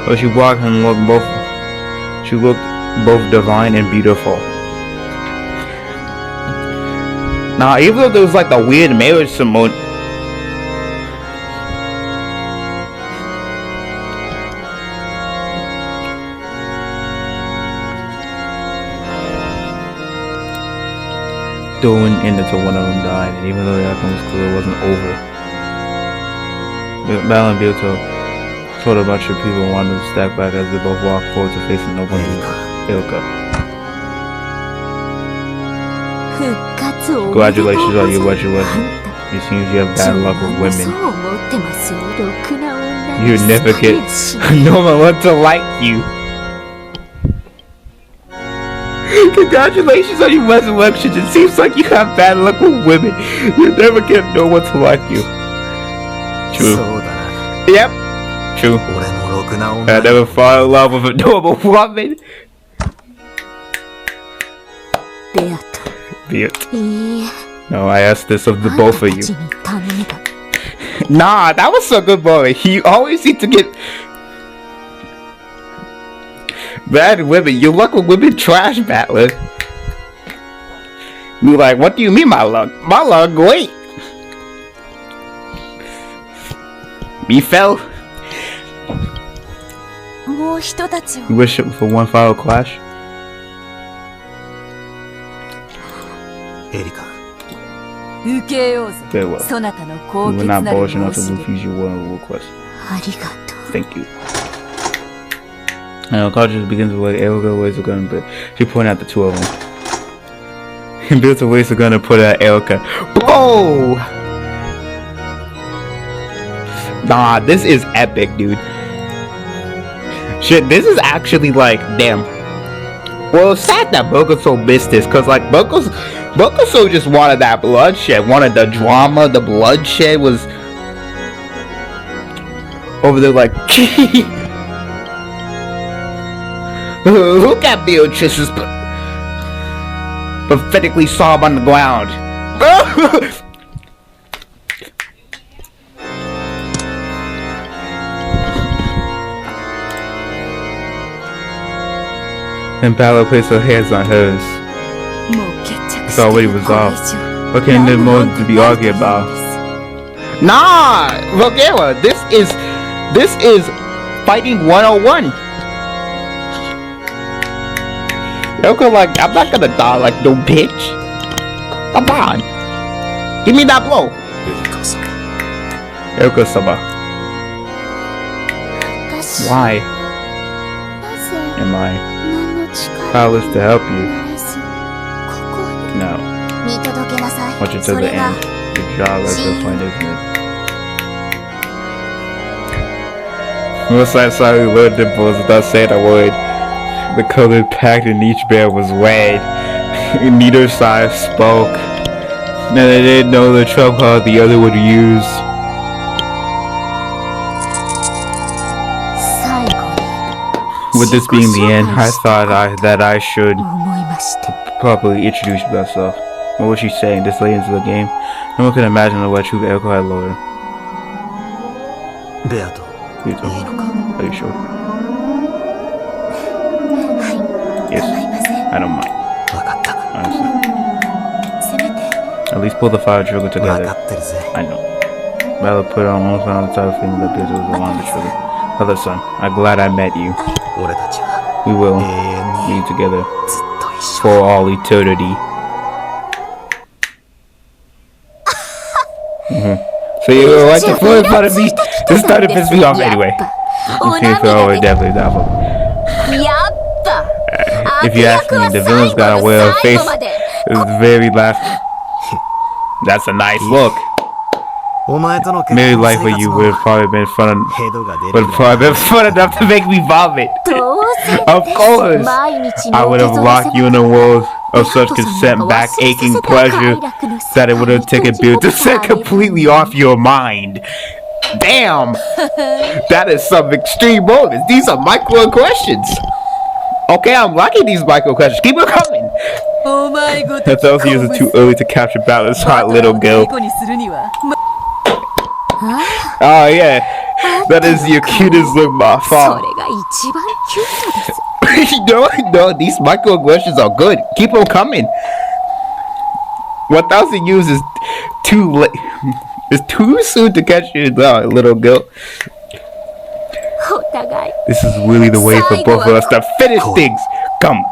Speaker 2: But she walked and looked both divine and beautiful. Now, even though there was like the weird marriage ceremony, dueling ended until one of them died, and even though the outcome was clear, it wasn't over. Bal and Bioto told a bunch of people and wanted them to stack back as they both walked forward to face an open Ilka. Congratulations on your wedding lesson. It seems you have bad luck with women. You never get no one want to like you. Congratulations on your resurrection. It seems like you have bad luck with women. You never get no one to like you. True. Yep. True. I never fall in love with a normal woman. Be it. No, I asked this of the both of you. Nah, that was so good, boy. You always need to get bad women. You luck with women trash, Battler. You like, what do you mean my luck? My luck, great. Me fell. You wish for one final clash? Very well. You were not bullish enough to refuse your one request. Thank you. And Unconscious begins with Erica waves a gun, but she pointed out the two of them. And builds a waste a gun to put at Erica. Whoa! Nah, this is epic, dude. Shit, this is actually like, damn. Well, it's sad that Bokuso missed this, cause like Bokuso just wanted that bloodshed, wanted the drama, the bloodshed was over there like look at Beatrice's pathetically sob on the ground. And Paolo placed her hands on hers. It's already resolved. What can there more to be argued about? Nah! Rogera, this is fighting 101. Yoko, like, I'm not gonna die like no bitch. Come on. Give me that blow. Yoko-sama. Why am I powerless to help you?
Speaker 1: Now, watch it to the end. Your job as a flight attendant. Once I saw who learned dimples without saying a word, the color packed in each bear was red. Neither side spoke, and they didn't know the trouble the other would use. With this being the end, I thought that I should properly introduce myself. What was she saying? This late into the game? No one can imagine what true Elko had lowered. Are you sure? Yes, I don't mind. Honestly. At least pull the fire trigger together. I know. Bella put her arms on the top of feeling that Beatrice was along the trigger. Other son, I'm glad I met you. We will be together for all eternity. So you were like the fool in front of me? This started to piss me off anyway. Definitely that one. If you ask me, the villain's got a way of face. It's very last. That's a nice look. Maybe life with you would have probably been fun enough to make me vomit. Of course, I would have locked you in a world of such consent, back aching pleasure that it would have taken Bill to set completely off your mind. Damn, that is some extreme moments. These are micro questions. Okay, I'm liking these micro questions. Keep it coming. If those years are too early to capture Balance hot little girl. Oh yeah, that is your cutest look by far. No, these micro questions are good. Keep them coming. 1,000 years is too late. It's too soon to catch you, little girl. This is really the way for both of us to finish things. Come.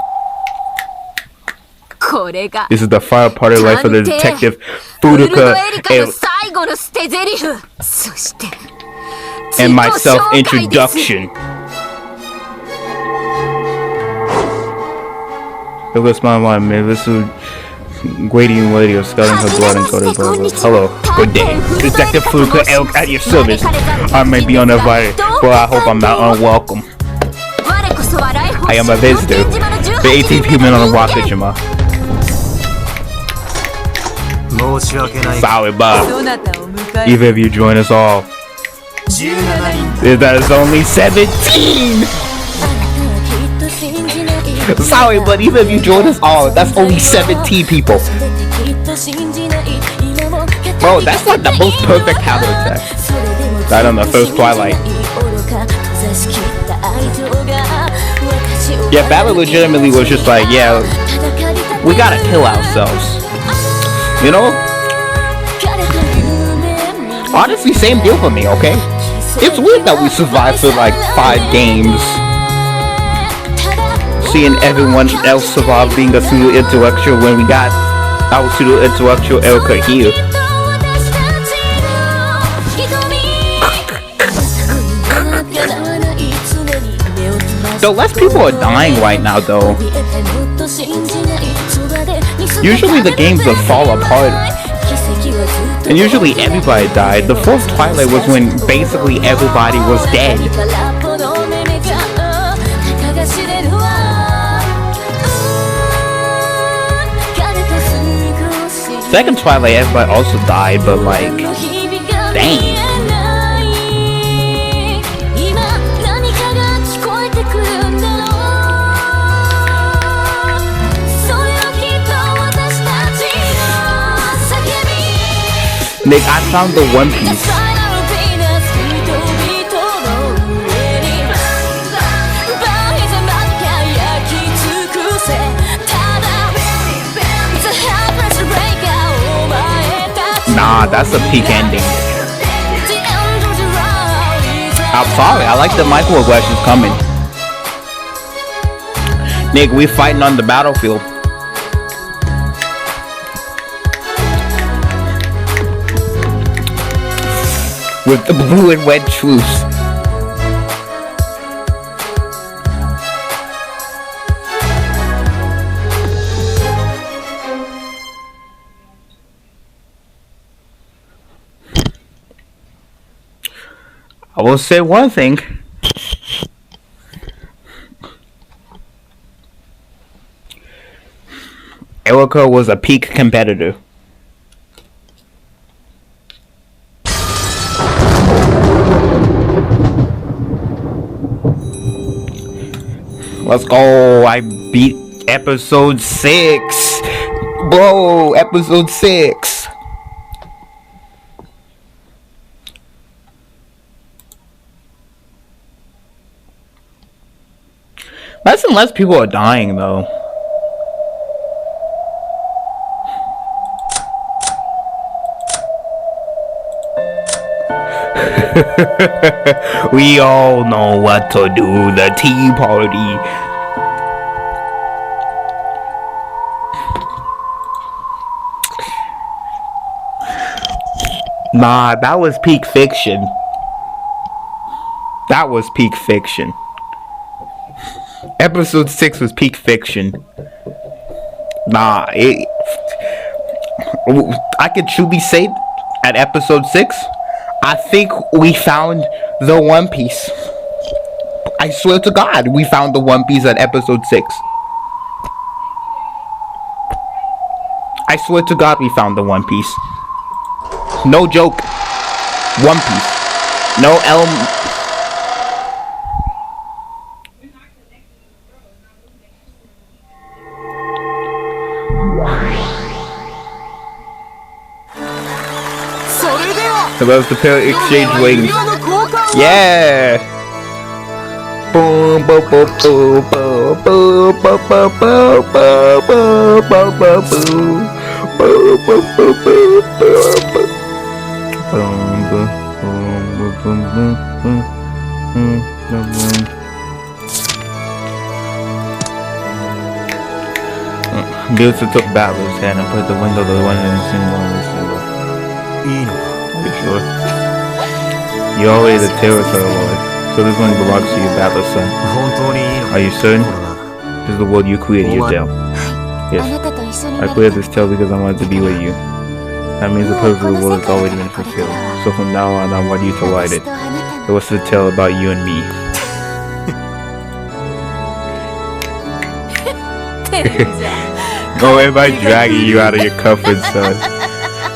Speaker 1: This is the final part of life of the detective Furuka and my self-introduction. It was my mind, man. This is waiting lady of scouting her blood and coated blood. Hello, good day. Detective Furuka Elk at your service. I may be uninvited, but I hope I'm not unwelcome. I am a visitor. The 18 people on the Wakajima. Sorry, Bob. Even if you join us all, that is only 17. Sorry, but even if you join us all, that's only 17 people. Bro, that's like the most perfect counterattack. Right on the first Twilight. Yeah, Battle legitimately was just like, yeah, we gotta kill ourselves. You know? Honestly, same deal for me, okay? It's weird that we survived for like 5 games. Seeing everyone else survive being a pseudo-intellectual when we got our pseudo-intellectual Elka here. So less people are dying right now though. Usually the games would fall apart. And usually everybody died. The fourth Twilight was when basically everybody was dead. Second Twilight everybody also died, but like, dang. Nick, I found the One Piece. Nah, that's a peak ending. I'm sorry, I like the microaggressions coming. Nick, we fighting on the battlefield. With the blue and red truce.
Speaker 2: I will say one thing. Erica was a peak competitor. Let's go. I beat episode 6. Bro, episode 6. Less and less people are dying though. We all know what to do. The tea party. Nah, that was peak fiction. That was peak fiction. Episode 6 was peak fiction. Nah, I could truly say at episode 6, I think we found the One Piece. I swear to God, we found the One Piece at episode 6. I swear to God, we found the One Piece. No joke. One Piece. No Elm. About to pay exchange wings. Yeah. Boom, boom, boom, boom, boom, boom, boom, boom, boom, boom, boom, boom, Bilson took Battler's hand and put the window of the one in the single on the single. Sure. You're already the territory lord, so this one belongs to you, Battler's son. Are you certain? This is the world you created yourself. Yes. I created this tale because I wanted to be with you. That means the purpose of the world has already been fulfilled. So from now on, I want you to write it. It was to tell about you and me. Oh, am I dragging you out of your comfort zone?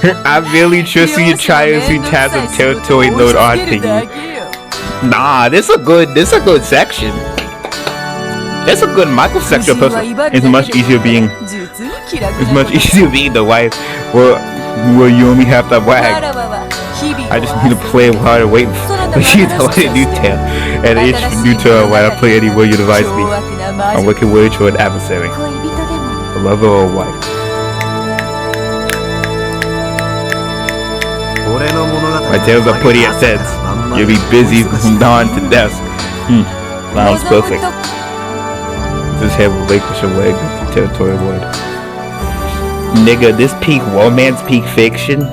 Speaker 2: I'm really trusting you trying to tabs of territory load onto you. Nah, this a good section. That's a good microsector person. It's much easier being the wife where you only have to wag. I just need to play hard and wait for you to let it detail. And each new turn when I play anywhere you advise me. I'm working with you an adversary. A lover or a wife. My tales are pretty intense. You'll be busy from dawn to dusk. Sounds perfect. This head will relinquish away with the territory word. Nigga, this peak romance, peak fiction.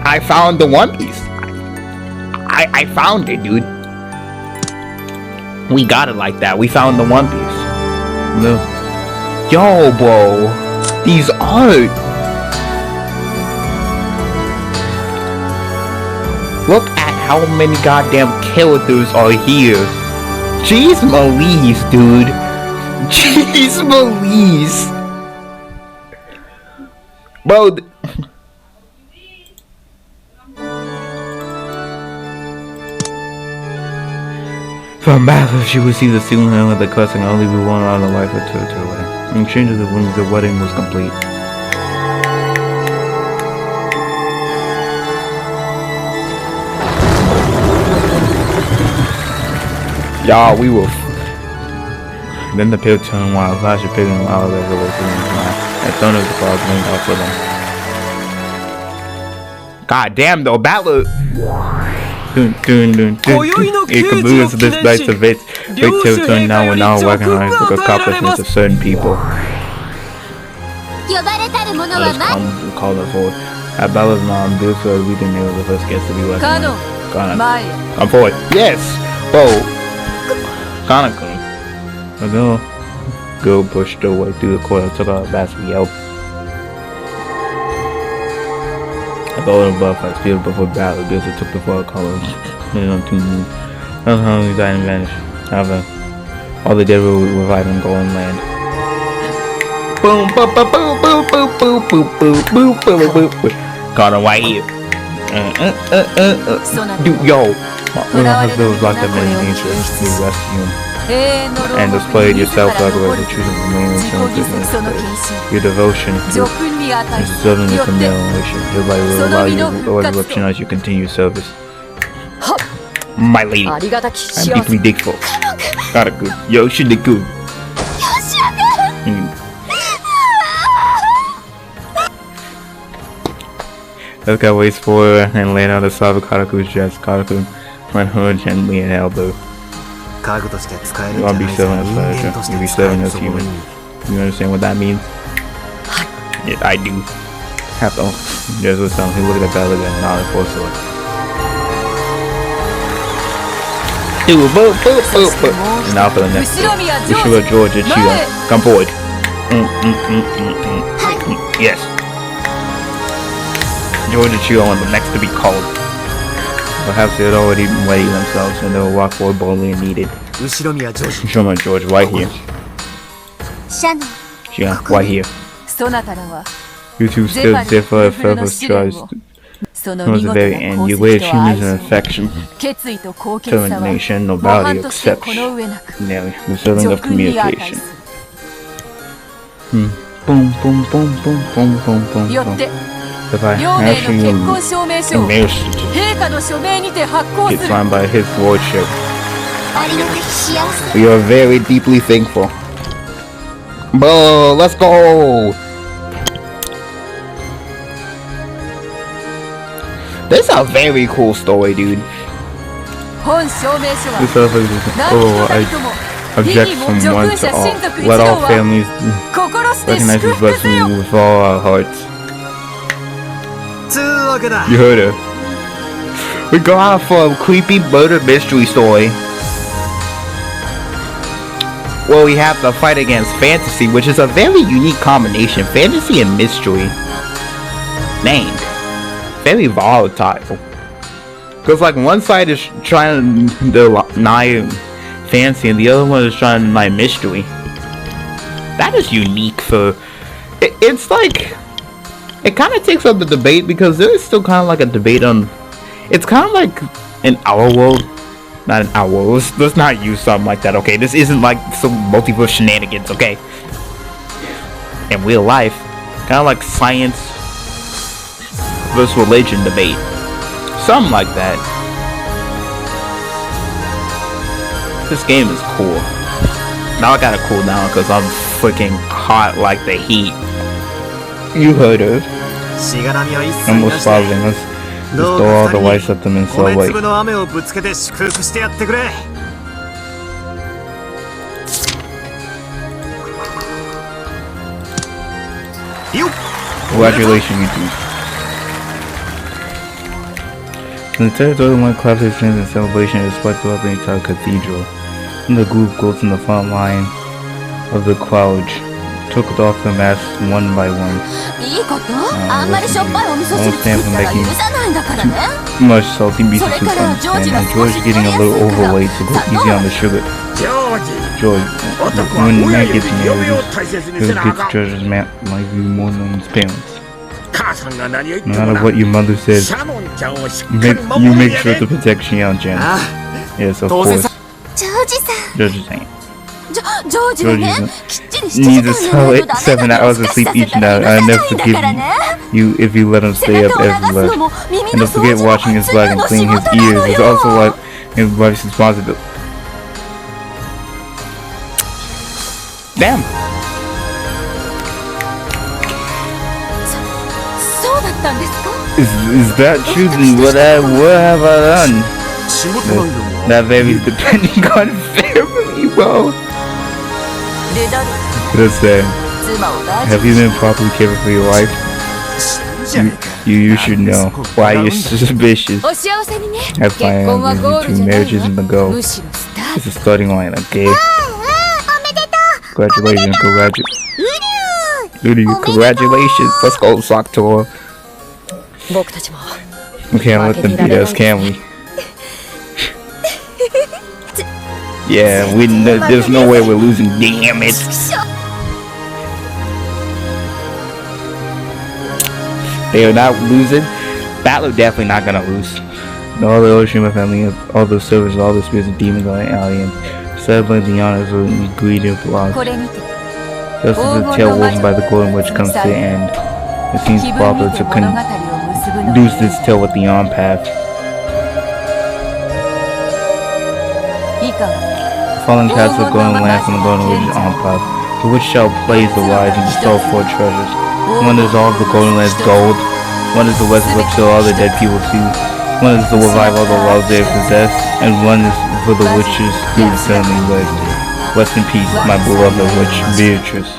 Speaker 2: I found the One Piece. I found it, dude. We got it like that. We found the One Piece. No. Yo, bro. These art. Look at how many goddamn characters are here. Jeez Louise, dude. Jeez Louise. Bro. From battles, you will see the ceiling with the cussing only be one on the life of Turtle. And changes it when the wedding was complete. Y'all, we will. Then the pill turned wild. Flash appeared in wild as it was in the line. And thunder the clouds went off with them. God damn though, Battler. It concludes this night's event. Big Tail turned now and now recognize the accomplishments of certain people. Let's call it forward. At Battler's mom, Bill said we didn't know the first guest to be recognized. Come forward. Yes! Whoa. Kana-kun. The girl pushed her way through the court and took out a basket. Yelp. The golden butterfly speared before battle because it took the fall color. On 2 moons. That's how he died and vanished. However, all the dead will revive in Golden Land. Boom, boom, boom, boom, boom, boom, boom, boom, boom, boom, boom, boom, boom. Got him right here. Dude, yo. My husband was locked up in nature. We rescued him. And displayed yourself like a way to choose a main your devotion is suddenly familiation. Your life will allow you to revolutionize your continued service. My lady, I'm deeply thankful. Got it good. Yoshida-kun. This guy waits for her and laid out a solid Karaku's chest. Karaku went her gently and held her. I'll be serving as pleasure. You'll be serving as human. You understand what that means? Yeah, I do. Have to. There's what sounds. He looked at that again and not enforce it. And now for the next one. Ushua Georgia Chia. Come forward. Yes. Georgia Chia on the next to be called. Perhaps they had already ready themselves and they will walk forward boldly and needed. Show me George, right here. Yeah, right here. You two stood there for a purpose choice. Towards the very end, you weighed achievements and affection, determination, nobility, exception, the serving of communication. Boom, boom, boom, boom, boom, boom, boom, boom. If I actually marriage get signed by his lordship, we are very deeply thankful. Bro, let's go! This is a very cool story, dude. This I object from one to all. Let all families recognize this blessing with all our hearts. You heard her. We go out for a creepy murder mystery story. Well, we have to fight against fantasy, which is a very unique combination. Fantasy and mystery. Named. Very volatile. Because like one side is trying to deny fantasy and the other one is trying to deny mystery. That is unique for... It's like... It kind of takes up the debate because there is still kind of like a debate on... It's kind of like in our world. Not in our world. Let's not use something like that, okay? This isn't like some multiverse shenanigans, okay? In real life, kind of like science versus religion debate. Something like that. This game is cool. Now I gotta cool down because I'm freaking hot like the heat. You heard her. Almost following us. Just throw all the lights at them and so like. Congratulations, you two. The territory went claps its hands in celebration and respect throughout the entire cathedral. And the group goes in the front line of the crowd. Took off the masks one by one. Stand from making too much salty beef to understand. And George getting a little overweight, so go easy on the sugar. George, when the man gets married, he'll get the treasure's man like you more than his parents. No matter what your mother says, you make sure to protect Xiao-chan. Yes, of course. George is saying. George needs a solid 7 hours of sleep each night. I'll never forgive you if you let him stay up every lunch. And don't forget washing his back and cleaning his ears is also like his wife's responsibility. Damn. Is that truly what have I done? That varies depending on family, bro. Let's say, have you been properly caring for your wife? You should know why you're suspicious. Have fine between marriages and the go. It's a starting line, okay? Congratulations, congratulations. Let's go, Saktor. We can't let them beat us, can we? Yeah, there's no way we're losing. Damn it! They are not losing. Battler definitely not gonna lose. All the Oshima family, all the servers, all the spirits and demons are aliens. Celebrate the honors of the ingredient block. Just as the tale woven by the golden witch comes to the end, it seems proper to conduce this tale with the on path. Fallen castle of golden land from the golden witch's on path. The witch shall blaze the wise and bestow 4 treasures. One is all of the golden land's gold. One is the west of restore all the dead people too. One is to revive all the loves they have possessed, and one is for the witches who family lived. Rest in peace, my beloved witch Beatrice.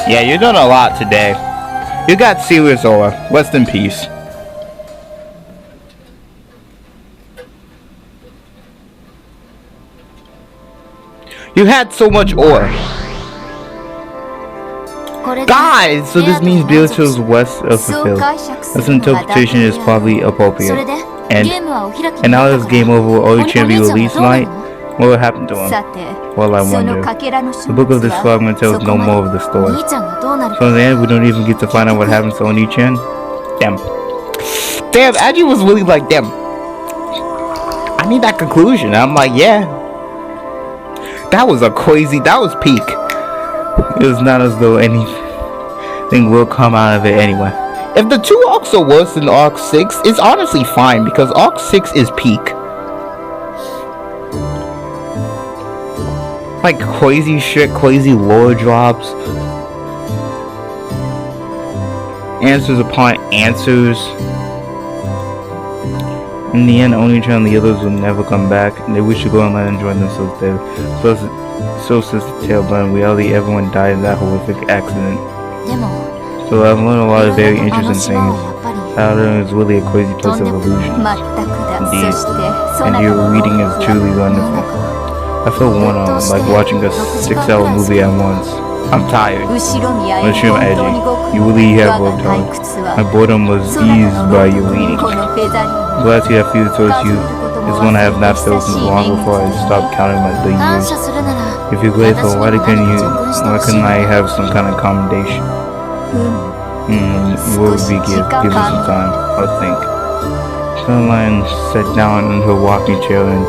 Speaker 2: Yeah, you're doing a lot today. You got serious aura. Rest in peace. You had so much aura. Guys, so this means Beatrice was west of Fulfilled. This interpretation is probably appropriate. And now this game over, will all you champ be released tonight? What will happen to him? Well, I wonder. The book of this fragment tells no more of the story. So in the end, we don't even get to find out what happens to Oni-chan. Damn. Damn, Aji was really like, damn. I need that conclusion. I'm like, yeah. That was peak. It was not as though anything will come out of it anyway. If the 2 arcs are worse than arc 6, it's honestly fine because arc 6 is peak. Like crazy shit, crazy lore drops. Answers upon answers. In the end, Oni-chan and the others will never come back, and they wish to go online and join themselves there. So says the tale, but in reality, everyone died in that horrific accident. So I've learned a lot of very interesting things. Outer is really a crazy place of illusions. Indeed. And your reading is truly wonderful. I feel worn out, like watching a 6-hour movie at once. I'm tired. Mushroom Edgy, you really have worked hard. My boredom was eased by your reading. Glad to have feel towards you is one I have not felt since long before I stopped counting the years. If you're grateful, why couldn't I have some kind of commendation? What would be give? Give me some time, I'll think. Caroline sat down in her rocking chair and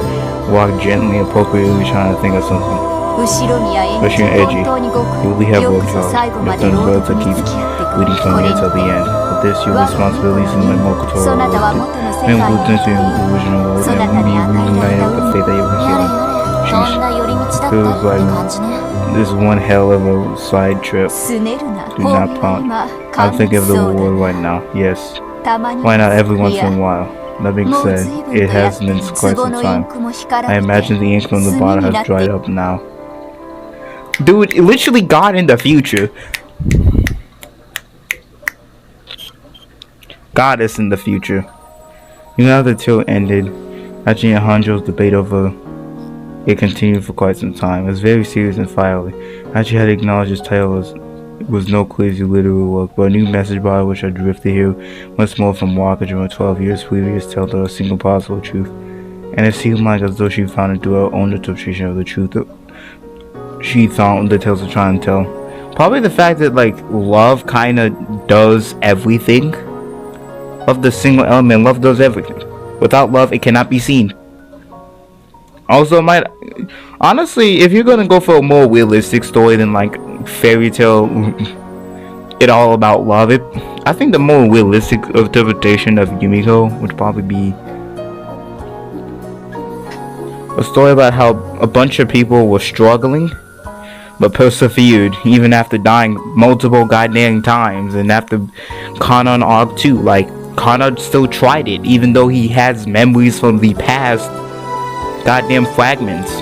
Speaker 2: walked gently, appropriately trying to think of something. Mushroom Edgy, you really have worked hard. You have done well to keep leading from here until the end. With this, your responsibilities in my Mokoto are lifted. And we'll return to your original world and we be reunited with the faith that you were healing. Feels like this is one hell of a side trip. Do not pump. I'm thinking of the war right now. Yes. Why not every once in a while? That being said, it has been quite some time. I imagine the ink from the bottle has dried up now. Dude, it literally got in the future. Got us in the future. You know how the tale ended. Achi and Hanjo's debate over it continued for quite some time. It was very serious and fiery. Achi had acknowledged his tale was no crazy literal work, but a new message by which I drifted here once more from Waka during 12 years previous tell her a single possible truth. And it seemed like as though she found it through her own interpretation of the truth that she thought the tales were trying to tell. Probably the fact that like love kinda does everything. Love the single element, love does everything. Without love it cannot be seen. Also honestly, if you're gonna go for a more realistic story than like fairy tale it all about love, I think the more realistic interpretation of Umineko would probably be a story about how a bunch of people were struggling but persevered even after dying multiple goddamn times, and after Kana Arc 2, like Kana still tried it even though he has memories from the past goddamn fragments.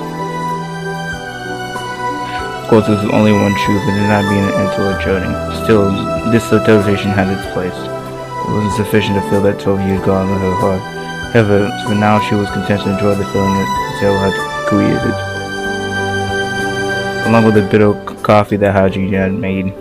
Speaker 2: Of course, there's only one truth, but it did not mean an end to our journey. Still, this interpretation had its place. It wasn't sufficient to fill that 12 years gone with her heart. However, for now she was content to enjoy the feeling that the tale had created. Along with the bitter coffee that Haji had made.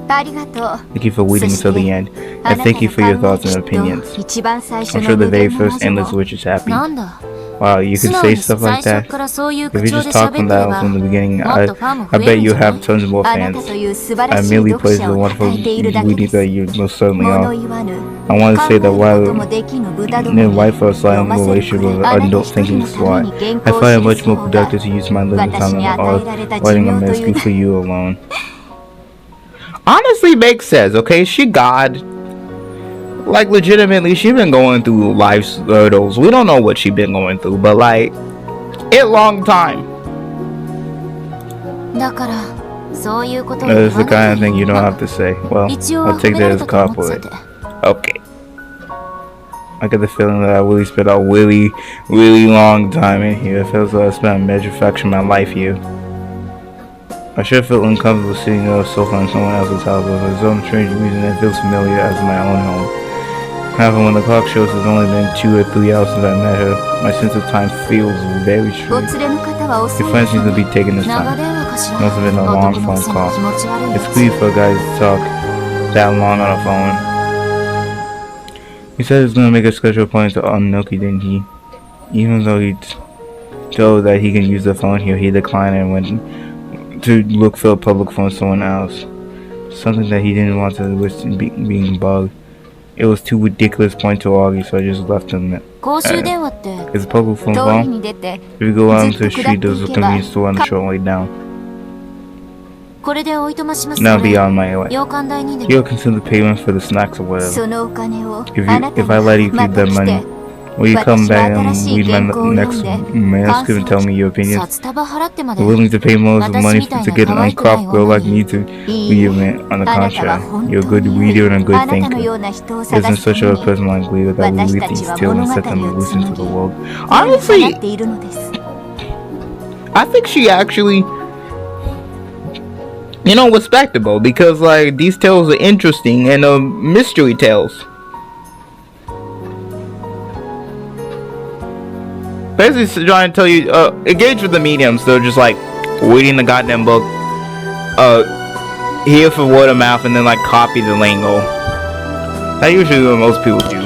Speaker 2: Thank you for waiting until the end, and thank you for your thoughts and opinions. I'm sure the very first endless wish is happy. Wow, you can say stuff like that? If you just talk from that from the beginning, I bet you have tons more fans. I merely praise the wonderful beauty that you most certainly are. I want to say that while in life for a silent relationship with an adult thinking slut, I find it much more productive to use my living time on writing a message for you alone. Honestly makes sense, okay? She God. Like, legitimately, she been going through life's hurdles. We don't know what she been going through, but like, a long time. That's the kind of thing you don't have to say. Well, I'll take that as a compliment. Okay. I get the feeling that I really spent a really long time in here. It feels like I spent a major fraction of my life here. I should feel uncomfortable sitting on a sofa in someone else's house, but for some strange reason it feels familiar as my own home. However, when the clock shows it's only been 2 or 3 hours since I met her, my sense of time feels very strange. Your friend seems to be taking his time. It must have been a long phone call. It's weird for a guy to talk that long on a phone. He said he was going to make a scheduled appointment to Umineko, didn't he? Even though he told that he can use the phone here, he declined and went to look for a public phone someone else. Something that he didn't want to risk being bugged. It was too ridiculous point to argue, so I just left him. It's a public phone call. If you go out into the street, there's a convenience store on the short way down. Now be on my way. You'll consider payment for the snacks or whatever. If I let you keep that money, will you come back and read my next manuscript and tell me your opinions? You're willing to pay most of the money to get an uncropped girl like me to read it. On the contrary, you're a good reader and a good thinker. Isn't such a person like Leo that we read things till and set them loose into the world? Honestly, I think she actually, you know, respectable, because like these tales are interesting and mystery tales. Basically trying to tell you, engage with the mediums. They're just like reading the goddamn book, hear for word of mouth, and then like copy the lingo. That's usually what most people do.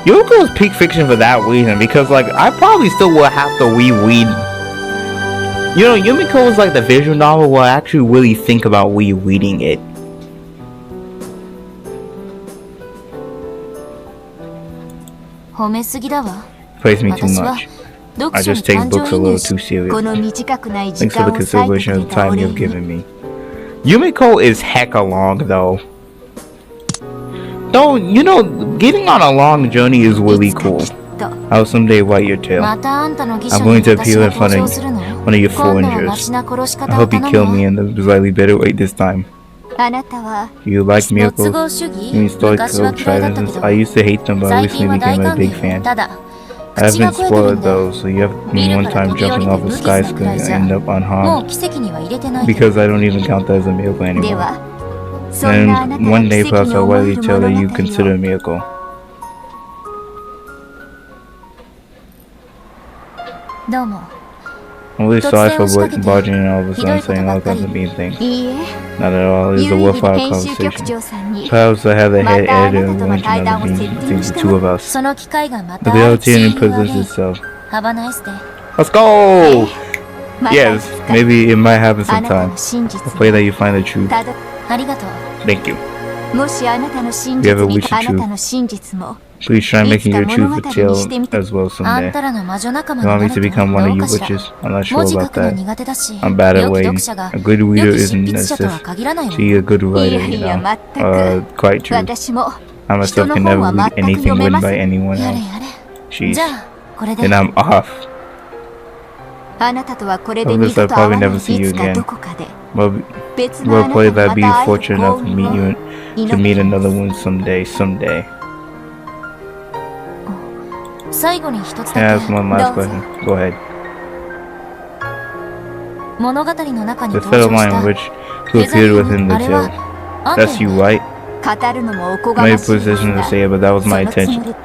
Speaker 2: Yoko is peak fiction for that reason, because like I probably still will have to reread. You know, Umineko is like the visual novel where I actually really think about rereading it. Praise me too much. I just take books a little too seriously. Thanks for the consideration of the time you've given me. Umineko is hecka long though. Though, you know, getting on a long journey is really cool. I'll someday write your tale. I'm going to appear in front of one of your forengers. I hope you kill me in a slightly better way this time. You like miracles? You mean stoical tridents? I used to hate them, but I recently became a big fan. I have been spoiled though, so you have me one time jumping off a skyscraper and end up unharmed. Because I don't even count that as a miracle anymore. And one day perhaps I'll write you tell that you consider a miracle. I'm really sorry for barging in all of a sudden saying all kinds of mean things. Not at all, it was a worthwhile conversation. Perhaps I have the head editor and arrange another meeting between the two of us. But the opportunity presents itself. Let's go! Yes, maybe it might happen sometime. I pray that you find the truth. Thank you. If you ever reach the truth, please try making your truth a tale as well someday. You want me to become one of you witches? I'm not sure about that. I'm bad at writing. A good reader isn't as if she's a good writer, you know. Quite true. I myself can never read anything written by anyone else. Jeez. Then I'm off. Of this I'll probably never see you again. We'll play that be fortunate enough to meet another one someday. Can I ask one last question? Go ahead. The fellow line which who appeared within the tale. That's you, right? I'm in a position to say it, but that was my intention. This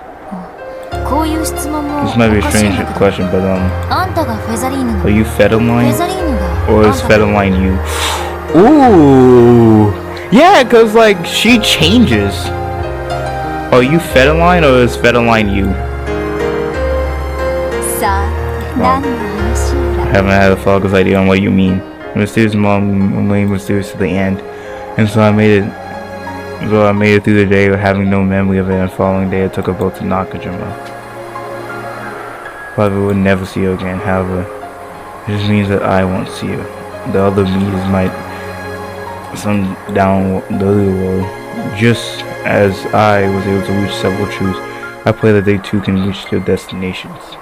Speaker 2: might be a strange question, but are you Featherline? Or is Fedeline you? Ooh! Yeah, cause like she changes. Are you Fedeline or is Fedeline you? Wow. I haven't had the foggiest idea on what you mean. The mysterious mom remained mysterious to the end, and so I made it through the day having no memory of it, and the following day I took a boat to Nakajima. Probably would never see her again, however, it just means that I won't see her. The other me's might some down the other world. Just as I was able to reach several truths, I pray that they too can reach their destinations.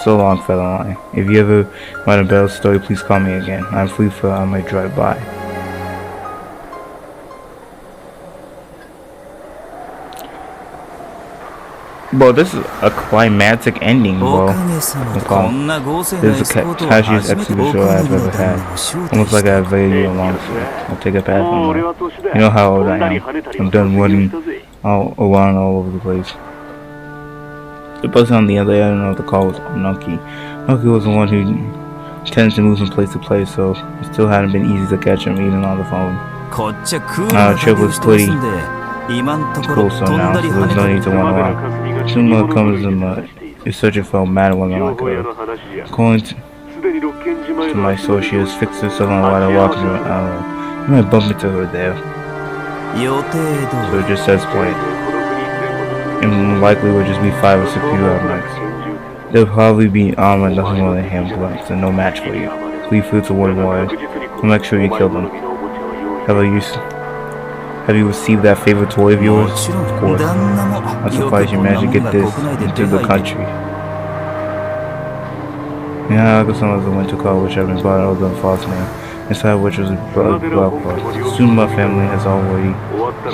Speaker 2: So long, Fedeline. If you ever want a better story, please call me again. I'm free for I might drive by. Bro, this is a climatic ending, bro. This is the catchiest exhibition show I've ever had. Almost like I invited you along to it. I'll take a pass on that. You know how old I am. I'm done running around all over the place. The person on the other end of the call was Noki. Noki was the one who tended to move from place to place, so it still hadn't been easy to catch him even on the phone. Our trip was pretty cool, so now so there's no need to run around. Suma comes is searching for a mad woman like her. According to my source, she has fixed herself on while walking around. I don't know. You might bump into her there. So it just says planned. And likely will just be 5 or 6 people out next. They'll probably be armed with nothing more than hand bullets and no match for you. Leave food to one water. I'll make sure you kill them. Have you received that favorite toy of yours? Of course. I'm surprised you managed to get this into the country. Yeah, I got some of the winter car which I've been bought out of the false name. Inside which was a block. Soon my family has already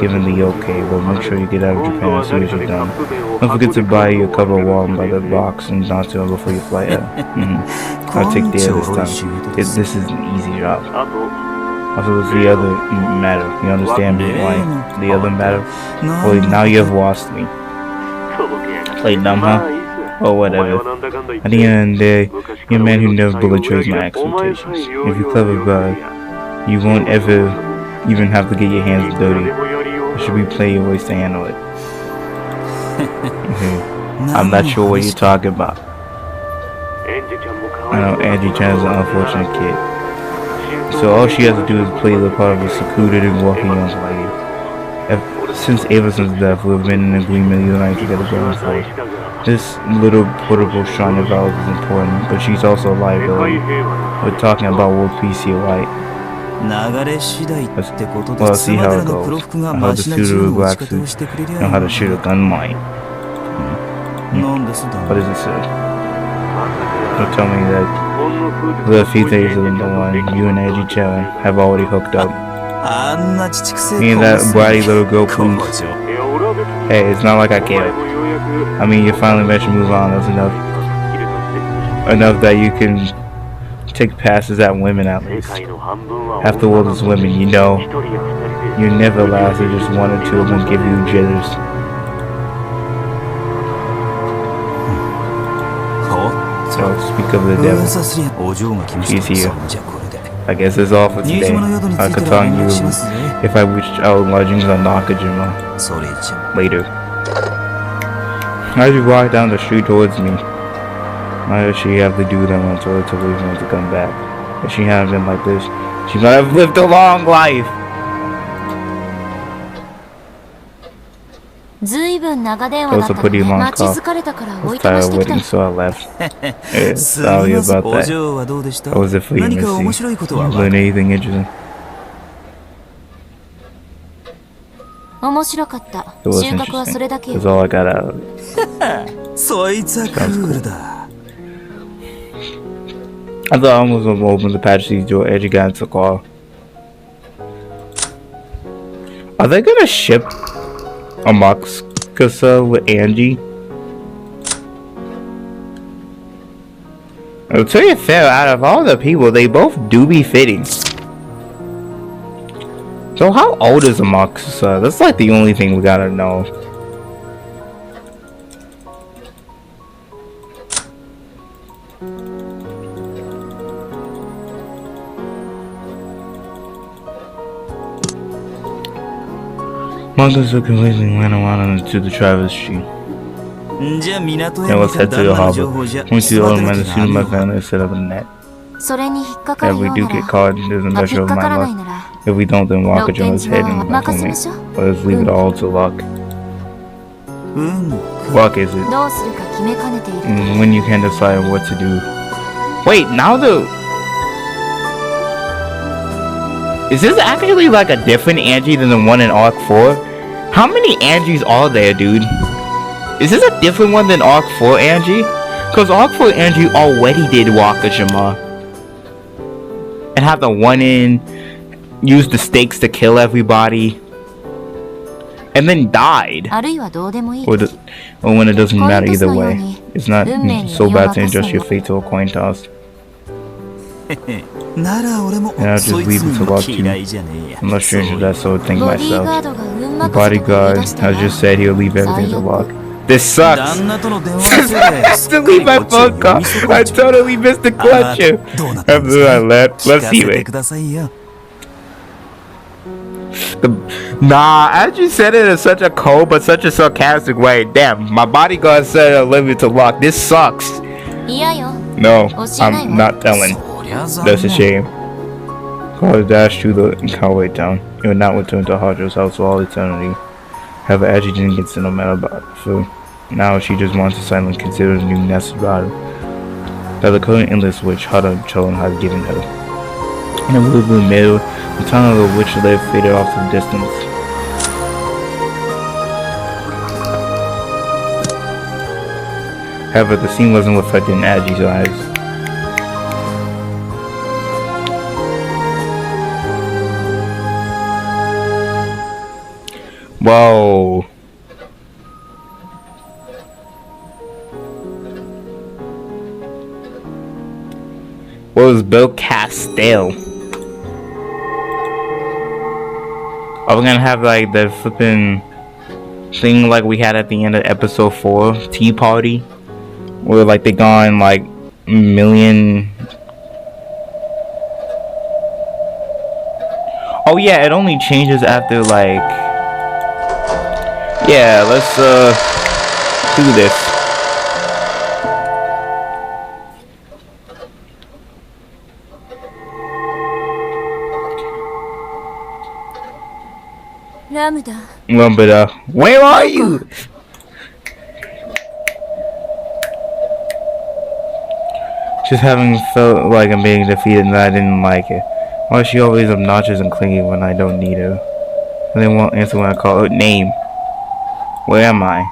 Speaker 2: given the okay. Well, make sure you get out of Japan as soon as you're done. Don't forget to buy your cup of warm by the box and not to before you fly out. I'll take the air this time. This is an easy job. Also, there's the other matter. You understand me? Why? The other matter? Well, now you have lost me. Play dumb, huh? Or whatever. At the end of the day, you're a man who never betrays my expectations. If you're clever about it, you won't ever even have to get your hands dirty. There should be plenty of ways to handle it. I'm not sure what you're talking about. I know Angie-chan is an unfortunate kid. So all she has to do is play the part of a secluded and wealthy young lady. Since Averson's death, we've been in agreement united together going forward. This little portable shrine of ours is important, but she's also a liability. We're talking about world peace here, right? Well, see how it goes. I hope the suitor of black suits know how to shoot a gun might. What does it say? Don't tell me that the few days of the one you and Eiji Chan have already hooked up. Me and that bratty little girl, please. Hey, it's not like I care. I mean, you finally managed to move on. That's enough. Enough that you can take passes at women at least. Half the world is women, you know. You never last or just one or two of them give you jitters. So, speak of the devil. She's here. I guess that's all for today. I could talk to you if I reached out lodgings on Nakajima. Later. As you walk down the street towards me, why does she have to do that until her to leave me to come back? If she hadn't been like this, she might have lived a long life. That was a pretty long call. I was tired of waiting, so I left. Sorry about that. How was it for you, Missy? Did you learn anything interesting? It was interesting. That's all I got out of it. Sounds cool. I thought I almost opened the patch these door. Edgy got into the car. Are they gonna ship Amakusa with Angie? I'll tell you fair, out of all the people, they both do be fitting. So how old is Amakusa? That's like the only thing we gotta know. Mongols are completely went around into the Traverse Street. Now let's head to the harbor. Once the old man, the student my family set up a net. If we do get caught, there's a measure of my luck. If we don't, then Walker Jones head and look on me. Or let's leave it all to luck. Luck is it? When you can decide what to do. Wait, now is this actually like a different Angie than the one in Arc 4? How many Angies are there, dude? Is this a different one than Arc 4 Angie? Cause Arc 4 Angie already did Wakajima. And have the one in, use the stakes to kill everybody. And then died. Or when it doesn't matter either way. It's not so bad to adjust your fate to a coin toss. And I'll just leave it to luck too. I'm not strange to that sort of thing myself. The bodyguard has just said he'll leave everything to luck. This sucks! I have to leave my phone call! I totally missed the question! After I left, let's see it. Nah, as you said it in such a cold but such a sarcastic way. Damn, my bodyguard said I'll leave it to luck. This sucks! No, I'm not telling. That's a shame. Carl dashed through the Cowboy town. He would not return to Hajo's house for all eternity. However, Aggie didn't get to no matter about it, so now she just wants to silently consider the new nest about it. That the current endless witch Hada Cholan has given her. In a blue meadow, the town of the witch lived faded off to the distance. However, the scene wasn't reflected in Aggie's eyes. Whoa. What was Bill Castell? Are we gonna have like the flipping thing like we had at the end of episode 4, Tea Party? Where like they gone like million. Oh yeah, it only changes after like. Yeah, let's do this. Lambda, where are you? Just having felt like I'm being defeated and I didn't like it. Why is she always obnoxious and clingy when I don't need her? And they won't answer when I call her name. Where am I?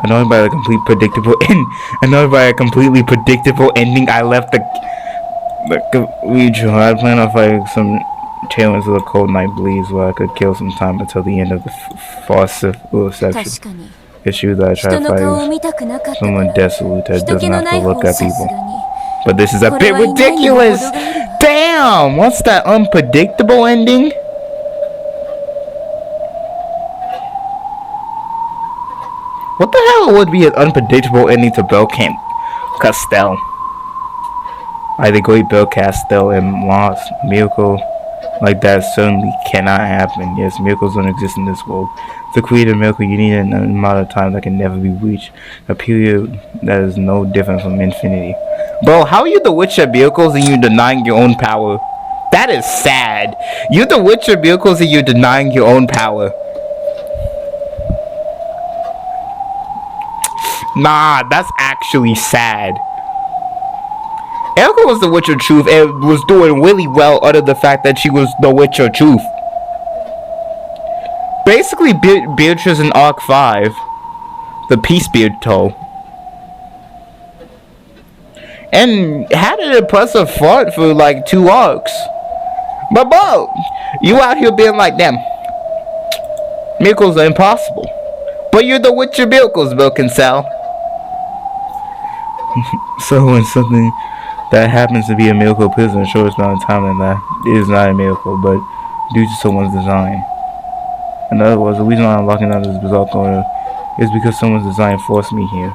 Speaker 2: Annoyed by the completely predictable ending, I left the region. I plan on fighting some tailors of the cold night bleeds where I could kill some time until the end of the section. Issue that I try to fight is someone desolate that doesn't have to look at people. But this is a bit ridiculous! Damn! What's that unpredictable ending? What the hell would be an unpredictable ending to Bill Castell? Either great Bill Castell and lost miracle like that certainly cannot happen. Yes, miracles don't exist in this world. To create a miracle, you need an amount of time that can never be reached. A period that is no different from infinity. Bro, how are you the witch of miracles and you're denying your own power? That is sad. You're the witch of miracles and you're denying your own power. Nah, that's actually sad. Erica was the Witcher Truth and was doing really well under the fact that she was the Witcher Truth. Basically, Beatrice in Arc 5, the Peacebeard toe. And had an impressive front for like 2 arcs. But bro, you out here being like, damn, miracles are impossible. But you're the Witcher miracles, Bill Cancel. So when something that happens to be a miracle appears in a short amount of time, and that it is not a miracle, but due to someone's design. In other words, the reason why I'm locking down this bizarre corner is because someone's design forced me here.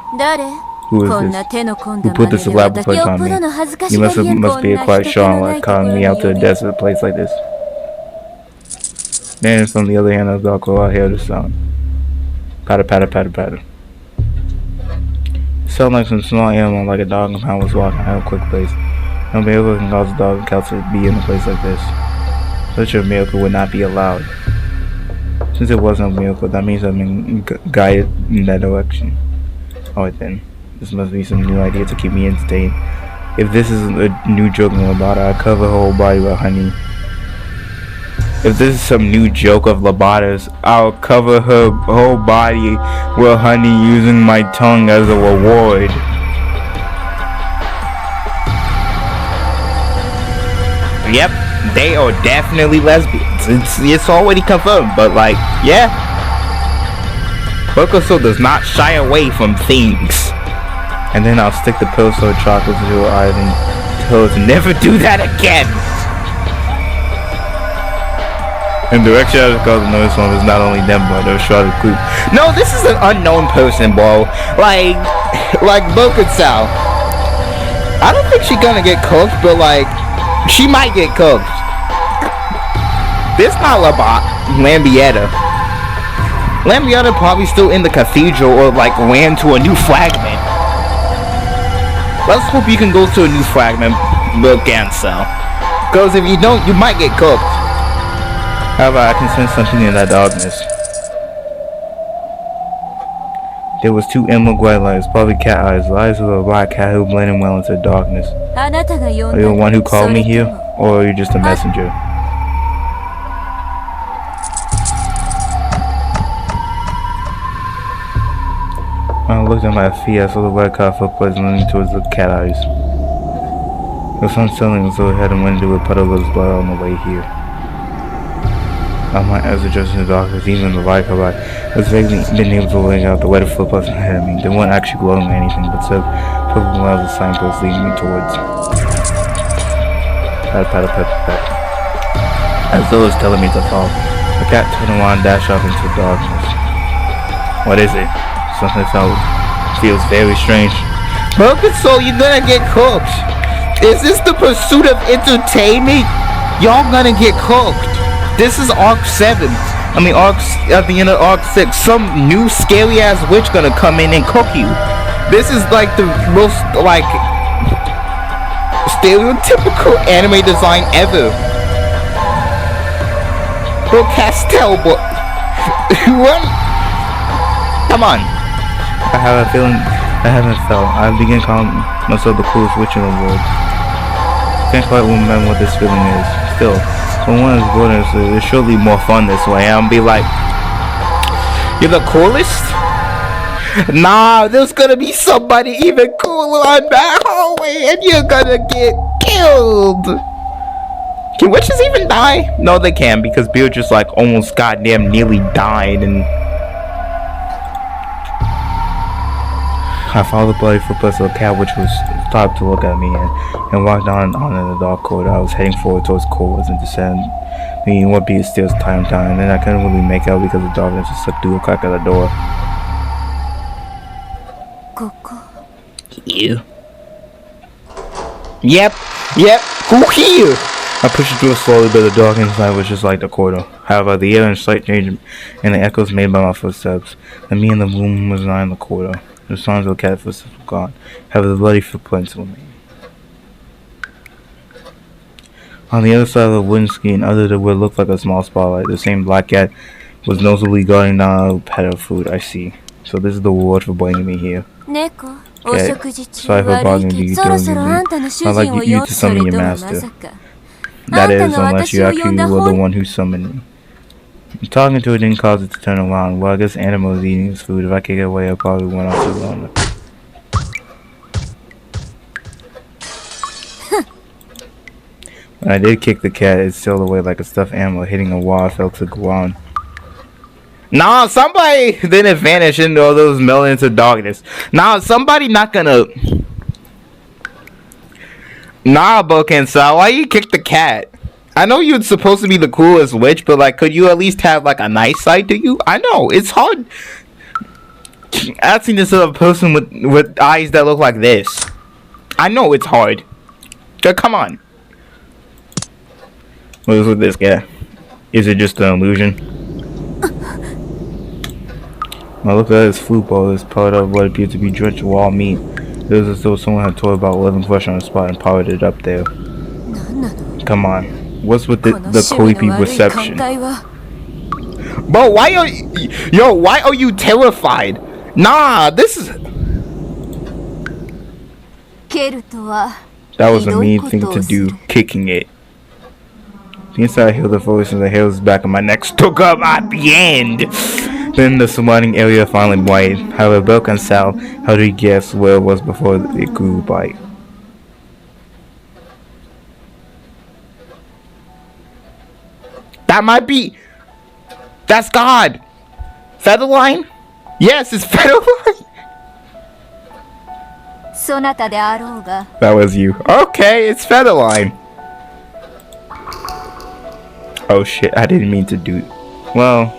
Speaker 2: Who is this? Who put this elaborate place on me? You must be quite strong, like calling me out to a desert place like this. Then from the other hand of the dog, I hear the sound. Patter, patter, patter, patter. It sounded like some small animal, like a dog and pound was walking at a quick pace. No miracle can cause a dog and cat to be in a place like this. Such a miracle would not be allowed. Since it wasn't a miracle, that means I've been guided in that direction. Alright then. This must be some new idea to keep me entertained. If this is a new joke in Labada, I'll cover her whole body with honey. If this is some new joke of Labada's, I'll cover her whole body with honey using my tongue as a reward. Yep, they are definitely lesbians. It's already confirmed, but like, yeah. Bokuso does not shy away from things. And then I'll stick the pill-soaked chocolate to her eyes and tell her to never do that again. And direction I cause the noise one is not only them, but they're shot of group. No, this is an unknown person, bro. Like Bokuso. I don't think she's gonna get cooked, but like, she might get cooked. This not Lambietta. Lambietta probably still in the cathedral or like ran to a new fragment. Let's hope you can go to a new fragment, Bokuso. Because if you don't, you might get cooked. However, I can sense something in that darkness. There was two emerald white lights, probably cat eyes. The eyes of a black cat who blended well into the darkness. Are you the one who called me here, or are you just a messenger? When I looked at my feet, I saw the white cat footprints leaning towards the cat eyes. It was unsettling, so I had him went into a puddle of blood on the way here. My eyes adjusted in the darkness, even the light covered. I was vaguely been able to lay out the weather footprints ahead of me. They weren't actually glowing or anything, but said purple of the signposts leading me towards. Pat, pat, pat, pat. As though it was telling me to follow. The cat turned around and dashed off into the darkness. What is it? Something feels very strange. Bokuso, you're gonna get cooked. Is this the pursuit of entertainment? Y'all gonna get cooked. This is Arc 7. I mean, at the end of Arc 6. Some new scary ass witch gonna come in and cook you. This is like the most like stereotypical anime design ever. Bro, Castel, but what? Come on. I have a feeling I haven't felt. I begin calling myself the coolest witch in the world. Can't quite remember what this feeling is. Still, when one is born, it's surely more fun this way. I'll be like, you're the coolest? Nah, there's gonna be somebody even cooler on that hallway and you're gonna get killed. Can witches even die? No, they can, because Bill just like almost goddamn nearly died. And I followed the bloody footprints of a cat which was stopped to look at me and walked on in the dark corridor. I was heading forward towards corridors and descending what be stairs time and time, and then I couldn't really make out because the darkness was slipped through a crack of the door. Here? Yep, who here? I pushed through slowly, but the dark inside was just like the corridor. However, the air and slight change and the echoes made by my footsteps, and me in the room was not in the corridor. The signs of the cat footsteps were gone. However, the bloody footprints remained. On the other side of the wooden screen, under the what looked like a small spotlight, the same black cat was noticeably guarding down a pet of food. I see. So this is the reward for bringing me here. Okay. Sorry for bothering you during your week. I'd like you to summon your master. That is, unless you actually were the one who summoned me. Talking to it didn't cause it to turn around. Well, I guess Animal is eating his food. If I could get away, I probably went off too long. When I did kick the cat, it sailed away like a stuffed animal hitting a wall. I fell to the ground. Nah, somebody didn't vanish into all those melting into darkness. Nah, somebody not gonna. Nah, Bokuso, why you kick the cat? I know you're supposed to be the coolest witch, but like, could you at least have like a nice side to you? I know it's hard asking this of a person with eyes that look like this. I know it's hard. So come on. What is with this guy? Is it just an illusion? Now look at this flute ball. It's part of what appears to be drenched raw meat. It was as though someone had told about living flesh on the spot and powdered it up there. Come on. What's with the creepy reception? Bro, why are you... Yo, why are you terrified? Nah, this is... That was a mean thing to do, kicking it. The inside healed the voice and the hairs back of my neck stuck up at the end. Then the surrounding area finally brightened. However, Bill and Sal, how did he guess where it was before it grew bright? That might be... That's God! Featherline? Yes, it's Featherline! That was you. Okay, it's Featherline. Oh shit, I didn't mean to do it. Well...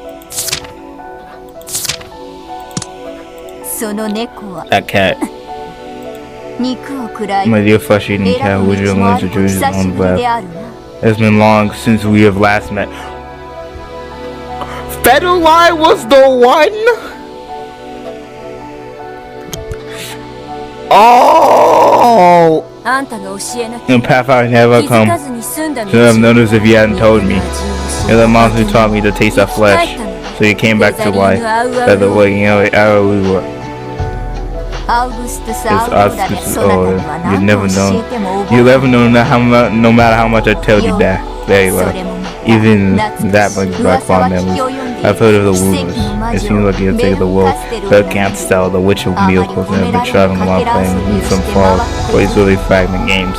Speaker 2: That cat. My dear flesh-eating cat, would you learn to choose his own breath? It's been long since we have last met. Featherline was the one? Oh! The path I never come. Should have noticed if you hadn't told me. You're the monster who taught me the taste of flesh. So you came back to life. By the way, you know, we were. It's Augustus. Oh, you've never known. You'll never know no matter how much I tell you that. Very well. Even that brings back fond memories. I've heard of the rumors. It seems like you'll take the world, but can't style the witch of miracles and have been traveling around playing some fall or these really fragment games.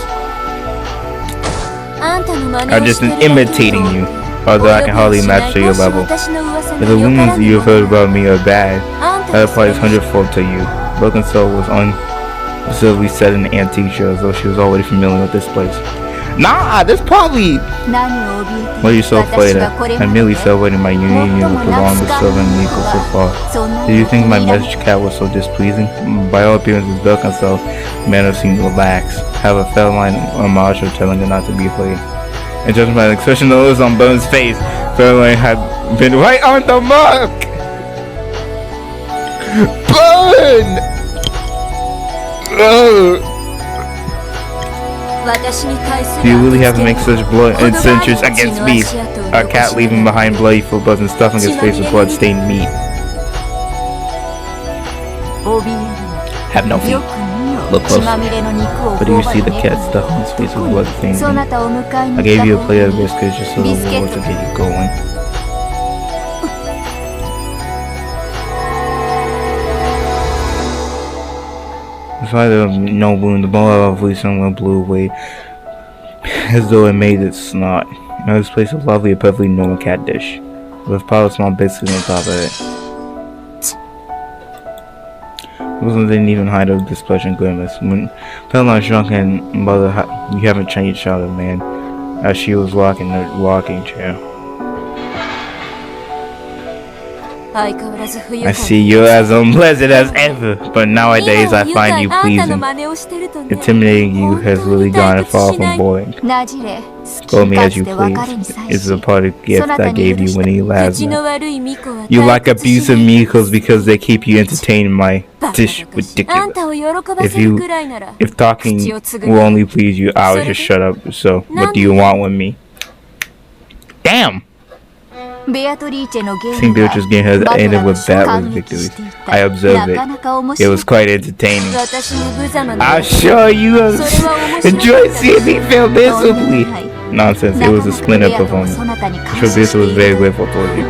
Speaker 2: I'm just imitating you, although I can hardly match to your level. If the rumors you've heard about me are bad, that applies 100-fold to you. Broken Soul was unreservedly set in the antique show, as though she was already familiar with this place. Nah, this probably... What are you so afraid of? I'm merely celebrating my union with the longest serving Umineko so far. Did you think my message cat was so displeasing? By all appearances, Broken Soul manner seemed relaxed. Have a feline homage telling her not to be afraid. And judging by the expression that was on Bone's face, feline had been right on the mark! Bone! Do you really have to make such blood and censures against me? A cat leaving behind bloody footballs and stuffing his face with blood-stained meat. Have no feet. Look close. But do you see the cat stuffing his face with blood-stained meat? I gave you a plate of biscuits just so the war to get you going. Despite there was no wound, the ball of someone blew away as though it made its snot. Now this place was lovely, a perfectly normal cat dish, with a pile of small biscuits on top of it. Wilson didn't even hide her displeasure and grimace. When Petalon shrunk and mother, you haven't changed, shouted man, as she was rocking the rocking chair. I see you're as unpleasant as ever, but nowadays I find you pleasing. Intimidating you has really gone far from boring. Call me as you please. It's a part of the gift I gave you when he last met. You like abusive Mikos because they keep you entertained in my dish ridiculous. If talking will only please you, I would just shut up. So, what do you want with me? Damn! Seeing Beatrice getting her ended with battles victory. I observed it. It was quite entertaining. I'm sure you enjoyed seeing me fail miserably. Nonsense, it was a splendid performance. Beatrice was very grateful towards you.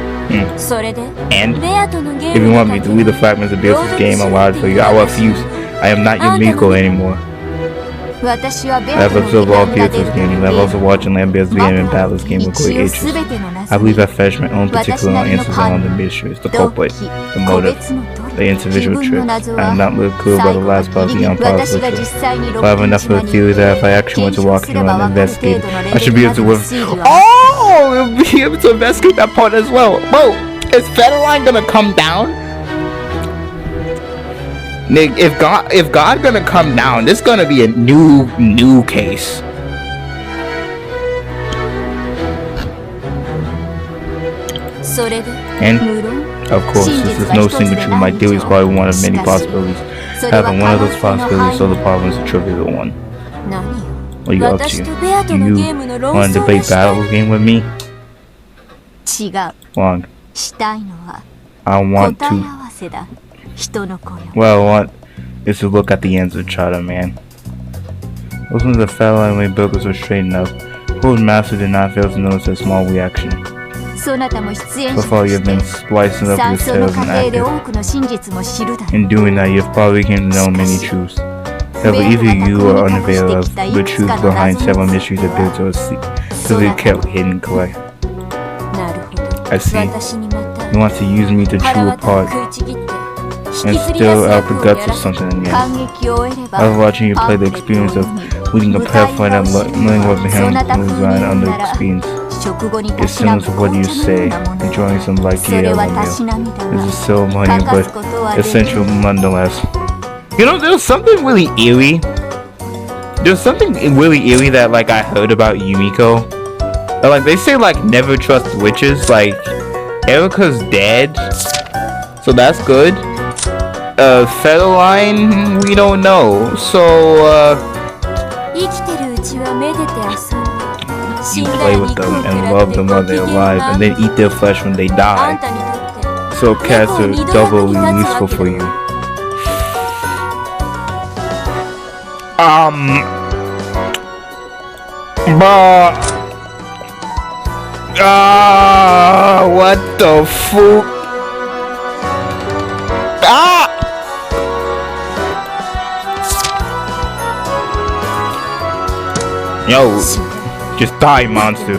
Speaker 2: And? If you want me to lead the fragments of Beatrice's game aloud for you, I will refuse. I am not your Miko anymore. I've observed all Beatrice's game. I've also watched Lambert's VM and Battle's game with great interest. I believe I fetched my own particular answers on the mysteries, the culprit, the motive, the individual tricks. I am not really clear about the last part of the unpolished ritual. But I have enough of a theory that if I actually went to walk around and investigate, I should be able to we'll be able to investigate that part as well. Whoa, is Featherline gonna come down? Nick, if God gonna come down, this gonna be a new case. And, of course, this is no single truth. My theory is probably one of many possibilities. Having one of those possibilities so the problem is a trivial one. What are you up to? You want to debate battle game with me? Wrong. I want to. What I want is to look at the ends of Chata, man. Those ones that fell out when burgers were straightened up. Whose master did not fail to notice a small reaction. So far you have been splicing up yourselves and active. In doing that, you have probably came to know many truths. However, either you are unaware of the truth behind several mysteries that built or simply kept hidden correct. I see. You want to use me to chew apart and still out the guts of something in the end. After watching you play the experience of leading a pathfinder and learning what behind the design under experience. It's similar to what you say, enjoying some light tea meal. It's a ceremony, but essential nonetheless. You know, there's something really eerie. There's something really eerie that like I heard about Umineko. Like they say like never trust witches. Like Erica's dead, so that's good. Featherline, we don't know. So you play with them and love them while they're alive, and then eat their flesh when they die. So cats are doubly useful for you. What the fuck? Yo, just die, monster.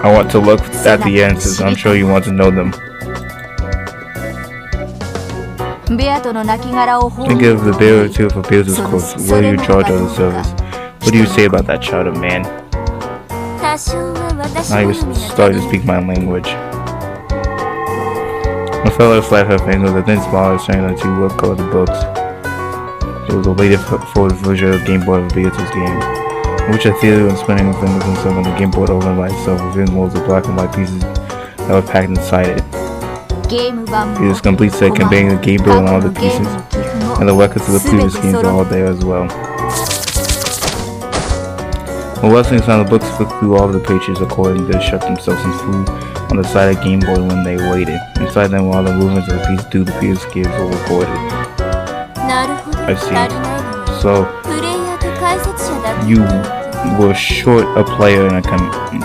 Speaker 2: I want to look at the answers. I'm sure you want to know them. Think of the bearer too for Beers' close. What do you charge on the service? What do you say about that child, man? Now you're starting to speak my language. My fellow slapped her fingers, a thin smile showing the two what-colored books. It was a latest forward version of Game Boy of Beers' game, in which a theater and spinning fingers and stuff on the Game Boy opened by itself, revealing molds of black and white pieces that were packed inside it. It is a complete set containing the Game Boy and all the pieces, and the records of the previous games are all there as well. When Wesley found the books flipped through all of the pages according to shut themselves and flew on the side of Game Boy when they waited. Inside them were all the movements of the piece through the previous games were recorded. I see. So, you were short a player and a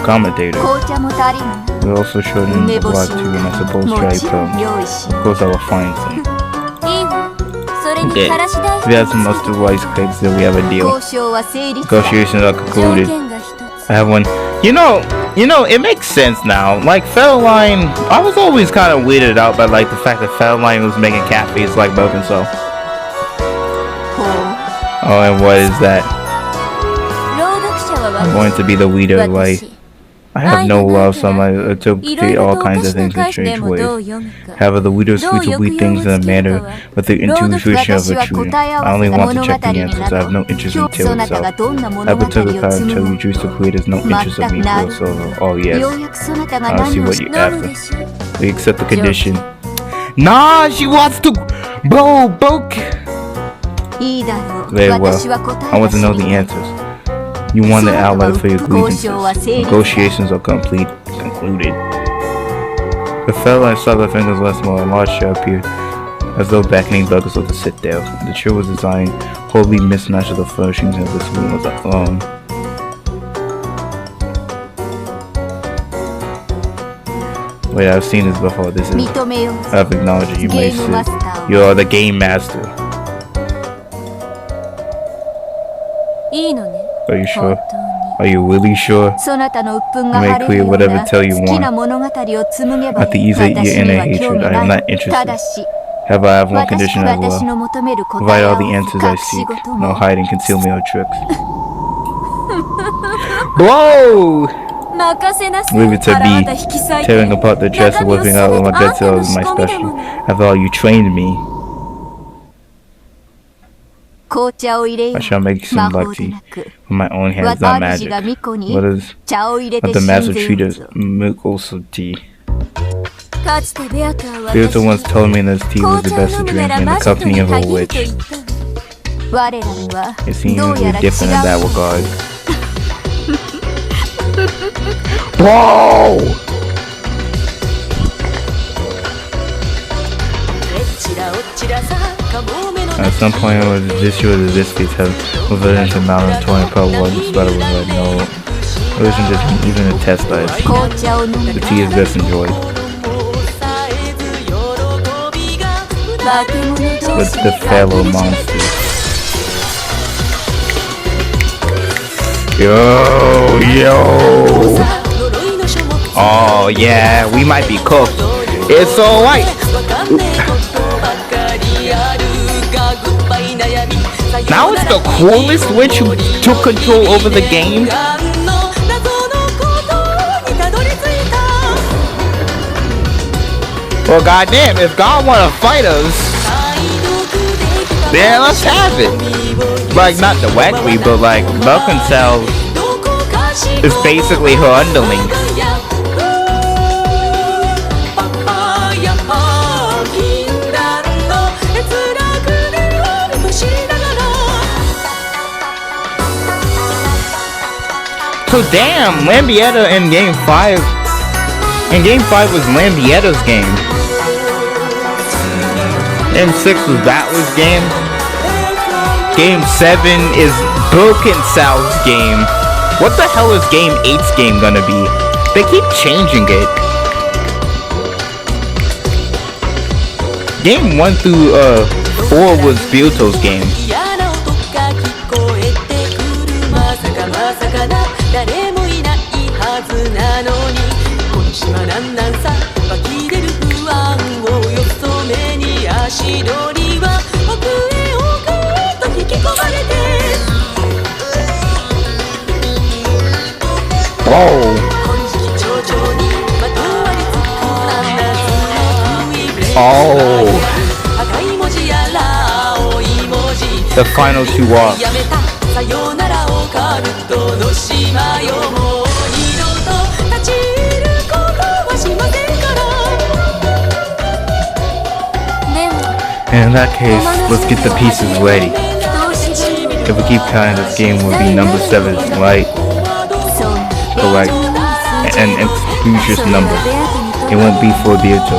Speaker 2: commentator. We're also short in the plot too, and I suppose try films. Of course I will find some. Okay, we have some mustard rice cakes, then we have a deal. Negotiations are concluded. I have one. You know, it makes sense now. Like Featherline, I was always kind of weirded out by like the fact that Featherline was making catfish like Broken Soul. Oh, and what is that? I'm going to be the leader, like I have no love, so I interpret all kinds of things in strange ways. However, the leader is free to read things in a manner with the intuition of a truth. I only want to check the answers. I have no interest in tale itself. I perturb the power until you choose to create has no interest of me whatsoever. Oh yes. I'll see what you after. We accept the condition. Nah, she wants to bro. Very well. I want to know the answers. You want an outlet for your grievances. Negotiations are concluded. The fellow and saw the fingers once more, a large chair appeared, as though beckoning Douglas to sit there. The chair was designed wholly mismatched with the furnishings of this room was a throne. Wait, I've seen this before. This is I've acknowledged it. You may sit. You are the game master. Are you sure? Are you really sure? You may clear whatever tale you want. At the ease of your inner hatred, I am not interested. However, I have one condition as well. Provide all the answers I seek. No hiding, concealment, or tricks. Whoa! Leave it to be. Tearing apart the dress and whipping out all my dead cells is my special. After all, you trained me. I shall make some black tea with my own hands, not magic. What is the master treat as milk also tea?
Speaker 1: Ryuta once told me that tea was the best to drink in the company of a witch. It seems we're different in that regard. Whoa! At some point, it was this year the biscuits have evidence of malnutrition per one better with like no. It wasn't just even a test dice. The tea is best enjoyed. With the fellow monsters. Yo! Oh yeah, we might be cooked. It's alright. Now it's the coolest witch who took control over the game. Well, goddamn, if God wanna fight us, then let's have it. Like, not directly, but like, Malcolm Cell is basically her underling. So damn, Lambietta in Game 5. And Game 5 was Lambietta's game. Game 6 was Battler's game. Game 7 is Broken Sal's game. What the hell is Game 8's game gonna be? They keep changing it. Game 1 through 4 was Ryuto's game. Whoa. Oh. The final two walks. In that case, let's get the pieces ready. If we keep counting, this game will be number 7, right? Correct. An exclusive number. It won't be for Ryuto.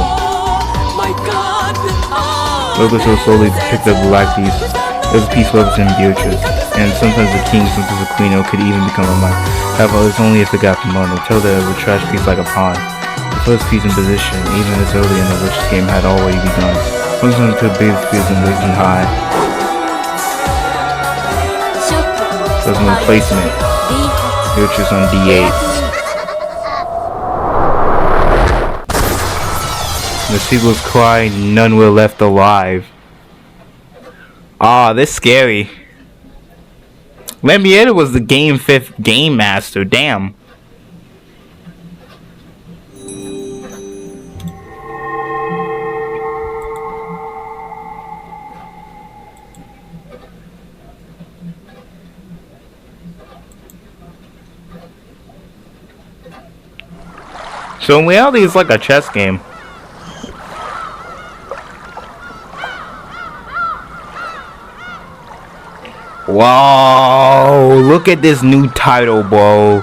Speaker 1: Lucas will slowly pick up the black piece. There's a piece representing Beatrice, and sometimes the king, sometimes the queen, or could even become a monk. However, it's only if it got promoted. Until there was a trash piece like a pawn. The first piece in position, even as early in the witch game, had already begun. Moving to a big piece and raising high. There's no replacement. Beatrice on D8. The seagulls cry, none were left alive. Ah, this scary. Lambietta was the Game 5th Game Master, damn. So in reality, it's like a chess game. Whoa, look at this new title, bro.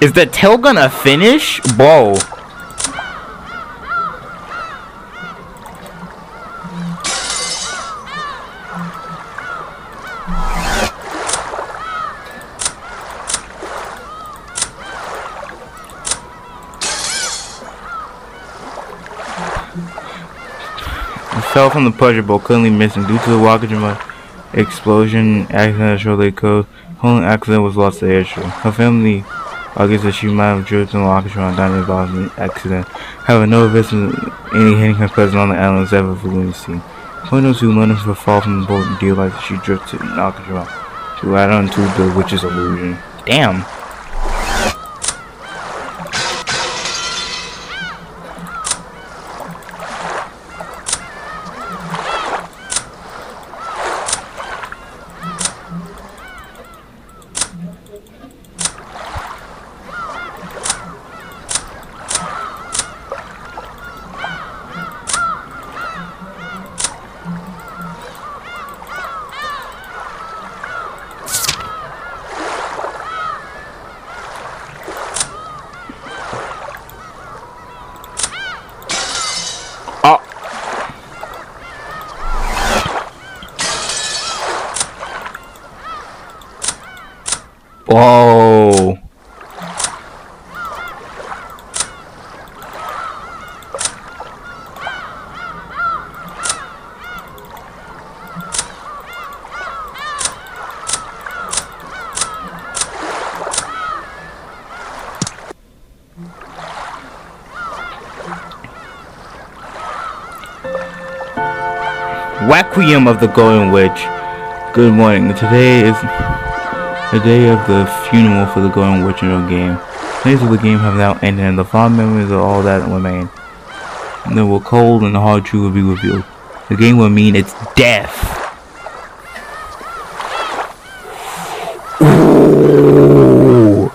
Speaker 1: Is the tail gonna finish? Bro. Fell from the pleasure boat, currently missing due to the rocket explosion. Accident shortly occurred. Only accident was lost to the airship. Her family argues that she might have driven the rocket and died involved in the accident. However, no evidence of any handicap present on the island is ever fully seen. Pointers who learned her fall from the boat and realized that she drifted and knocked her off to add on to the witch's illusion. Damn.
Speaker 2: Whoa. Requiem of the Golden Witch. Good morning. Today is the day of the funeral for the Golden Witch in the game. The days of the game have now ended, and the fond memories of all that remain. And they were cold, and the hard truth will be revealed. The game will mean its death. Ooh.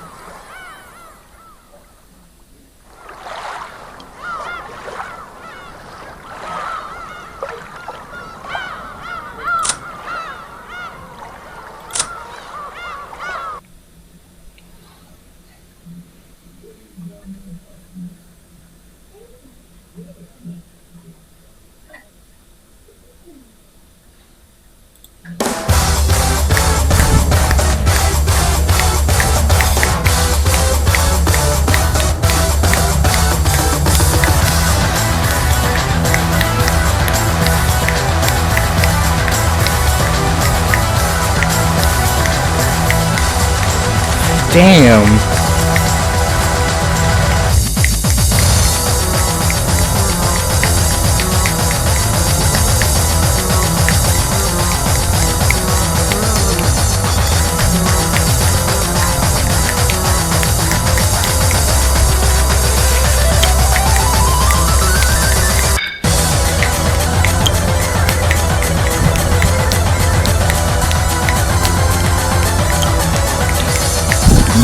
Speaker 2: Damn.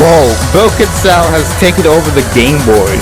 Speaker 2: Whoa, Broken Cell has taken over the Game Boy.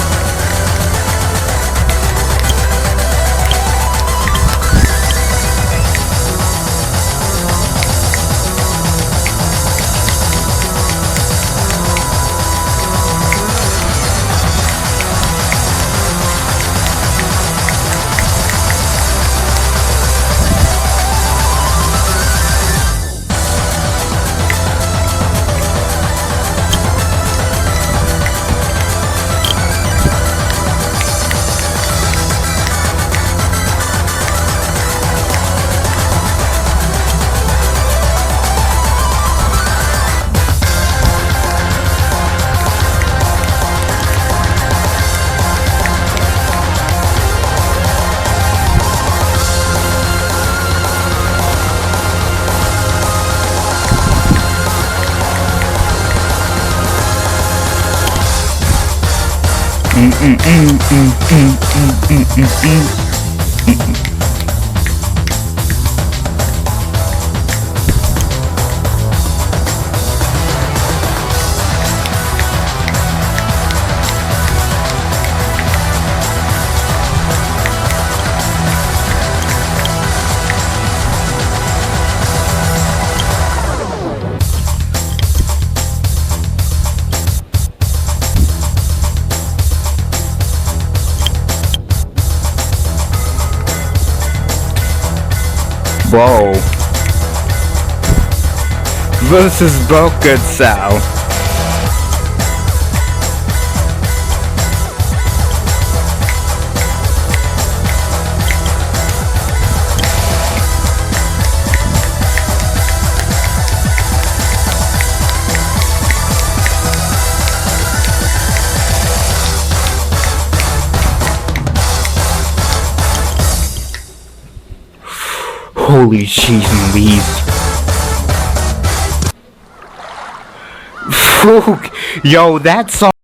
Speaker 2: Whoa. Versus Broken Cell. Holy cheese and Louise. Yo, that song